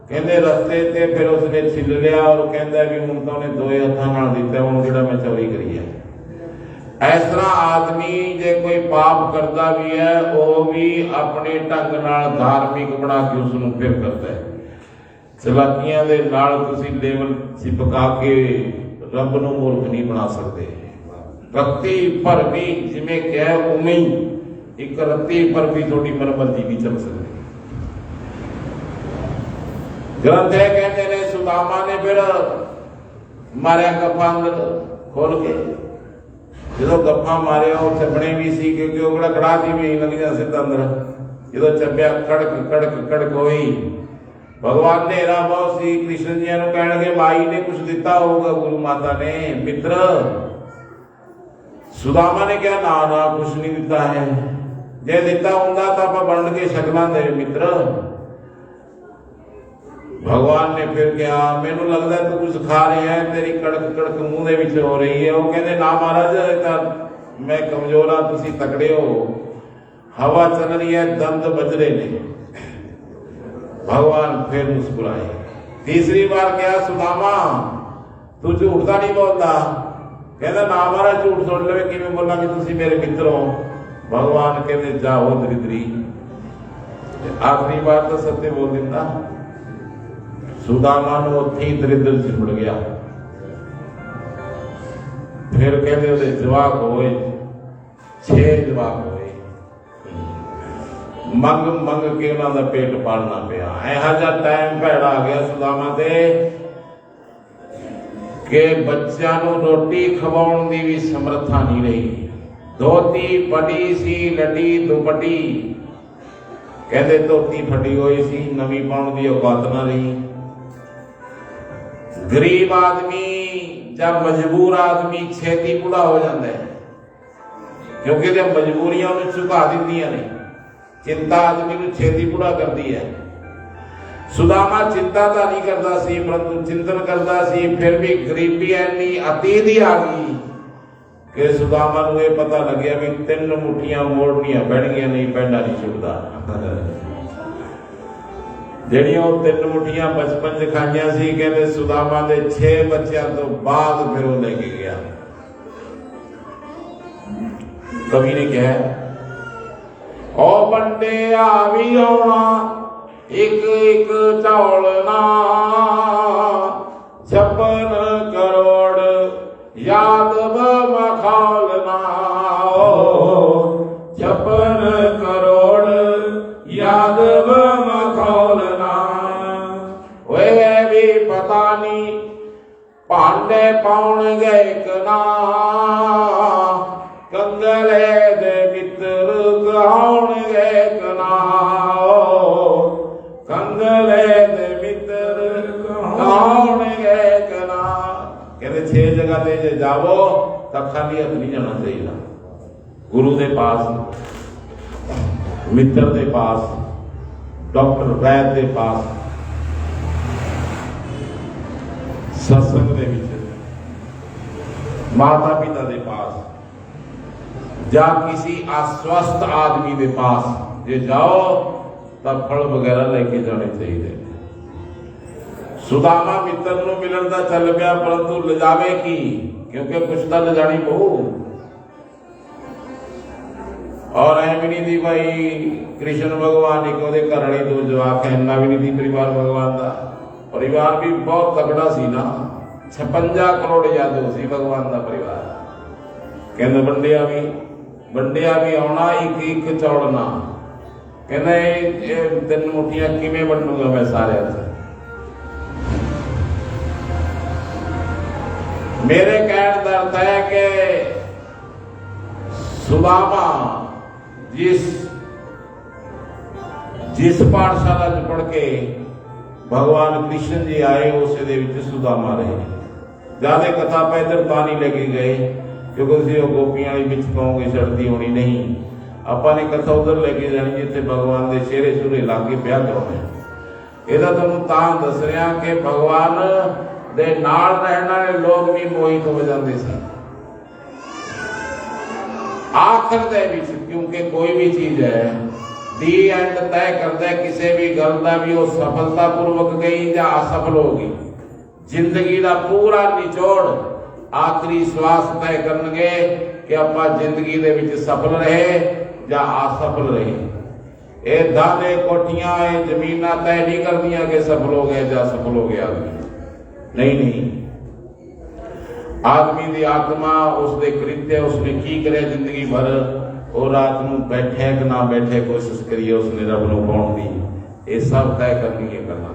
ਕਹਿੰਦੇ ਰਸਤੇ ਤੇ ਫਿਰ ਉਸਨੇ ਛਿੱਲ ਲਿਆ ਔਰ ਕਹਿੰਦਾ ਵੀ ਹੁਣ ਤਾਂ ਉਹਨੇ 2 ਹੱਥਾਂ ਨਾਲ ਦਿੱਤਾ, ਹੁਣ ਜਿਹੜਾ ਮੈਂ ਚੋਰੀ ਕਰੀ ਹੈ। ਇਸ ਤਰ੍ਹਾਂ ਆਦਮੀ ਜੇ ਕੋਈ ਪਾਪ ਕਰਦਾ ਵੀ ਹੈ ਉਹ ਵੀ ਆਪਣੇ ਢੰਗ ਨਾਲ ਧਾਰਮਿਕ ਬਣਾ ਕੇ ਉਸ ਨੂੰ ਫਿਰ ਕਰਦਾ ਹੈ। ਚਲਾਕੀਆਂ ਦੇ ਨਾਲ ਤੁਸੀਂ ਲੇਵਲ ਚਿਪਕਾ ਕੇ ਰੱਬ ਨੂੰ ਮੂਰਖ ਨਹੀਂ ਬਣਾ ਸਕਦੇ। ਰੱਤੀ ਪਰ ਵੀ ਜਿਵੇਂ ਕਿਹਾ ਉਵੇਂ ਹੀ ਇੱਕ ਰੱਤੀ ਪਰ ਵੀ ਤੁਹਾਡੀ ਮਨਮਰਜ਼ੀ ਵੀ ਚੱਲ ਸਕਦੀ। ਗ੍ਰੰਥ ਹੈ ਕਹਿੰਦੇ ਨੇ ਸੁਦਾਮਾ ਨੇ ਫਿਰ ਮਾਰਿਆ ਗੱਫਾ ਅੰਦਰ ਖੋਲ ਕੇ। ਜਦੋਂ ਗੱਫਾ ਮਾਰਿਆ ਉਹ ਚੱਬਣੇ ਵੀ ਸੀ, ਕਿਉਂਕਿ ਉਹ ਕਿਹੜਾ ਕੜਾ ਦੀ ਵੀ ਲੱਗ ਜਾ ਸਿੱਧਾ ਅੰਦਰ। ਜਦੋਂ ਚੱਬਿਆ ਕੜਕ ਕੜਕ ਕੜਕ ਹੋਈ। ਭਗਵਾਨ ਨੇ ਹਨੇਰਾ ਬਹੁਤ ਸੀ, ਕ੍ਰਿਸ਼ਨ ਜੀ ਨੂੰ ਕਹਿਣਗੇ ਮਾਈ ਨੇ ਕੁਝ ਦਿੱਤਾ ਹੋਊਗਾ, ਗੁਰੂ ਮਾਤਾ ਨੇ। ਮਿੱਤਰ ਸੁਦਾਮਾ ਨੇ ਕਿਹਾ ਨਾ ਨਾ ਕੁਛ ਨਹੀਂ ਦਿੱਤਾ ਹੈ, ਜੇ ਦਿੱਤਾ ਹੁੰਦਾ ਤਾਂ ਆਪਾਂ ਵੰਡ ਕੇ ਛਕ ਲਾਂਦੇ ਮਿੱਤਰ। ਭਗਵਾਨ ਨੇ ਫਿਰ ਕਿਹਾ ਮੈਨੂੰ ਲੱਗਦਾ ਤੂੰ ਕੁਝ ਖਾ ਰਿਹਾ ਹੈ, ਤੇਰੀ ਕੜਕ ਕੜਕ ਮੂੰਹ ਦੇ ਵਿੱਚ ਹੋ ਰਹੀ ਹੈ। ਉਹ ਕਹਿੰਦੇ ਨਾ ਮਹਾਰਾਜ ਤਾਂ ਮੈਂ ਕਮਜ਼ੋਰ ਹਾਂ, ਤੁਸੀਂ ਤਕੜੇ ਹੋ, ਹਵਾ ਚੱਲ ਰਹੀ ਹੈ, ਦੰਦ ਵੱਜ ਰਹੇ ਨੇ। ਭਗਵਾਨ ਫਿਰ ਮੁਸकुराए। तीसरी बार किया सुदामा तू झूठ ਤਾਂ ਨਹੀਂ ਬੋਲਦਾ। ਕਹਿੰਦਾ ਨਾ ਮਹਾਰਾਜ ਝੂਠ ਸੁਣ ਲਵੇ ਕਿਵੇਂ ਬੋਲਾਂ ਕਿ ਤੁਸੀਂ ਮੇਰੇ ਮਿੱਤਰ ਹੋ। ਭਗਵਾਨ ਕਹਿੰਦੇ ਜਾਓ ਦਰਿਦਰੀ। ਆਖਰੀ ਵਾਰ ਤਾਂ ਸੱਤੇ ਬੋਲ ਦਿੰਦਾ। ਸੁਦਾਮਾ ਨੂੰ ਉੱਥੇ ਹੀ ਦਰਿਦਰ ਚਿੰਬੜ ਗਿਆ। ਫਿਰ ਕਹਿੰਦੇ ਉਹਦੇ ਜਵਾਕ ਹੋਏ, 6 ਜਵਾਕ ਹੋਏ। ਮੰਗ ਮੰਗ ਕੇ ਉਹਨਾਂ ਦਾ ਪੇਟ ਪਾਲਣਾ ਪਿਆ। ਇਹੋ ਜਿਹਾ ਟਾਈਮ ਭੈੜਾ ਆ ਗਿਆ ਸੁਦਾਮਾ ਤੇ ਕਿ ਬੱਚਿਆਂ ਨੂੰ ਰੋਟੀ ਖਵਾਉਣ ਦੀ ਵੀ ਸਮਰੱਥਾ ਨਹੀਂ ਰਹੀ। ਧੋਤੀ ਫਟੀ ਸੀ, ਲੱਡੀ ਦੁਪੱਟੀ। ਕਹਿੰਦੇ ਧੋਤੀ ਫਟੀ ਹੋਈ ਸੀ, ਨਵੀਂ ਪਾਉਣ ਦੀ ਔਕਾਤ ਨਾ ਰਹੀ। ਗਰੀਬ ਆਦਮੀ ਜਾਂ ਮਜਬੂਰ ਆਦਮੀ ਛੇਤੀ ਬੁੜਾ ਹੋ ਜਾਂਦਾ ਹੈ, ਕਿਉਂਕਿ ਇਹਦੀਆਂ ਮਜਬੂਰੀਆਂ ਉਹਨੂੰ ਝੁਕਾ ਦਿੰਦੀਆਂ ਨੇ। ਚਿੰਤਾ ਆਦਮੀ ਨੂੰ ਛੇਤੀ ਬੁੜਾ ਕਰਦੀ ਹੈ। ਸੁਦਾਮਾ ਚਿੰਤਾ ਤਾਂ ਨਹੀਂ ਕਰਦਾ ਸੀ, ਪਰੰਤੂ ਚਿੰਤਨ ਕਰਦਾ ਸੀ। ਫਿਰ ਵੀ ਗਰੀਬੀ ਇੰਨੀ ਅਤੀ ਦੀ ਆ ਗਈ ਕਿ ਸੁਦਾਮਾ ਨੂੰ ਇਹ ਪਤਾ ਲੱਗਿਆ ਵੀ 3 ਮੁੱਠੀਆਂ ਮੋੜਨੀਆਂ ਪੈਣਗੀਆਂ, ਨਹੀਂ ਪੈਂਡਾ ਨਹੀਂ ਛੁੱਟਦਾ। ਜਿਹੜੀਆਂ ਉਹ 3 ਮੁੱਠੀਆਂ ਬਚਪਨ 'ਚ ਖਾਈਆਂ ਸੀ, ਕਹਿੰਦੇ ਸੁਦਾਮਾ ਦੇ 6 ਬੱਚਿਆਂ ਤੋਂ ਬਾਅਦ ਫਿਰ ਉਹ ਲੈ ਕੇ ਗਿਆ। ਕਵੀ ਨੇ ਕਿਹਾ ਉਹ ਬੰਡਿਆ ਵੀ ਆਉਣਾ ਇੱਕ ਇੱਕ ਝੌਲਣਾ, 56 ਕਰੋੜ ਯਾਦਵ ਮਖੌਲਣਾ। 56 ਕਰੋੜ ਯਾਦਵ ਮਖੌਲਣਾ। ਓਏ ਵੀ ਪਤਾ ਨਹੀਂ ਭਾਂਡੇ ਪਾਉਣਗੇ ਕਿ ਨਾ, ਕੰਗਲੇ ਦੇ ਮਿੱਤਰ ਕਹਾਉਣਗੇ ਕਿ ਨਾ। ਕੰਗਲੇ ਦੇ ਮਿੱਤਰ ਕਹਾਉਣਗੇ ਕਿ ਨਾ। ਕਹਿੰਦੇ 6 ਜਗ੍ਹਾ ਤੇ ਜੇ ਜਾਵੋ ਤਾਂ ਖਾਲੀ ਹੱਥ ਨਹੀਂ ਜਾਣਾ ਚਾਹੀਦਾ। ਗੁਰੂ ਦੇ ਪਾਸ, ਮਿੱਤਰ ਦੇ ਪਾਸ, ਡਾਕਟਰ ਵੈਦ ਦੇ ਪਾਸ, ਸਤਸੰਗ ਦੇ ਵਿੱਚ, ਮਾਤਾ ਪਿਤਾ ਦੇ ਪਾਸ ਜਾਂ किसी अस्वस्थ आदमी के पास जे जाओ तो फल वगैरह लेके जाने चाहिए। सुदामा मित्र नूं मिलन दा चल पिया, परंतु ले जावे की, क्योंकि कुछ तो ले जानी पऊ। और एम नहीं दी भाई कृष्ण भगवान एक ओदे घर वाली 2 जवाक है, इन्ना भी नहीं दी परिवार भगवान का। परिवार भी बहुत तगड़ा सी ना, 56 करोड़ यादव सी भगवान का परिवार। कहते वंडिया भी आना, एक एक चौड़ना। ਕਹਿੰਦਾ ਇਹ 3 ਮੁੱਠੀਆਂ ਕਿਵੇਂ ਵੰਡੂਗਾ ਮੈਂ ਸਾਰਿਆਂ 'ਚ। मेरे कहने का अर्थ है कि सुदामा जिस पाठशाला च पढ़ के भगवान कृष्ण जी आए उस सुदामा रहे। ज्यादा कथा आप इधर तो नहीं लेके गए क्योंकि गोपियां बिच कहोगे चढ़ती होनी नहीं। ਆਪਾਂ ने कथा उधर लेके जानी जिथे भगवान के चेहरे चूरे लागे ब्याह करवाने। ਇਹਦਾ ਤੁਹਾਨੂੰ ਤਾਂ ਦੱਸ ਰਿਹਾ कि भगवान ਦੇ ਨਾਲ ਰਹਿਣ ਵਾਲੇ ਲੋਕ ਵੀ ਮੋਹਿਤ ਹੋ ਜਾਂਦੇ ਸੀ ਆਖਰ ਦੇ ਵਿੱਚ, ਕਿਉਂਕਿ ਕੋਈ ਵੀ ਚੀਜ਼ ਹੈ ਦੀ ਐਂਡ ਤੈਅ ਕਰਦਾ ਕਿਸੇ ਵੀ ਗੱਲ ਦਾ ਵੀ ਉਹ ਸਫਲਤਾਪੂਰਵਕ ਗਈ ਜਾਂ ਅਸਫਲ ਹੋ ਗਈ। ਜ਼ਿੰਦਗੀ ਦਾ ਪੂਰਾ ਨਿਚੋੜ ਆਖਰੀ ਸਵਾਸ ਤੈਅ ਕਰਨਗੇ ਕਿ ਆਪਾਂ ਜ਼ਿੰਦਗੀ ਦੇ ਵਿੱਚ ਸਫਲ ਰਹੇ ਜਾਂ ਅਸਫਲ ਰਹੇ। ਇਹ ਦਾਣੇ ਕੋਠੀਆਂ ਇਹ ਜ਼ਮੀਨਾਂ ਤੈਅ ਨਹੀਂ ਕਰਦੀਆਂ ਕਿ ਸਫਲ ਹੋ ਗਿਆ ਜਾਂ ਅਸਫਲ ਹੋ ਗਿਆ ਆਦਮੀ। नहीं, आदमी की आत्मा उसके कृत्य उसने की करे जिंदगी भर और रात को बैठे कि ना बैठे कोशिश करिए उसने रब नूं पाउण दी, ये सब तय करनी है करना।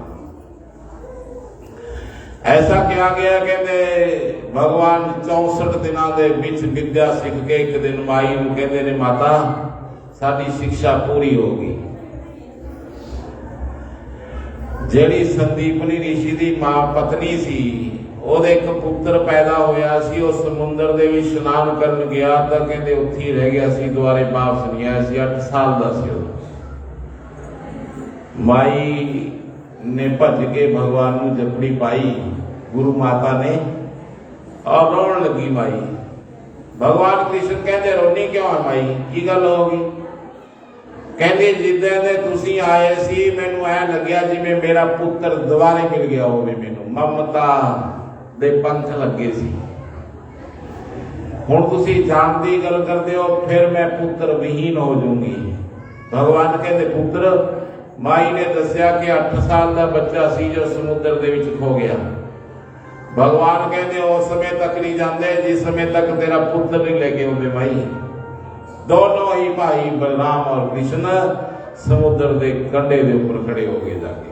ऐसा क्या गया कहते भगवान 64 दिनों के विच विद्या सीख के एक दिन माई नूं कहते ने माता साडी शिक्षा पूरी होगी। ਜਿਹੜੀ ਸੰਦੀਪਨੀ ऋषि ਦੀ ਮਾਂ ਪਤਨੀ ਸੀ ਉਹਦੇ ਇੱਕ ਪੁੱਤਰ ਪੈਦਾ ਹੋਇਆ ਸੀ। ਉਹ ਸਮੁੰਦਰ ਦੇ ਵਿੱਚ ਇਸ਼ਨਾਨ ਕਰਨ ਗਿਆ ਤਾਂ ਕਹਿੰਦੇ ਉੱਥੇ ਹੀ ਰਹਿ ਗਿਆ ਸੀ, ਦੁਬਾਰੇ ਵਾਪਸ ਨਹੀਂ ਆਇਆ ਸੀ। 8 ਸਾਲ ਦਾ ਸੀ ਉਹ। ਮਾਈ ਨੇ ਭੱਜ ਕੇ ਭਗਵਾਨ ਨੂੰ ਜਪੜੀ ਪਾਈ ਗੁਰੂ ਮਾਤਾ ਨੇ ਔਰ ਰੋਣ ਲੱਗੀ ਮਾਈ। ਭਗਵਾਨ ਕ੍ਰਿਸ਼ਨ ਕਹਿੰਦੇ ਰੋਣੀ ਕਿਉਂ ਹੈ ਮਾਈ, ਕੀ ਗੱਲ ਹੋ ਗਈ? ਕਹਿੰਦੇ ਜਿੱਦਾਂ ਦੇ ਤੁਸੀਂ ਆਏ ਸੀ ਮੈਨੂੰ ਐ ਲੱਗਿਆ ਜਿਵੇਂ ਮੇਰਾ ਪੁੱਤਰ ਦੁਬਾਰੇ ਮਿਲ ਗਿਆ ਹੋਵੇ। ਮੈਨੂੰ ਮਮਤਾ ਦੇ ਪੰਖ ਲੱਗੇ ਸੀ। ਹੁਣ ਤੁਸੀਂ ਜਾਣ ਦੀ ਗੱਲ ਕਰਦੇ ਹੋ ਫਿਰ ਮੈਂ ਪੁੱਤਰ ਵਿਹੀਨ ਹੋ ਜਾਊਂਗੀ। ਭਗਵਾਨ ਕਹਿੰਦੇ ਪੁੱਤਰ, ਮਾਈ ਨੇ ਦੱਸਿਆ ਕਿ 8 ਸਾਲ ਦਾ ਬੱਚਾ ਸੀ ਜੋ ਸਮੁੰਦਰ ਦੇ ਵਿੱਚ ਖੋ ਗਿਆ। ਭਗਵਾਨ ਕਹਿੰਦੇ ਉਸ ਸਮੇਂ ਤੱਕ ਨਹੀਂ ਜਾਂਦੇ ਜਿਸ ਸਮੇਂ ਤੱਕ ਤੇਰਾ ਪੁੱਤਰ ਨਹੀਂ ਲੈ ਕੇ ਆਉਂਦੇ। ਮਾਈ दोनों ही भाई बलराम और कृष्ण समुद्र के कंढे के ऊपर खड़े हो गए जाके।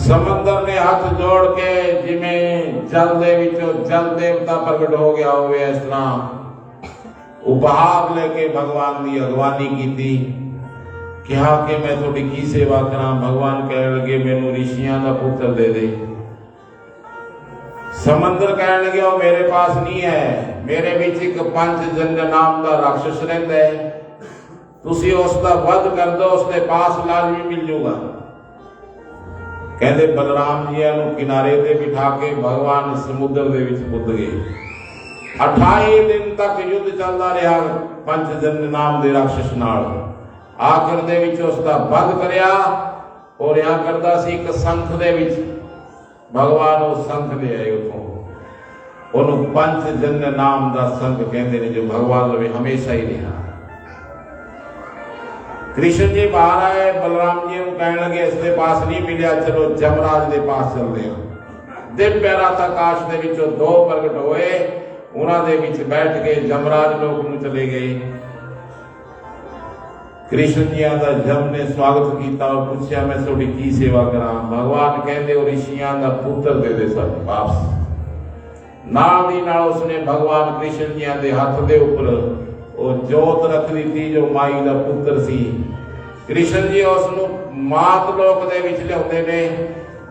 समंदर ने हाथ जोड़ के जिमें जल दे विचों जल देवता प्रगट हो गया होवे इस तरह उपहार लेके भगवान की अगवानी की। कहा कि मैं थोड़ी की सेवा करा। भगवान कह लगे मैनू ऋषियां का पुत्र दे दे। समंदर कहने लगे मेरे पास नहीं है, मेरे बीच एक पंचजन्य नाम का राक्षस रहता है, तुसी उसका वध कर दो उसके पास लाजमी मिल जाऊगा। कहते बलराम जी नूं किनारे ते बिठा के भगवान समुद्र दे विच कुद गए। 28 दिन तक युद्ध चलता रहा पंचजन्य नाम के राक्षस नाल। आखिर दे विच उसका वध करया और यहाँ करता सी एक संख दे विच। भगवान वो संख ले आए उतों, उन्होंने पंचजन्य नाम का संख कहते हैं जो भगवान लवे हमेशा ही रहा। कृष्ण जी बाहर आए, बलराम जी को कहने लगे इसके पास नहीं मिलिया, चलो जमराज के पास चलते हैं। दिव्य रात आकाश के विचों 2 प्रगट होए, उन्होंने विच बैठ के जमराज लोक में चले गए। कृष्ण जी का जम ने स्वागत किया और पूछा मैं थोड़ी की सेवा करा। भगवान कहते ऋषियां का पुत्र दे दे सब वापस। नाल दी नाल उसने भगवान कृष्ण जी के हाथ के ऊपर वो जोत रख दी थी जो माई का पुत्र सी। कृष्ण जी उसनू मात लोक दे विच लियाउंदे ने।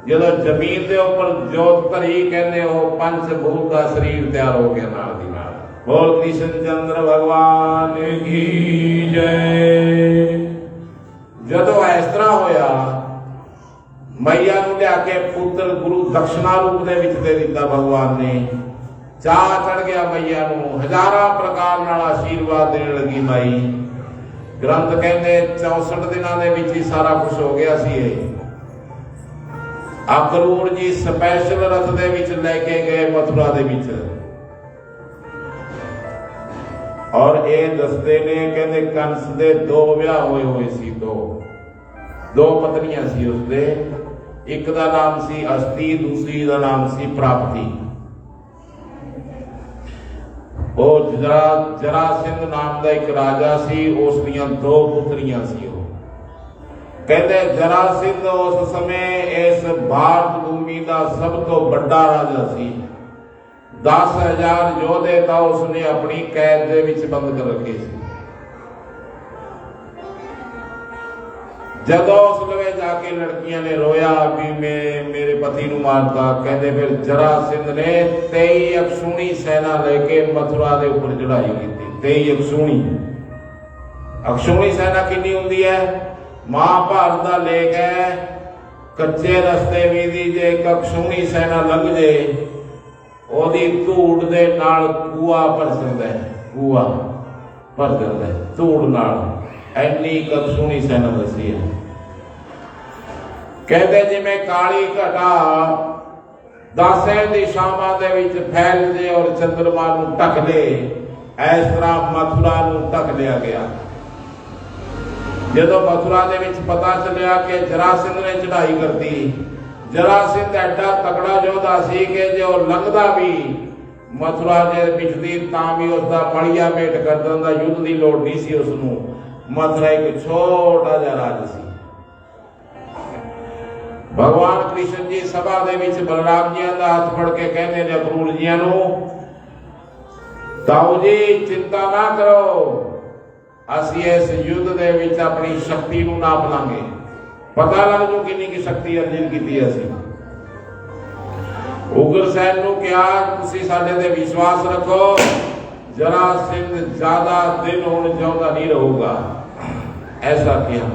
जदों जमीन के ऊपर जोत धरी कहते वो पंचभूत का शरीर तैयार हो गया नाल दी नाल। बोल कृष्ण चंद्र भगवान की जय। जदों इस तरह होया मैया नूं लिया के पुत्र गुरु दक्षिणा रूप दे विच दे दिता भगवान ने। चाह चढ़ गया मैया नूं, हजारां प्रकार नाल आशीर्वाद देने लगी माई। ग्रंथ कहते 64 दिनों के विच ही सारा कुछ हो गया सी। अखरूट जी स्पैशल रथ दे विच लेके गए मथुरा दे विच और ये दसते ने कहते कंस दे 2 विआह होए सी। दो पत्नियां सी उसदे, एक दा नाम सी अस्थि, दूसरी दा नाम सी प्राप्ति। वो ਜਰਾਸਿੰਧ ਨਾਮ ਦਾ ਇੱਕ ਰਾਜਾ ਸੀ, ਉਸ ਦੀਆਂ 2 ਪੁੱਤਰੀਆਂ ਸੀ। ਉਹ ਕਹਿੰਦੇ ਜਰਾਸਿੰਧ ਉਸ ਸਮੇਂ ਇਸ ਭਾਰਤ ਭੂਮੀ ਦਾ ਸਭ ਤੋਂ ਵੱਡਾ ਰਾਜਾ ਸੀ। 10,000 ਯੋਧੇ ਤਾਂ ਉਸਨੇ ਆਪਣੀ ਕੈਦ ਦੇ ਵਿੱਚ ਬੰਦ ਕਰ ਰੱਖੇ ਸੀ। ਜਦੋਂ ਉਸ ਲਵੇ ਜਾ ਕੇ ਲੜਕੀਆਂ ਨੇ ਰੋਇਆ ਵੀ ਮੈਂ ਮੇਰੇ ਪਤੀ ਨੂੰ ਮਾਰਤਾ, ਕਹਿੰਦੇ ਫਿਰ ਜਰਾਸਿੰਧ ਨੇ 23 ਅਕਸ਼ੂਣੀ ਸੈਨਾ ਲੈ ਕੇ ਮਥੁਰਾ ਦੇ ਉੱਪਰ ਚੜਾਈ ਕੀਤੀ। 23 ਅਕਸ਼ੂਣੀ ਸੈਨਾ ਕਿੰਨੀ ਹੁੰਦੀ ਹੈ? ਮਹਾਭਾਰਤ ਦਾ ਲੇਖ ਹੈ, ਕੱਚੇ ਰਸਤੇ ਵੀ ਦੀ ਜੇ ਇੱਕ ਅਕਸ਼ੂਣੀ ਸੈਨਾ ਲੰਘ ਜੇ ਉਹਦੀ ਧੂੜ ਦੇ ਨਾਲ ਕੂਆ ਭਰ ਜਾਂਦਾ ਹੈ, ਕੂਆ ਭਰ ਜਾਂਦਾ ਹੈ ਧੂੜ ਨਾਲ। ਐਨੀ ਅਕਸ਼ੂਣੀ ਸੈਨਾ ਦੱਸੀ ਹੈ। ਕਹਿੰਦੇ ਜਿਵੇਂ ਕਾਲੀ ਘਟਾ 10 ਦਿਸ਼ਾਵਾਂ ਦੇ ਵਿੱਚ ਫੈਲ ਜੇ ਔਰ ਚੰਦਰਮਾ ਨੂੰ ਢੱਕ ਦੇ, ਇਸ ਤਰ੍ਹਾਂ ਮਥੁਰਾ ਨੂੰ ਢੱਕ ਲਿਆ ਗਿਆ। ਜਦੋਂ ਮਥੁਰਾ ਦੇ ਵਿੱਚ ਪਤਾ ਚੱਲਿਆ ਕਿ ਜਰਾਸਿੰਧ ਨੇ ਚੜਾਈ ਕਰਤੀ, ਜਰਾਸਿੰਧ ਐਡਾ ਤਕੜਾ ਯੋਧਾ ਸੀ ਕਿ ਜੇ ਉਹ ਲੰਘਦਾ ਵੀ ਮਥੁਰਾ ਦੇ ਵਿੱਚ ਦੀ ਤਾਂ ਵੀ ਉਸਦਾ ਮੜੀਆ ਮੇਟ ਕਰ ਦਿੰਦਾ, ਯੁੱਧ ਦੀ ਲੋੜ ਨਹੀਂ ਸੀ ਉਸਨੂੰ। ਮਥੁਰਾ ਇੱਕ ਛੋਟਾ ਜਿਹਾ ਰਾਜ ਸੀ। ਭਗਵਾਨ ਕ੍ਰਿਸ਼ਨ ਜੀ ਸਭਾ ਦੇ ਵਿੱਚ ਬਲਰਾਮ ਜੀ ਦਾ ਹੱਥ ਫੜ ਕੇ ਕਹਿੰਦੇ ਨੇ ਅਕਰੂਰ ਜੀਆਂ ਨੂੰ, ਤਾऊ ਜੀ ਚਿੰਤਾ ਨਾ ਕਰੋ, ਅਸੀਂ ਇਸ ਯੁੱਧ ਦੇ ਵਿੱਚ ਆਪਣੀ ਸ਼ਕਤੀ ਨੂੰ ਨਾਪ ਲਾਂਗੇ, ਪਤਾ ਲੱਗ ਜੂ ਕਿੰਨੀ ਕੀ ਸ਼ਕਤੀ ਅਰਜਨ ਕੀਤੀ ਅਸੀਂ। ਉਗਰਸੈਨ ਨੂੰ ਕਿਹਾ ਤੁਸੀਂ ਸਾਡੇ ਤੇ ਵਿਸ਼ਵਾਸ ਰੱਖੋ, ਜਰਾਸਿੰਧ ਜ਼ਿਆਦਾ ਦਿਨ ਹੁਣ ਜਿਉਂਦਾ ਨਹੀਂ ਰਹੂਗਾ, ਐਸਾ ਕਿਹਾ।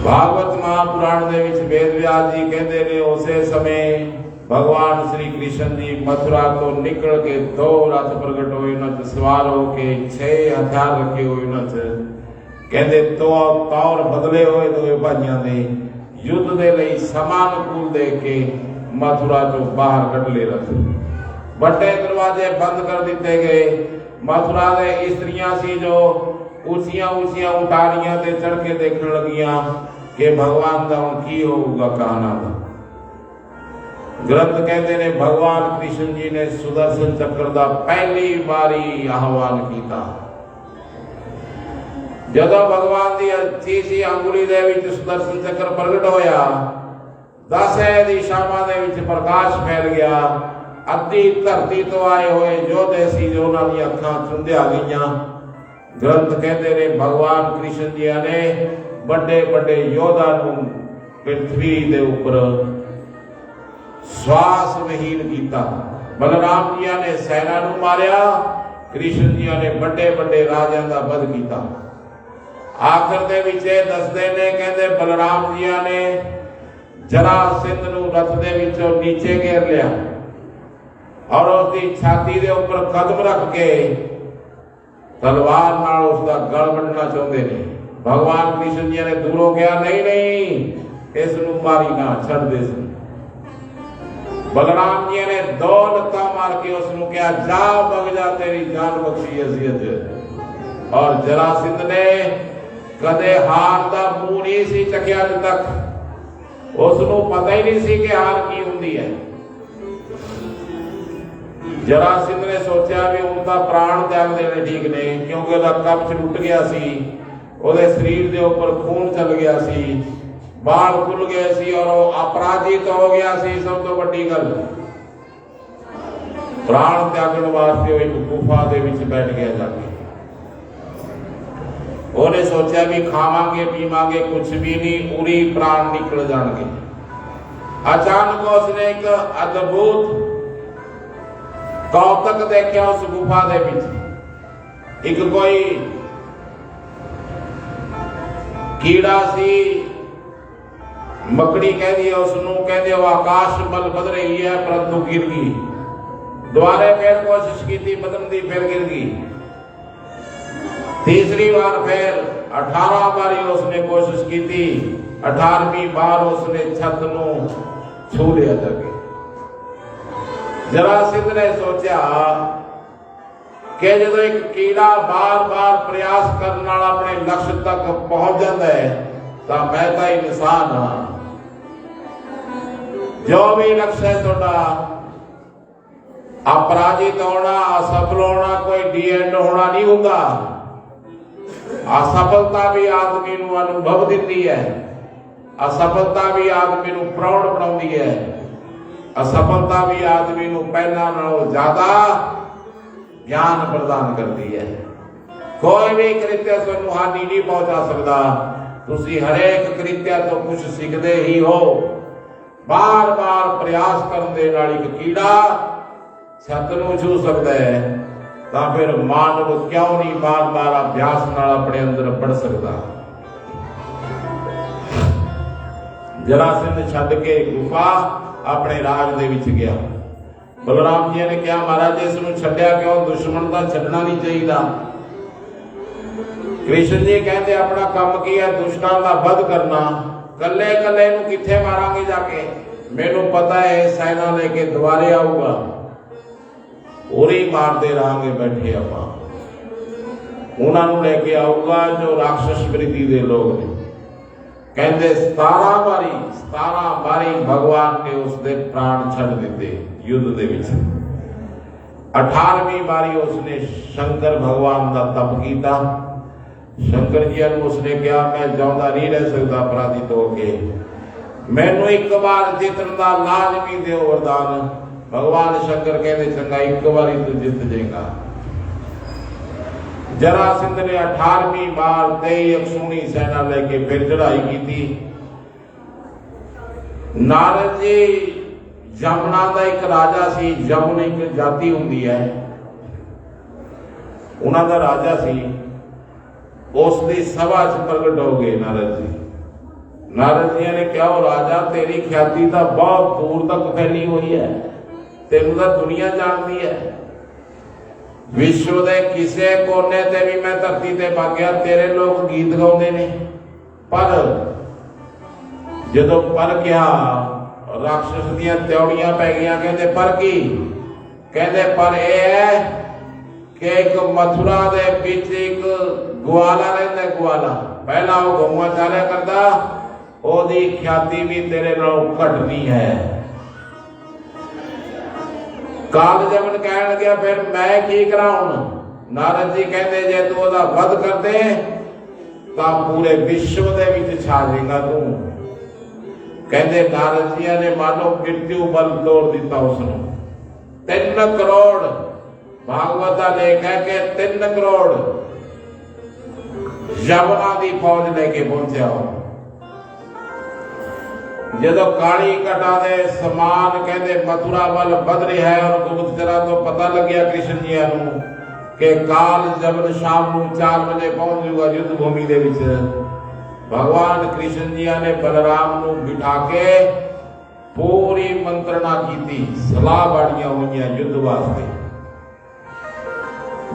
ਭਾਗਵਤ ਮਹਾਪੁਰਾਣ ਦੇ ਵਿੱਚ ਵੇਦ ਵਿਆਸ ਜੀ ਕਹਿੰਦੇ ਨੇ ਉਸੇ ਸਮੇਂ ਭਗਵਾਨ ਸ਼੍ਰੀ ਕ੍ਰਿਸ਼ਨ ਜੀ ਮਥੁਰਾ ਤੋਂ ਨਿਕਲ ਕੇ 2 ਰਥ ਪ੍ਰਗਟ ਹੋਏ, ਉਹਨਾਂ 'ਚ ਸਵਾਰ ਹੋ ਕੇ 6 ਹਥਿਆਰ ਰੱਖੇ ਹੋਏ, ਉਹਨਾਂ 'ਚ ਕਹਿੰਦੇ ਤੌਰ ਬਦਲੇ ਹੋਏ ਦੋਵੇਂ ਭਾਈਆਂ ਦੇ, ਯੁੱਧ ਦੇ ਲਈ ਸਮਾਨੁਕੂਲ ਦੇ ਕੇ ਮਥੁਰਾ ਤੋਂ ਬਾਹਰ ਕੱਢ ਲਏ ਰਥ। ਵੱਡੇ ਦਰਵਾਜ਼ੇ ਬੰਦ ਕਰ ਦਿੱਤੇ ਗਏ। ਮਥੁਰਾ ਦੇ ਇਸਤਰੀਆਂ ਸੀ ਜੋ ਉੱਚੀਆਂ ਉਟਾਰੀਆਂ ਤੇ ਚੜ ਕੇ ਦੇਖਣ ਲੱਗੀਆਂ ਕਿ ਭਗਵਾਨ ਦਾ ਹੁਣ ਕੀ ਹੋਊਗਾ ਕਹਾਣਾ ਦਾ। ਗ੍ਰੰਥ ਕਹਿੰਦੇ ਨੇ ਭਗਵਾਨ ਕ੍ਰਿਸ਼ਨ ਜੀ ਨੇ ਸੁਦਰਸ਼ਨ ਚੱਕਰ ਦਾ ਪਹਿਲੀ ਵਾਰੀ ਆਹਵਾਨ ਕੀਤਾ। ਜਦੋਂ ਭਗਵਾਨ ਦੀ 30 ਅੰਗੁਲੀ ਦੇ ਵਿੱਚ ਸੁਦਰਸ਼ਨ ਚੱਕਰ ਪ੍ਰਗਟ ਹੋਇਆ, 10 ਦਿਸ਼ਾਵਾਂ ਦੇ ਵਿੱਚ ਪ੍ਰਕਾਸ਼ ਫੈਲ ਗਿਆ। ਅੱਧੀ ਧਰਤੀ ਤੋਂ ਆਏ ਹੋਏ ਯੋਧੇ ਸੀ ਜੋ ਉਹਨਾਂ ਦੀਆਂ ਅੱਖਾਂ ਚੁੰਧਿਆ ਗਈਆਂ। ਗ੍ਰੰਥ ਕਹਿੰਦੇ ਨੇ ਭਗਵਾਨ ਕ੍ਰਿਸ਼ਨ ਜੀ ਨੇ ਵੱਡੇ ਯੋਧਾ ਨੂੰ ਪ੍ਰਿਥਵੀ ਦੇ ਉੱਪਰ ਸਵਾਸ ਵਿਹੀਨ ਕੀਤਾ। ਬਲਰਾਮ ਜੀ ਨੇ ਸੈਨਾ ਨੂੰ ਮਾਰਿਆ, ਕ੍ਰਿਸ਼ਨ ਜੀ ਨੇ ਵੱਡੇ ਰਾਜਿਆਂ ਦਾ ਵਧ ਕੀਤਾ। ਆਖਰ ਦੇ ਵਿੱਚ ਇਹ ਦੱਸਦੇ ਨੇ, ਕਹਿੰਦੇ ਬਲਰਾਮ ਜੀ ਨੇ ਜਰਾਸਿੰਧ ਨੂੰ ਰਥ ਦੇ ਵਿੱਚੋਂ ਨੀਚੇ ਘੇਰ ਲਿਆ ਔਰ ਉਸਦੀ ਛਾਤੀ ਦੇ ਉੱਪਰ ਕਦਮ ਰੱਖ ਕੇ ਤਲਵਾਰ ਨਾਲ ਉਸਦਾ ਗਲ ਵੱਢਣਾ ਚਾਹੁੰਦੇ ਨੇ। ਭਗਵਾਨ ਕ੍ਰਿਸ਼ਨ ਜੀ ਨੇ ਦੂਰੋਂ ਕਿਹਾ ਨਹੀਂ ਇਸ ਨੂੰ ਮਾਰੀ ਨਾ, ਛੱਡ ਦੇ ਸੀ। ਬਲਰਾਮ ਜੀ ਨੇ 2 ਲੱਤਾਂ ਮਾਰ ਕੇ ਉਸ ਨੂੰ ਕਿਹਾ ਜਾ ਵਗ ਜਾ, ਤੇਰੀ ਜਾਨ ਬਖਸ਼ੀ ਅਸੀਂ ਅੱਜ। ਔਰ ਜਰਾਸਿੰਧ ਨੇ ਕਦੇ ਹਾਰ ਦਾ ਮੂੰਹ ਨਹੀਂ ਸੀ ਚੱਕਿਆ ਅੱਜ ਤੱਕ। ਉਸ ਨੂੰ ਪਤਾ ਹੀ ਨਹੀਂ ਸੀ ਕਿ ਹਾਰ ਕੀ ਹੁੰਦੀ ਹੈ। ਜਰਾਸਿੰਧ ਨੇ ਸੋਚਿਆ ਵੀ ਹੁਣ ਤਾਂ ਪ੍ਰਾਣ ਤਿਆਗ ਦੇਣੇ ਠੀਕ ਨੇ, ਕਿਉਂਕਿ ਉਹਦਾ ਕਬਜ਼ ਟੁੱਟ ਗਿਆ ਸੀ, ਉਹਦੇ ਸਰੀਰ ਦੇ ਉੱਪਰ ਖੂਨ ਚੱਲ ਗਿਆ ਸੀ, ਬਾਲ ਖੁੱਲ ਗਏ ਸੀ ਔਰ ਉਹ ਅਪਰਾਜਿਤ ਹੋ ਗਿਆ ਸੀ। ਸਭ ਤੋਂ ਵੱਡੀ ਗੱਲ, ਪ੍ਰਾਣ ਤਿਆਗਣ ਵਾਸਤੇ ਉਹ ਇੱਕ ਗੁਫਾ ਦੇ ਵਿੱਚ ਬੈਠ ਗਿਆ ਜਾ ਕੇ। ਉਹਨੇ ਸੋਚਿਆ ਵੀ ਖਾਵਾਂਗੇ ਪੀਵਾਂਗੇ ਕੁਝ ਵੀ ਨਹੀਂ, ਉਰੀ ਪ੍ਰਾਣ ਨਿਕਲ ਜਾਣਗੇ। ਅਚਾਨਕ ਉਸਨੇ ਇੱਕ ਅਦਭੁਤ ਕੌਤਕ ਦੇਖਿਆ ਉਸ ਗੁਫਾ ਦੇ ਵਿੱਚ। ਇੱਕ ਕੋਈ ਕੀੜਾ ਸੀ, ਮੱਕੜੀ ਕਹਿੰਦੀ ਹੈ ਉਸਨੂੰ, ਕਹਿੰਦੇ ਉਹ ਆਕਾਸ਼ ਵੱਲ ਵਧ ਰਹੀ ਹੈ ਪਰੰਤੂ ਗਿਰ ਗਈ। ਦੁਬਾਰੇ ਫਿਰ ਕੋਸ਼ਿਸ਼ ਕੀਤੀ ਬਦਲਣ ਦੀ, ਫਿਰ ਗਿਰ ਗਈ। ਤੀਸਰੀ ਵਾਰ ਫਿਰ 18 ਵਾਰੀ ਉਸਨੇ ਕੋਸ਼ਿਸ਼ ਕੀਤੀ। 18ਵੀਂ ਵਾਰ ਉਸਨੇ ਛੱਤ ਨੂੰ ਛੂ ਲਿਆ ਜਾ ਕੇ। ਜਰਾਸਿੰਧ ਨੇ ਸੋਚਿਆ ਕਿ ਜਦੋਂ ਇੱਕ ਕੀੜਾ ਬਾਰ-ਬਾਰ ਪ੍ਰਯਾਸ ਕਰਨ ਨਾਲ ਆਪਣੇ ਲਕਸ਼ ਤੱਕ ਪਹੁੰਚ ਜਾਂਦਾ ਹੈ ਤਾਂ ਮੈਂ ਤਾਂ ਇਨਸਾਨ ਹਾਂ। ਜੋ ਵੀ ਲਕਸ਼ ਹੈ ਤੁਹਾਡਾ अपराजित होना, असफल होना कोई डी एंड होना नहीं होगा। असफलता भी आदमी ਨੂੰ अनुभव दिंदी है, असफलता भी आदमी ਨੂੰ प्रौढ़ बनाउंदी है, असफलता भी आदमी ਨੂੰ ਪਹਿਲਾਂ ਨਾਲੋਂ ਜ਼ਿਆਦਾ ज्ञान प्रदान करती है। कोई भी कृत्य ਤੁਹਾਨੂੰ हानि नहीं पहुंचा सकता। ਤੁਸੀਂ हरेक कृत्य तो कुछ सीखते ही हो। बार बार प्रयास करने ਦੇ ਨਾਲ ਇੱਕ ਕੀੜਾ ਛੱਤ ਨੂੰ ਛੂ ਸਕਦਾ ਹੈ, ਤਾਂ ਫਿਰ ਮਾਨਵ ਕਿਉਂ ਨਹੀਂ ਬਾਰ ਬਾਰ ਅਭਿਆਸ ਨਾਲ ਆਪਣੇ ਅੰਦਰ ਪੜ ਸਕਦਾ। ਜਰਾਸੰਧ ਛੱਡ ਕੇ ਗੁਫਾ ਆਪਣੇ ਰਾਜ ਦੇ ਵਿੱਚ ਗਿਆ। ਬਲਰਾਮ ਜੀ ਨੇ ਕਿਹਾ ਮਹਾਰਾਜ ਇਸ ਨੂੰ ਛੱਡਿਆ ਕਿਉਂ? ਦੁਸ਼ਮਣ ਦਾ ਛੱਡਣਾ ਨਹੀਂ ਚਾਹੀਦਾ। ਕ੍ਰਿਸ਼ਨ ਜੀ ਕਹਿੰਦੇ ਆਪਣਾ ਕੰਮ ਕੀ ਹੈ? ਦੁਸ਼ਟਾਂ ਦਾ ਵੱਧ ਕਰਨਾ। ਕੱਲੇ ਕੱਲੇ ਨੂੰ ਕਿੱਥੇ ਮਾਰਾਂਗੇ ਜਾ ਕੇ? ਮੈਨੂੰ ਪਤਾ ਹੈ ਸੈਨਾ ਲੈ ਕੇ ਦੁਬਾਰੇ ਆਊਗਾ, ਉਰੇ ਮਾਰਦੇ ਰਹਾਂਗੇ ਬੈਠੇ ਆਪਾਂ। ਉਹਨਾਂ ਨੂੰ ਲੈ ਕੇ ਆਊਗਾ ਜੋ ਰਾਖਸ਼ ਵ੍ਰਿਤੀ ਦੇ ਲੋਕ ਨੇ। ਕਹਿੰਦੇ 17 ਵਾਰੀ ਭਗਵਾਨ ਨੇ ਉਸਦੇ ਪ੍ਰਾਣ ਛੱਡ ਦਿੱਤੇ युद्ध ਦੇ ਵਿੱਚ। 18ਵੀਂ ਵਾਰੀ ਉਸਨੇ ਸ਼ੰਕਰ ਭਗਵਾਨ ਦਾ ਤਪ ਕੀਤਾ। ਸ਼ੰਕਰ ਜੀ ਨੂੰ ਉਸਨੇ ਕਿਹਾ ਮੈਂ ਜਿਉਂਦਾ ਨਹੀਂ ਰਹਿ ਸਕਦਾ ਅਪਰਾਧਿਤ ਹੋ ਕੇ, ਮੈਨੂੰ ਇੱਕ ਵਾਰ ਜਿੱਤਣ ਦਾ ਲਾਜ਼ਮੀ ਦਿਓ ਵਰਦਾਨ। ਭਗਵਾਨ ਸ਼ੰਕਰ ਕਹਿੰਦੇ ਚੰਗਾ ਇੱਕ ਵਾਰੀ ਤੂੰ ਜਿੱਤ ਜਾਏਗਾ। ਜਰਾਸੰਧ ਨੇ 18ਵੀਂ ਵਾਰ 23 ਅਕਸ਼ੂਣੀ ਸੈਨਾ ਲੈ ਕੇ ਫਿਰ ਚੜਾਈ ਕੀਤੀ। ਨਾਰਦ ਜੀ ਜਮਨਾ ਦਾ ਇੱਕ ਰਾਜਾ ਸੀ। ਜਮਨ ਇੱਕ ਜਾਤੀ ਹੁੰਦੀ ਹੈ, ਉਹਨਾਂ ਦਾ ਰਾਜਾ ਸੀ। ਉਸ ਦੀ ਸਭਾ 'ਚ ਪ੍ਰਗਟ ਹੋ ਗਏ ਨਾਰਦ ਜੀ। ਨਾਰਦ ਜੀ ਨੇ ਕਿਹਾ ਉਹ ਰਾਜਾ ਤੇਰੀ ख्याति ਤਾਂ ਬਹੁਤ ਦੂਰ ਤੱਕ ਫੈਲੀ ਹੋਈ ਹੈ, ਤੈਨੂੰ ਤਾਂ ਦੁਨੀਆ ਜਾਣਦੀ ਹੈ। ਵਿਸ਼ਵ ਦੇ ਕਿਸੇ ਕੋਨੇ ਤੇ ਵੀ ਮੈਂ ਧਰਤੀ ਤੇ ਭਾਗਿਆ ਤੇਰੇ ਲੋਕ ਗੀਤ ਗਾਉਂਦੇ ਨੇ। ਪਰ ਜਦੋਂ ਪਰ ਕਿਹਾ ਰਾਖਸ਼ ਦੀਆਂ ਤਿਉੜੀਆਂ ਪੈ ਗਈਆਂ। ਕਹਿੰਦੇ ਪਰ ਕੀ? ਕਹਿੰਦੇ ਪਰ ਇਹ ਹੈ ਕਿ ਇੱਕ ਮਥੁਰਾ ਦੇ ਵਿੱਚ ਇੱਕ ਗਵਾਲਾ ਰਹਿੰਦਾ। ਗਵਾਲਾ ਪਹਿਲਾਂ ਉਹ ਗਊਆਂ ਚਾਰਿਆ ਕਰਦਾ, ਉਹਦੀ ख्याति ਵੀ ਤੇਰੇ ਨਾਲੋਂ ਘੱਟ ਨਹੀਂ ਹੈ। ਕਾਲ ਜਮਨ ਕਹਿਣ ਗਿਆ ਫਿਰ ਮੈਂ ਕੀ ਕਰਾਂ ਹੁਣ? ਨਾਰਦ ਜੀ ਕਹਿੰਦੇ ਜੇ ਤੂੰ ਉਹਦਾ ਵੱਧ ਕਰਦੇ ਤਾਂ ਪੂਰੇ ਵਿਸ਼ਵ ਦੇ ਵਿੱਚ ਛਾ ਜਾਏਗਾ ਤੂੰ। ਕਹਿੰਦੇ ਨਾਰਦ ਜੀ ਨੇ ਮਾਨੋ ਮ੍ਰਿਤਿੂ ਬਲ ਤੋੜ ਦਿੱਤਾ ਉਸਨੂੰ। 3 ਕਰੋੜ ਭਾਗਵਤ ਦਾ ਲੇਖ ਹੈ ਕਿ 3 ਕਰੋੜ ਯਵਨਾਂ ਦੀ ਫੌਜ ਲੈ ਕੇ ਪਹੁੰਚਿਆ। ਜਦੋਂ ਕਾਲੀ ਘਟਾ ਦੇ ਸਮਾਨ ਕਹਿੰਦੇ ਮਥੁਰਾ ਵੱਲ ਵੱਧ ਰਿਹਾ ਹੈ ਔਰ ਗੁਪਤਚਰਾਂ ਤੋਂ ਪਤਾ ਲੱਗਿਆ ਕ੍ਰਿਸ਼ਨ ਜੀ ਨੂੰ ਕਿ ਕਾਲ ਜਮਨ ਸ਼ਾਮ ਨੂੰ 4 ਵਜੇ ਪਹੁੰਚ ਜਾਊਗਾ ਯੁੱਧ ਭੂਮੀ ਦੇ ਵਿੱਚ। ਭਗਵਾਨ ਕ੍ਰਿਸ਼ਨ ਜੀ ਨੇ ਬਲਰਾਮ ਨੂੰ ਬਿਠਾ ਕੇ ਪੂਰੀ ਮੰਤਰਣਾ ਕੀਤੀ, ਸਲਾਹ ਬਾੜੀਆਂ ਹੋਈਆਂ ਯੁੱਧ ਵਾਸਤੇ।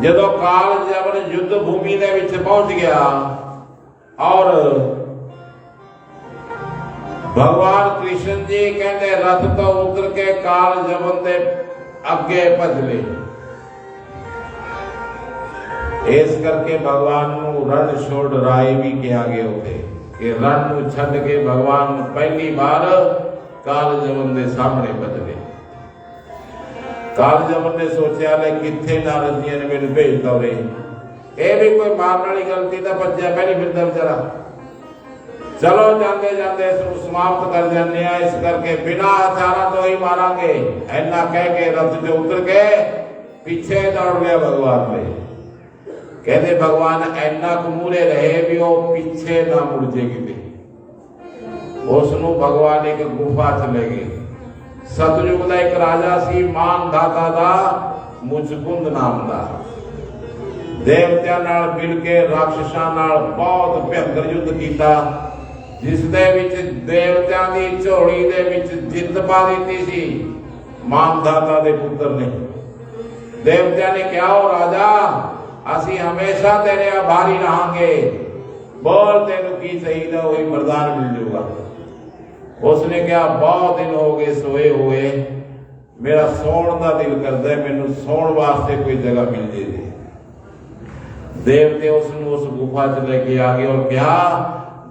ਜਦੋਂ ਕਾਲ ਜਮਨ ਯੁੱਧ ਭੂਮੀ ਦੇ ਵਿੱਚ ਪਹੁੰਚ ਗਿਆ ਔਰ भगवान कृष्ण जी कहते रथ तो उतर के काल जमन दे अगे भज ले। इस करके भगवान नू रण छोड़ राय भी कहा गया होते कि रण नू छड़ के भगवान पहली बार काल जमन दे सामने भज ले। काल जमन ने सोचा ले किथे नारद जी ने मैनू भेजता रे, ये भी कोई मारने वाली गलती तो भज्या पहली फिरदा बेचारा। चलो जाते जाते इसको समाप्त कर देने। इस करके बिना हथियारा तो ही मारांगे ऐना कह के रथ से उतर के पीछे दौड़ गया भगवान में। कहते भगवान ऐना कुमूरे रहे भी वो पीछे ना मुड़ जाएगी। उसनु भगवान एक गुफा चले गए। सतयुग का एक राजा सी मानधाता दा मुचकुंद नाम दा। देवत्या नाल मिल के राक्षसां नाल बहुत भयंकर युद्ध किया, जिस दे विच देवत्या दी झोली दे विच जित पा दी सी मानधाता दे पुत्र ने। देवत्या ने कहा ओ राजा असी हमेशा तेरे आभारी रहांगे, बोल तेनू की चाहिए वही वरदान मिल जाऊगा। उसने कहा बहुत दिन हो गए सोए हुए, मेरा सौण का दिल करता है, मैनू सौण वास्ते कोई जगह मिल जाए। देवते उसनू उस गुफा च लेके आ गए और कहा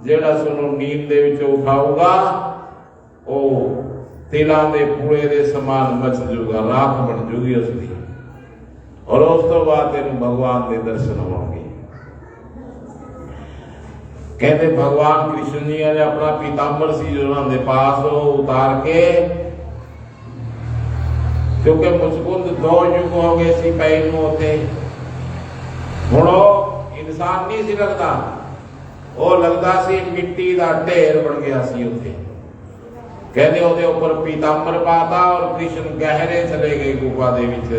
जेड़ा सुनो नींद दे विच उठाऊगा ओ तिलां दे पूरे दे समान मच जूगा, राख बन जूगी उसकी। और उस तो बाद तेन भगवान के दर्शन होंगे। कहते भगवान कृष्ण जी ने अपना पीतांबर सी जो उन्होंने पास उतार के, क्योंकि मुचकुंद 2 युग हो गए सी पैन होते, हुण इंसान नहीं सी लगता, वो लगता सी मिट्टी का ढेर बन गया सी उत्थे। कहते ਉਹਦੇ ਉੱਪਰ पीतांबर पाता और कृष्ण गहरे चले गए गुफा ਦੇ ਵਿੱਚ।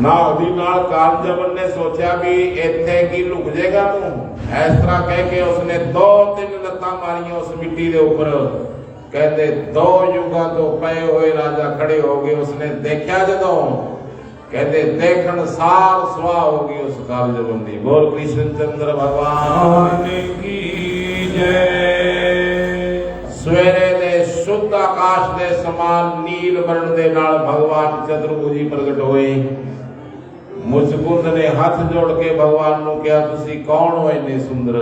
ना ਉਹਦੀ ਨਾਲ ਕਾਲਜਬਨ ने सोचा भी ਇੱਥੇ ਕੀ लुक जाएगा तू, इस तरह कह के उसने 2-3 ਲੱਤਾਂ मारियां उस मिट्टी के ऊपर। कहते 2 युगों तो पे हुए राजा खड़े हो गए। उसने देखा जदों, कहते देखन सार सुहा होगी उस कालजबन दी। बोल कृष्ण चंद्र भगवान की जय। सवेरे दे शुद्ध आकाश दे समान नील वर्ण दे नाल भगवान चतुर्भुज प्रगट होए। मुचकुंद ने हाथ जोड़ के भगवान नूं कहा, तुसी कौन हो इन्ने सुंदर,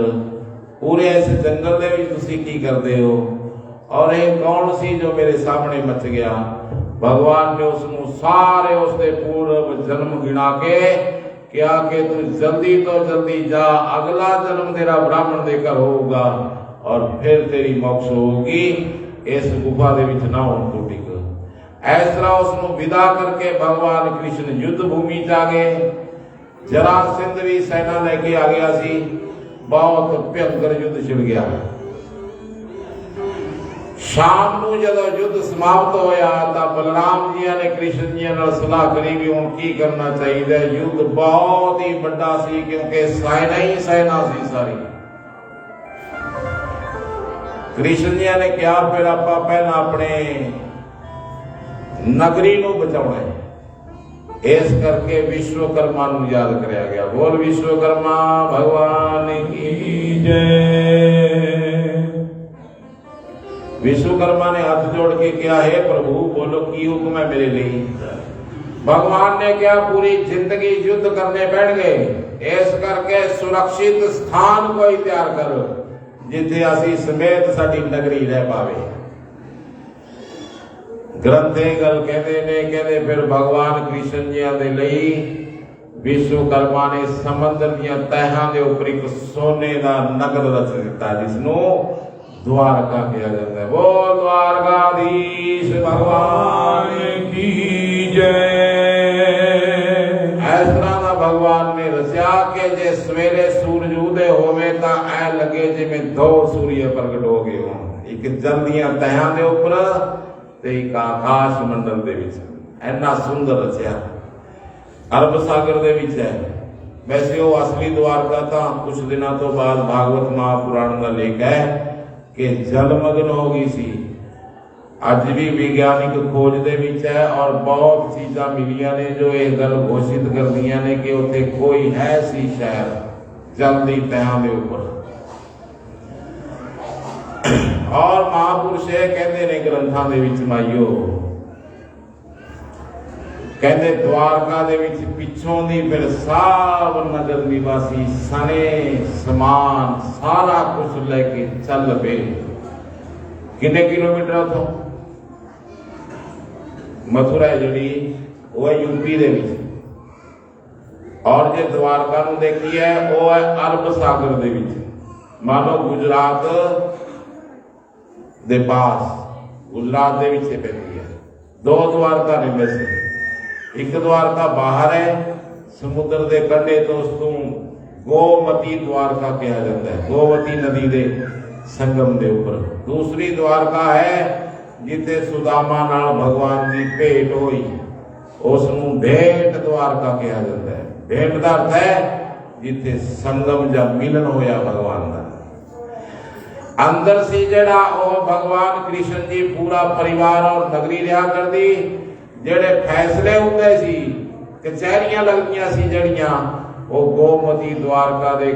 पूरे इस जंगल दे विच तुसी की करदे हो, और ये कौन सी जो मेरे सामने मच गया। भगवान ने उसनूं सारे उसके पूर्व जन्म गिना के कहा कि तू जल्दी तो जल्दी जा, अगला जन्म तेरा ब्राह्मण दे घर होगा और फिर तेरी मोक्ष होगी। इस गुफा दे विच ना होण तू टिक। इस तरह उसनूं विदा करके भगवान कृष्ण युद्ध भूमि च आ गए। जरासंध भी सेना लेके आ गया सी। बहुत भयंकर युद्ध छिड़ गया। शाम नूं जदों युद्ध समाप्त होया तां बलराम जी ने कृष्ण जी नाल सलाह करी भी हुण की करना चाहिए। युद्ध बहुत ही बड़ा सी, क्योंकि सेना ही सेना सी सारी। कृष्ण जी ने कहा फिर आपां पहला अपने नगरी नूं बचाउणा है। इस करके विश्वकर्मा नूं याद करया गया। बोल विश्वकर्मा भगवान की जय। विश्वकर्मा ने हाथ जोड़ के कहा, हे प्रभु बोलो की हुक्म है मेरे लिए। भगवान ने कहा पूरी जिंदगी युद्ध करने बैठ गए, इस करके सुरक्षित स्थान कोई तैयार करो जिथे असी समेत साडी नगरी रह पावे। ग्रंथे गल कहते ने, कहते फिर भगवान कृष्ण जी दे लई विश्वकर्मा ने समंदर दियां तहां दे उपर एक सोने का नगर रच दिता, जिसनों द्वारका कहा जाता है। वो द्वारकाधीश भगवान की जय। इस तरह का भगवान ने रचा के जे सवेरे सूरज उदय होवे तां ऐ लगे जिवें 2 सूर्य प्रगट हो गए हों, एक जल दियां तहां दे उपर ते एक आकाश मंडल दे विच। इन्ना सुंदर रचिया अरब सागर दे विच है। वैसे वो असली द्वारका तां कुछ दिनों तो बाद भागवत महापुराण का लेख है कि जलमग्न हो गई सी। अज भी विज्ञानिक खोज दे विच है और बहुत चीज़ां मिलियां ने जो ये गल घोषित कर दियां ने कि उत्थे कोई है सी शहर जल दी तहां दे ऊपर। और महापुरुष कहते ने ग्रंथां दे विच माइयो, कहते द्वारका दे विच पिछों दी फिर सब नगर निवासी सने समान सारा कुछ लेके चल पे। कितने किलोमीटर तो मथुरा जड़ी वो है यूपी दे विच, और जे द्वारका नूं देखी है वो है अरब सागर दे विच। मानो गुजरात दे पास, गुजरात दे विच पैंदी है। 2 द्वारका ने वैसे, एक द्वारका बाहर है समुद्र के कंढे तो उसको गोमती द्वारका कहा जाता है, गोमती नदी के संगम के ऊपर। दूसरी द्वारका है जिथे सुदामा नाल भगवान की भेंट हुई, उसनूं भेंट द्वारका कहा जाता है। भेंट का अर्थ है जिथे संगम या मिलन होया भगवान का। अंदर सी जड़ा वो भगवान कृष्ण जी पूरा परिवार और नगरी रहा कर दी। जेड़े फैसले होंदे सी, कचहरियां लगदियां सी जड़ियां, वो गोमती द्वारका दे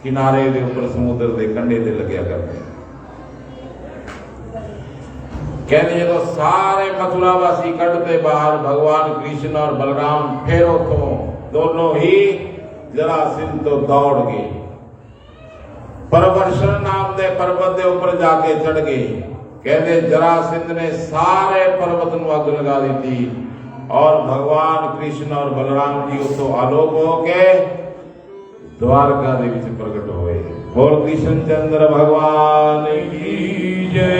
किनारे दे ऊपर समुद्र दे कंढे ते लग्या करदे। कहते जो सारे मथुरा वासी कढ़ते बाहर भगवान कृष्ण और बलराम फिर उतों दोनों ही जरासंध तो दौड़ गए। परवर्षण नाम दे पर्वत के ऊपर जाके चढ़ गए। कहते जरासंध ने सारे पर्वत ਨੂੰ ਅੱਗ ਲਗਾ ਦਿੱਤੀ और भगवान कृष्ण और बलराम जी उतो आलोक होके द्वारका ਦੇ ਵਿੱਚ ਪ੍ਰਗਟ ਹੋਏ। बोल कृष्ण चंद्र भगवान की जय।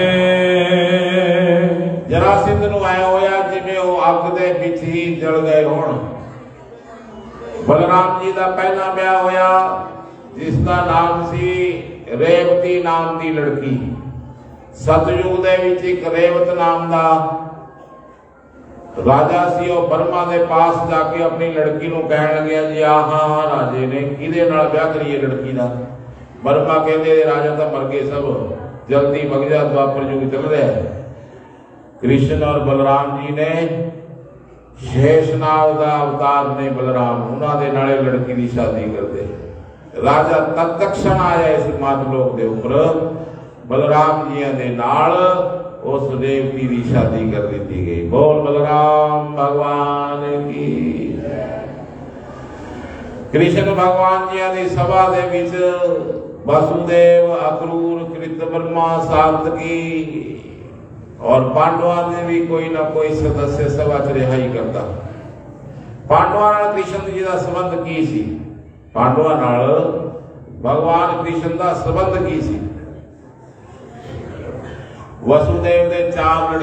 ਜਰਾਸੰਧ ਨੂੰ ਆਇਆ ਹੋਇਆ ਜਿਵੇਂ ਉਹ ਅੱਗ ਦੇ ਵਿੱਚ ਹੀ ਜਲ ਗਏ ਹੋਣ। ਬਲਰਾਮ ਜੀ ਦਾ ਪਹਿਲਾ ਵਿਆਹ ਹੋਇਆ ਜਿਸ ਦਾ ਨਾਮ ਸੀ ਰੇਵਤੀ ਨਾਮ ਦੀ ਲੜਕੀ। ਸਤਯੁਗ ਦੇ ਵਿੱਚ ਇੱਕ ਰੇਵਤ ਨਾਮ ਦਾ ਰਾਜਾ ਸੀ। ਉਹ ਬਰਮਾ ਦੇ ਪਾਸ ਜਾ ਕੇ ਆਪਣੀ ਲੜਕੀ ਨੂੰ ਕਹਿਣ ਲੱਗਿਆ ਜੀ ਆਹਾਂ ਰਾਜੇ ਨੇ ਕਿਹਦੇ ਨਾਲ ਵਿਆਹ ਕਰੀਏ ਲੜਕੀ ਦਾ। ਬਰਮਾ ਕਹਿੰਦੇ ਰਾਜਾ ਤਾਂ ਮਰ ਗਏ ਸਭ, ਜਲਦੀ ਵਗ ਜਾ ਦੁਆਪਰ ਯੁਗ ਚੱਲ ਰਿਹਾ ਹੈ। कृष्ण और बलराम जी ने शेषनाग का अवतार ने बलराम उन्होंने नाले लड़की की शादी कर दे। राजा तत्क्षण आया इस मातलोक के उपर बलराम जी के नाल उस देवती की शादी कर दी गई। बोल बलराम भगवान की। कृष्ण भगवान जी की सभा के विच वसुदेव अक्रूर कृत ब्रह्मा सार्थकी और पांडवों ने भी कोई ना कोई सदस्य सभा च रिहाई करता। पांडवों नाल कृष्ण जी का संबंध की सी? पांडवों नाल भगवान कृष्ण का संबंध की सी? वसुदेव दे चार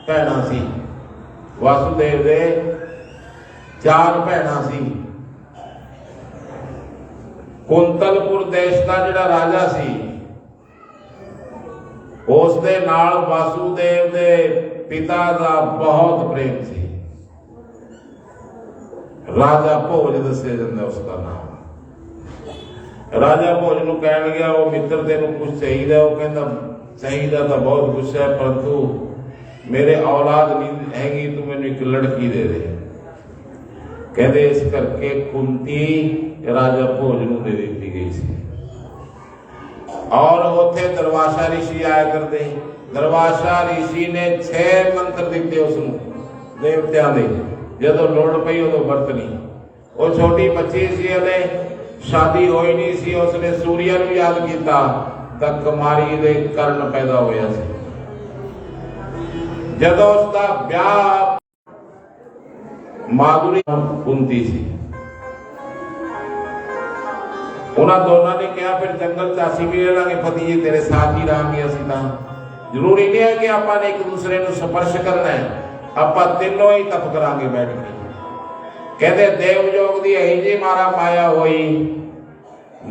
भैणां सी। वासुदेव दे चार भैणां सी। कुंतलपुर देश का जिहड़ा राजा सी उस दे नाल वासुदेव दे पिता का बहुत प्रेम सी। राजा भोज दसे जांदा उसका नाम। राजा भोज नूं कहण गया वो मित्र तेनूं कुछ चाहिए। वो कहंदा चाहिए तो बहुत कुछ है परंतु मेरे औलाद नहीं हैगी, तू मैनूं एक लड़की दे दे। कहते इस करके कुंती राजा भोज नूं दे दी गई सी। और उथे दरवाशा ऋषि आया करते। दरवाशा ऋषि ने 6 मंत्र दिते उसनूं देवतियां दे। जदों लोड़ पई उदों वरतनी। वो छोटी बच्ची सी, हले शादी होई नहीं सी। उसने सूर्य नूं याद किया तां कुमारी दे कर्ण पैदा होया सी। जदों उसका ब्याह माधुरी कुंती सी। उन्होंने दोनों ने कहा फिर जंगल च असीं भी रहांगे पति जी तेरे साथ ही रहांगे। असीं तां जरूरी नहीं है कि आपां ने एक दूसरे नूं स्पर्श करना है, आपां तीनों ही तप करांगे बैठ के। कहते देवयोग दी यही जी मारा माया होई।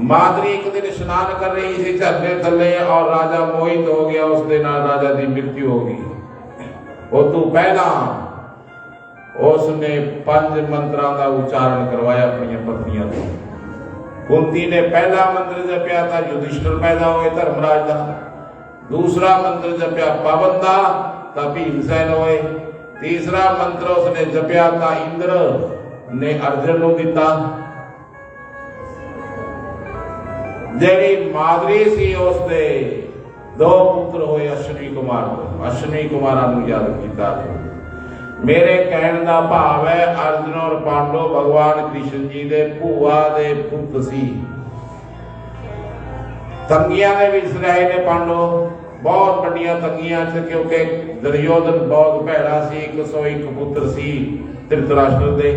माधुरी एक दिन स्नान कर रही थी झरने थले और राजा मोहित हो गया। उस दिन राजा की मृत्यु हो गई। वो तू पहला उसने 5 मंत्रों का उच्चारण करवाया अपनी पत्नियों को। कुंती ने पहला मंत्र जपया था युधिष्ठिर पैदा हुए धर्मराज का। दूसरा मंत्र जपया पवन का तो भीमसेन हुए। तीसरा मंत्र उसने जपया था इंद्र ने अर्जुन को दिता। जेड़ी माधुरी सी उसने 2 पुत्र हुए अश्विनी कुमार को। अश्विनी कुमारा नूं याद किया। मेरे कहने का भाव है अर्जुन और पांडव भगवान कृष्ण जी दे भूआ दे पुत सी। तंगियां ने भी सराए ने पांडव बहुत बड़िया तंगियां च, क्योंकि दुर्योधन बहुत भैड़ा सी। 101 पुत्र सी धृतराष्ट्र दे।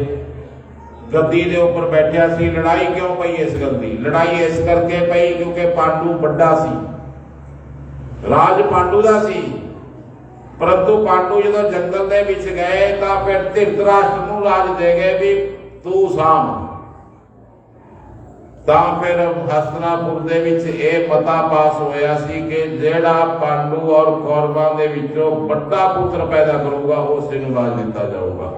गद्दी दे ऊपर बैठा सी। लड़ाई क्यों पई इस गल दी? लड़ाई इस करके पई क्योंकि पांडु बड़ा सी, राज पांडु दा सी। परंतु पांडु जो जंगल दे विच गए तो फिर धृतराष्ट्र नूं राज दे गए भी तू साम। तां फिर हस्तिनापुर दे विच यह पता पास होया सी कि जेड़ा पांडु और कौरवां दे विचों बड़ा पुत्र पैदा करूगा उसे नूं राज दिता जाऊगा।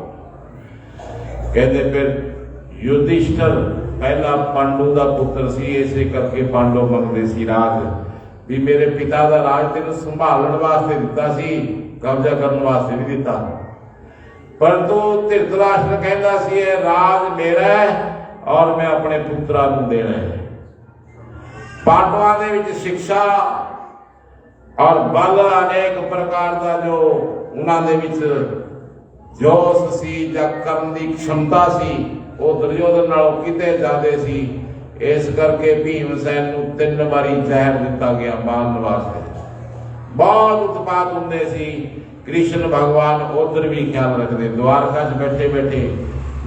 कहते फिर युधिष्ठिर पहला पांडु का पुत्र सी। इसे करके पांडव मंगते सी राज भी मेरे पिता का राज तेन संभालण वास्ते दिता सी, कब्जा करने वास्ते भी दिता। परंतु धृतराष्ट्र कहता सी राज मेरा है और मैं अपने पुत्रा को देना है। पांडवों दे विच शिक्षा और बल अनेक प्रकार का जो उन्हां दे विच जोश सी जां करन दी क्षमता सी वो दुर्योधन नालों किते ज्यादा सी। इस करके भीमसेन नूं 3 बारी जहर दिता गया मारन वास्ते। बहुत उत्पात हुंदे सी। कृष्ण भगवान उधर भी ख्याल रखते, द्वारका च बैठे बैठे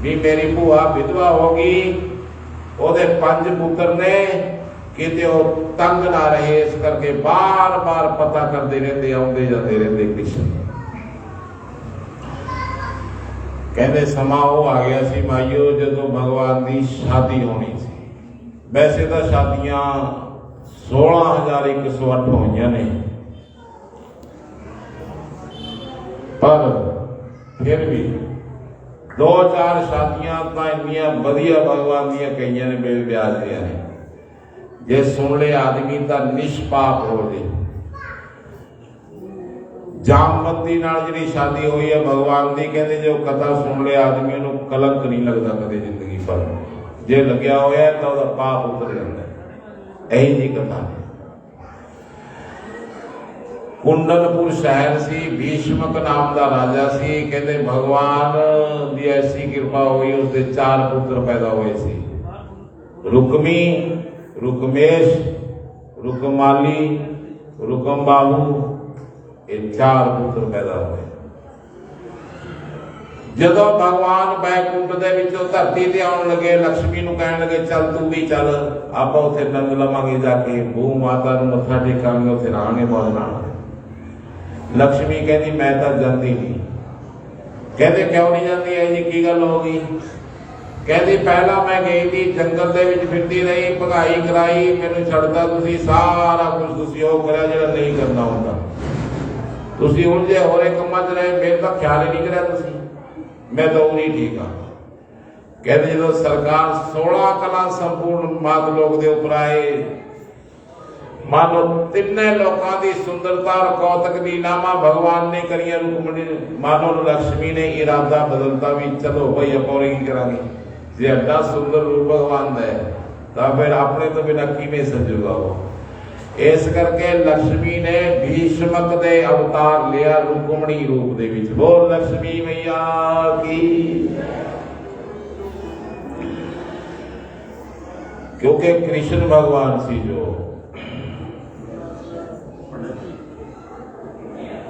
भी मेरी भूआ विधवा होगी, ओदे 5 पुत्र ने, किते वो तंग ना रहे, इस करके बार बार पता करते रहते, आउंदे जाते रहते कृष्ण। कहते समा वो आ गया सी माइयो जदों भगवान की शादी होनी सी। वैसे तो शादियां 16,108 होईयां ने, पर फिर भी 2-4 शादियां तो इन्नियां वधिया भगवान दियां कईयां ने बेल ब्याज दियां ने, जे सुन ले आदमी तो निष्पाप हो जाए। जामवंती नाल जिहड़ी शादी हुई है भगवान की, कहते जो कथा सुन ले आदमी नूं कलंक नहीं लगता कदे जिंदगी पर, जे लग्या होया तो उसदा पाप उतर जाता है। यही जी कथा है। कुंडलपुर शहर सी, भीष्मक नाम का राजा सी। कहते भगवान की ऐसी कृपा हुई, उसके 4 पुत्र पैदा हुए सी, रुक्मी, रुक्मेश, रुकमाली, रुकमबाहु, ये 4 पुत्र पैदा हुए। जदों भगवान बैकुंठ दे विचों धरती ते आउण लगे, लक्ष्मी नूं कहण लगे चल तू भी चल, आपां उत्थे नंद लवांगे, जाके भू माता नूं मत्था टेकांगे, उत्थे रहांगे मौज नाल। लक्ष्मी कहती मैं तो जाती नहीं। कहते क्यों नहीं जाती है जी, की गल हो गई? कहती पहला मैं गई थी जंगल दे विच फिरदी रही, भगाई कराई, मैनूं छड्डदा तुसीं सारा कुछ तुसीं ओह करिया जिहड़ा नहीं करना हुंदा, तुसीं उलझे होरे कंमां च रहे, मेरे तो ख्याल ही नहीं करिया तुसीं, मैं तो उही ठीक हाँ। कहते जो सरकार 16 कला संपूर्ण मात लोग दे उपर आए, मानो 3 लोगों की सुंदरता और कौतक की नामा भगवान ने करिया, रुक्मणी मानो लक्ष्मी ने इरादा बदलता भी, चलो भाई अपने की करांगे, जे एडा सुंदर रूप भगवान है तो फिर अपने तो बिना किवें सजूगा वो। इस करके लक्ष्मी ने भीष्मक दे अवतार लिया रुक्मणी रूप दे विच। बोल लक्ष्मी मैया की। क्योंकि कृष्ण भगवान सी जो,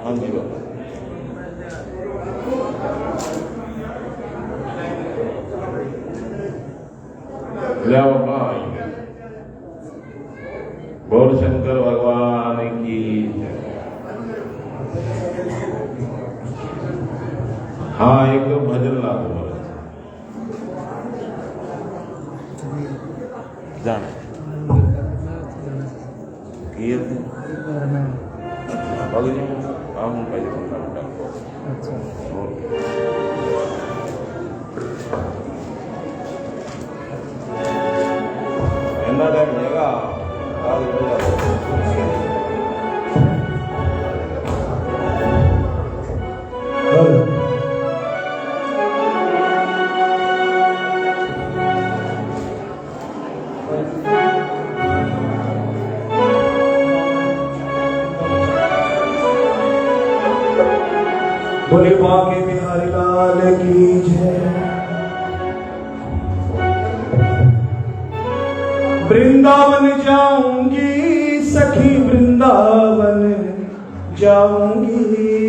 हाँ जी बाबा, बोल शंकर भगवान की। हाँ एक भजन ला दो जाना बोले बाके बिहारी लाल की जय। वृंदावन जाऊंगी सखी, वृंदावन जाऊंगी,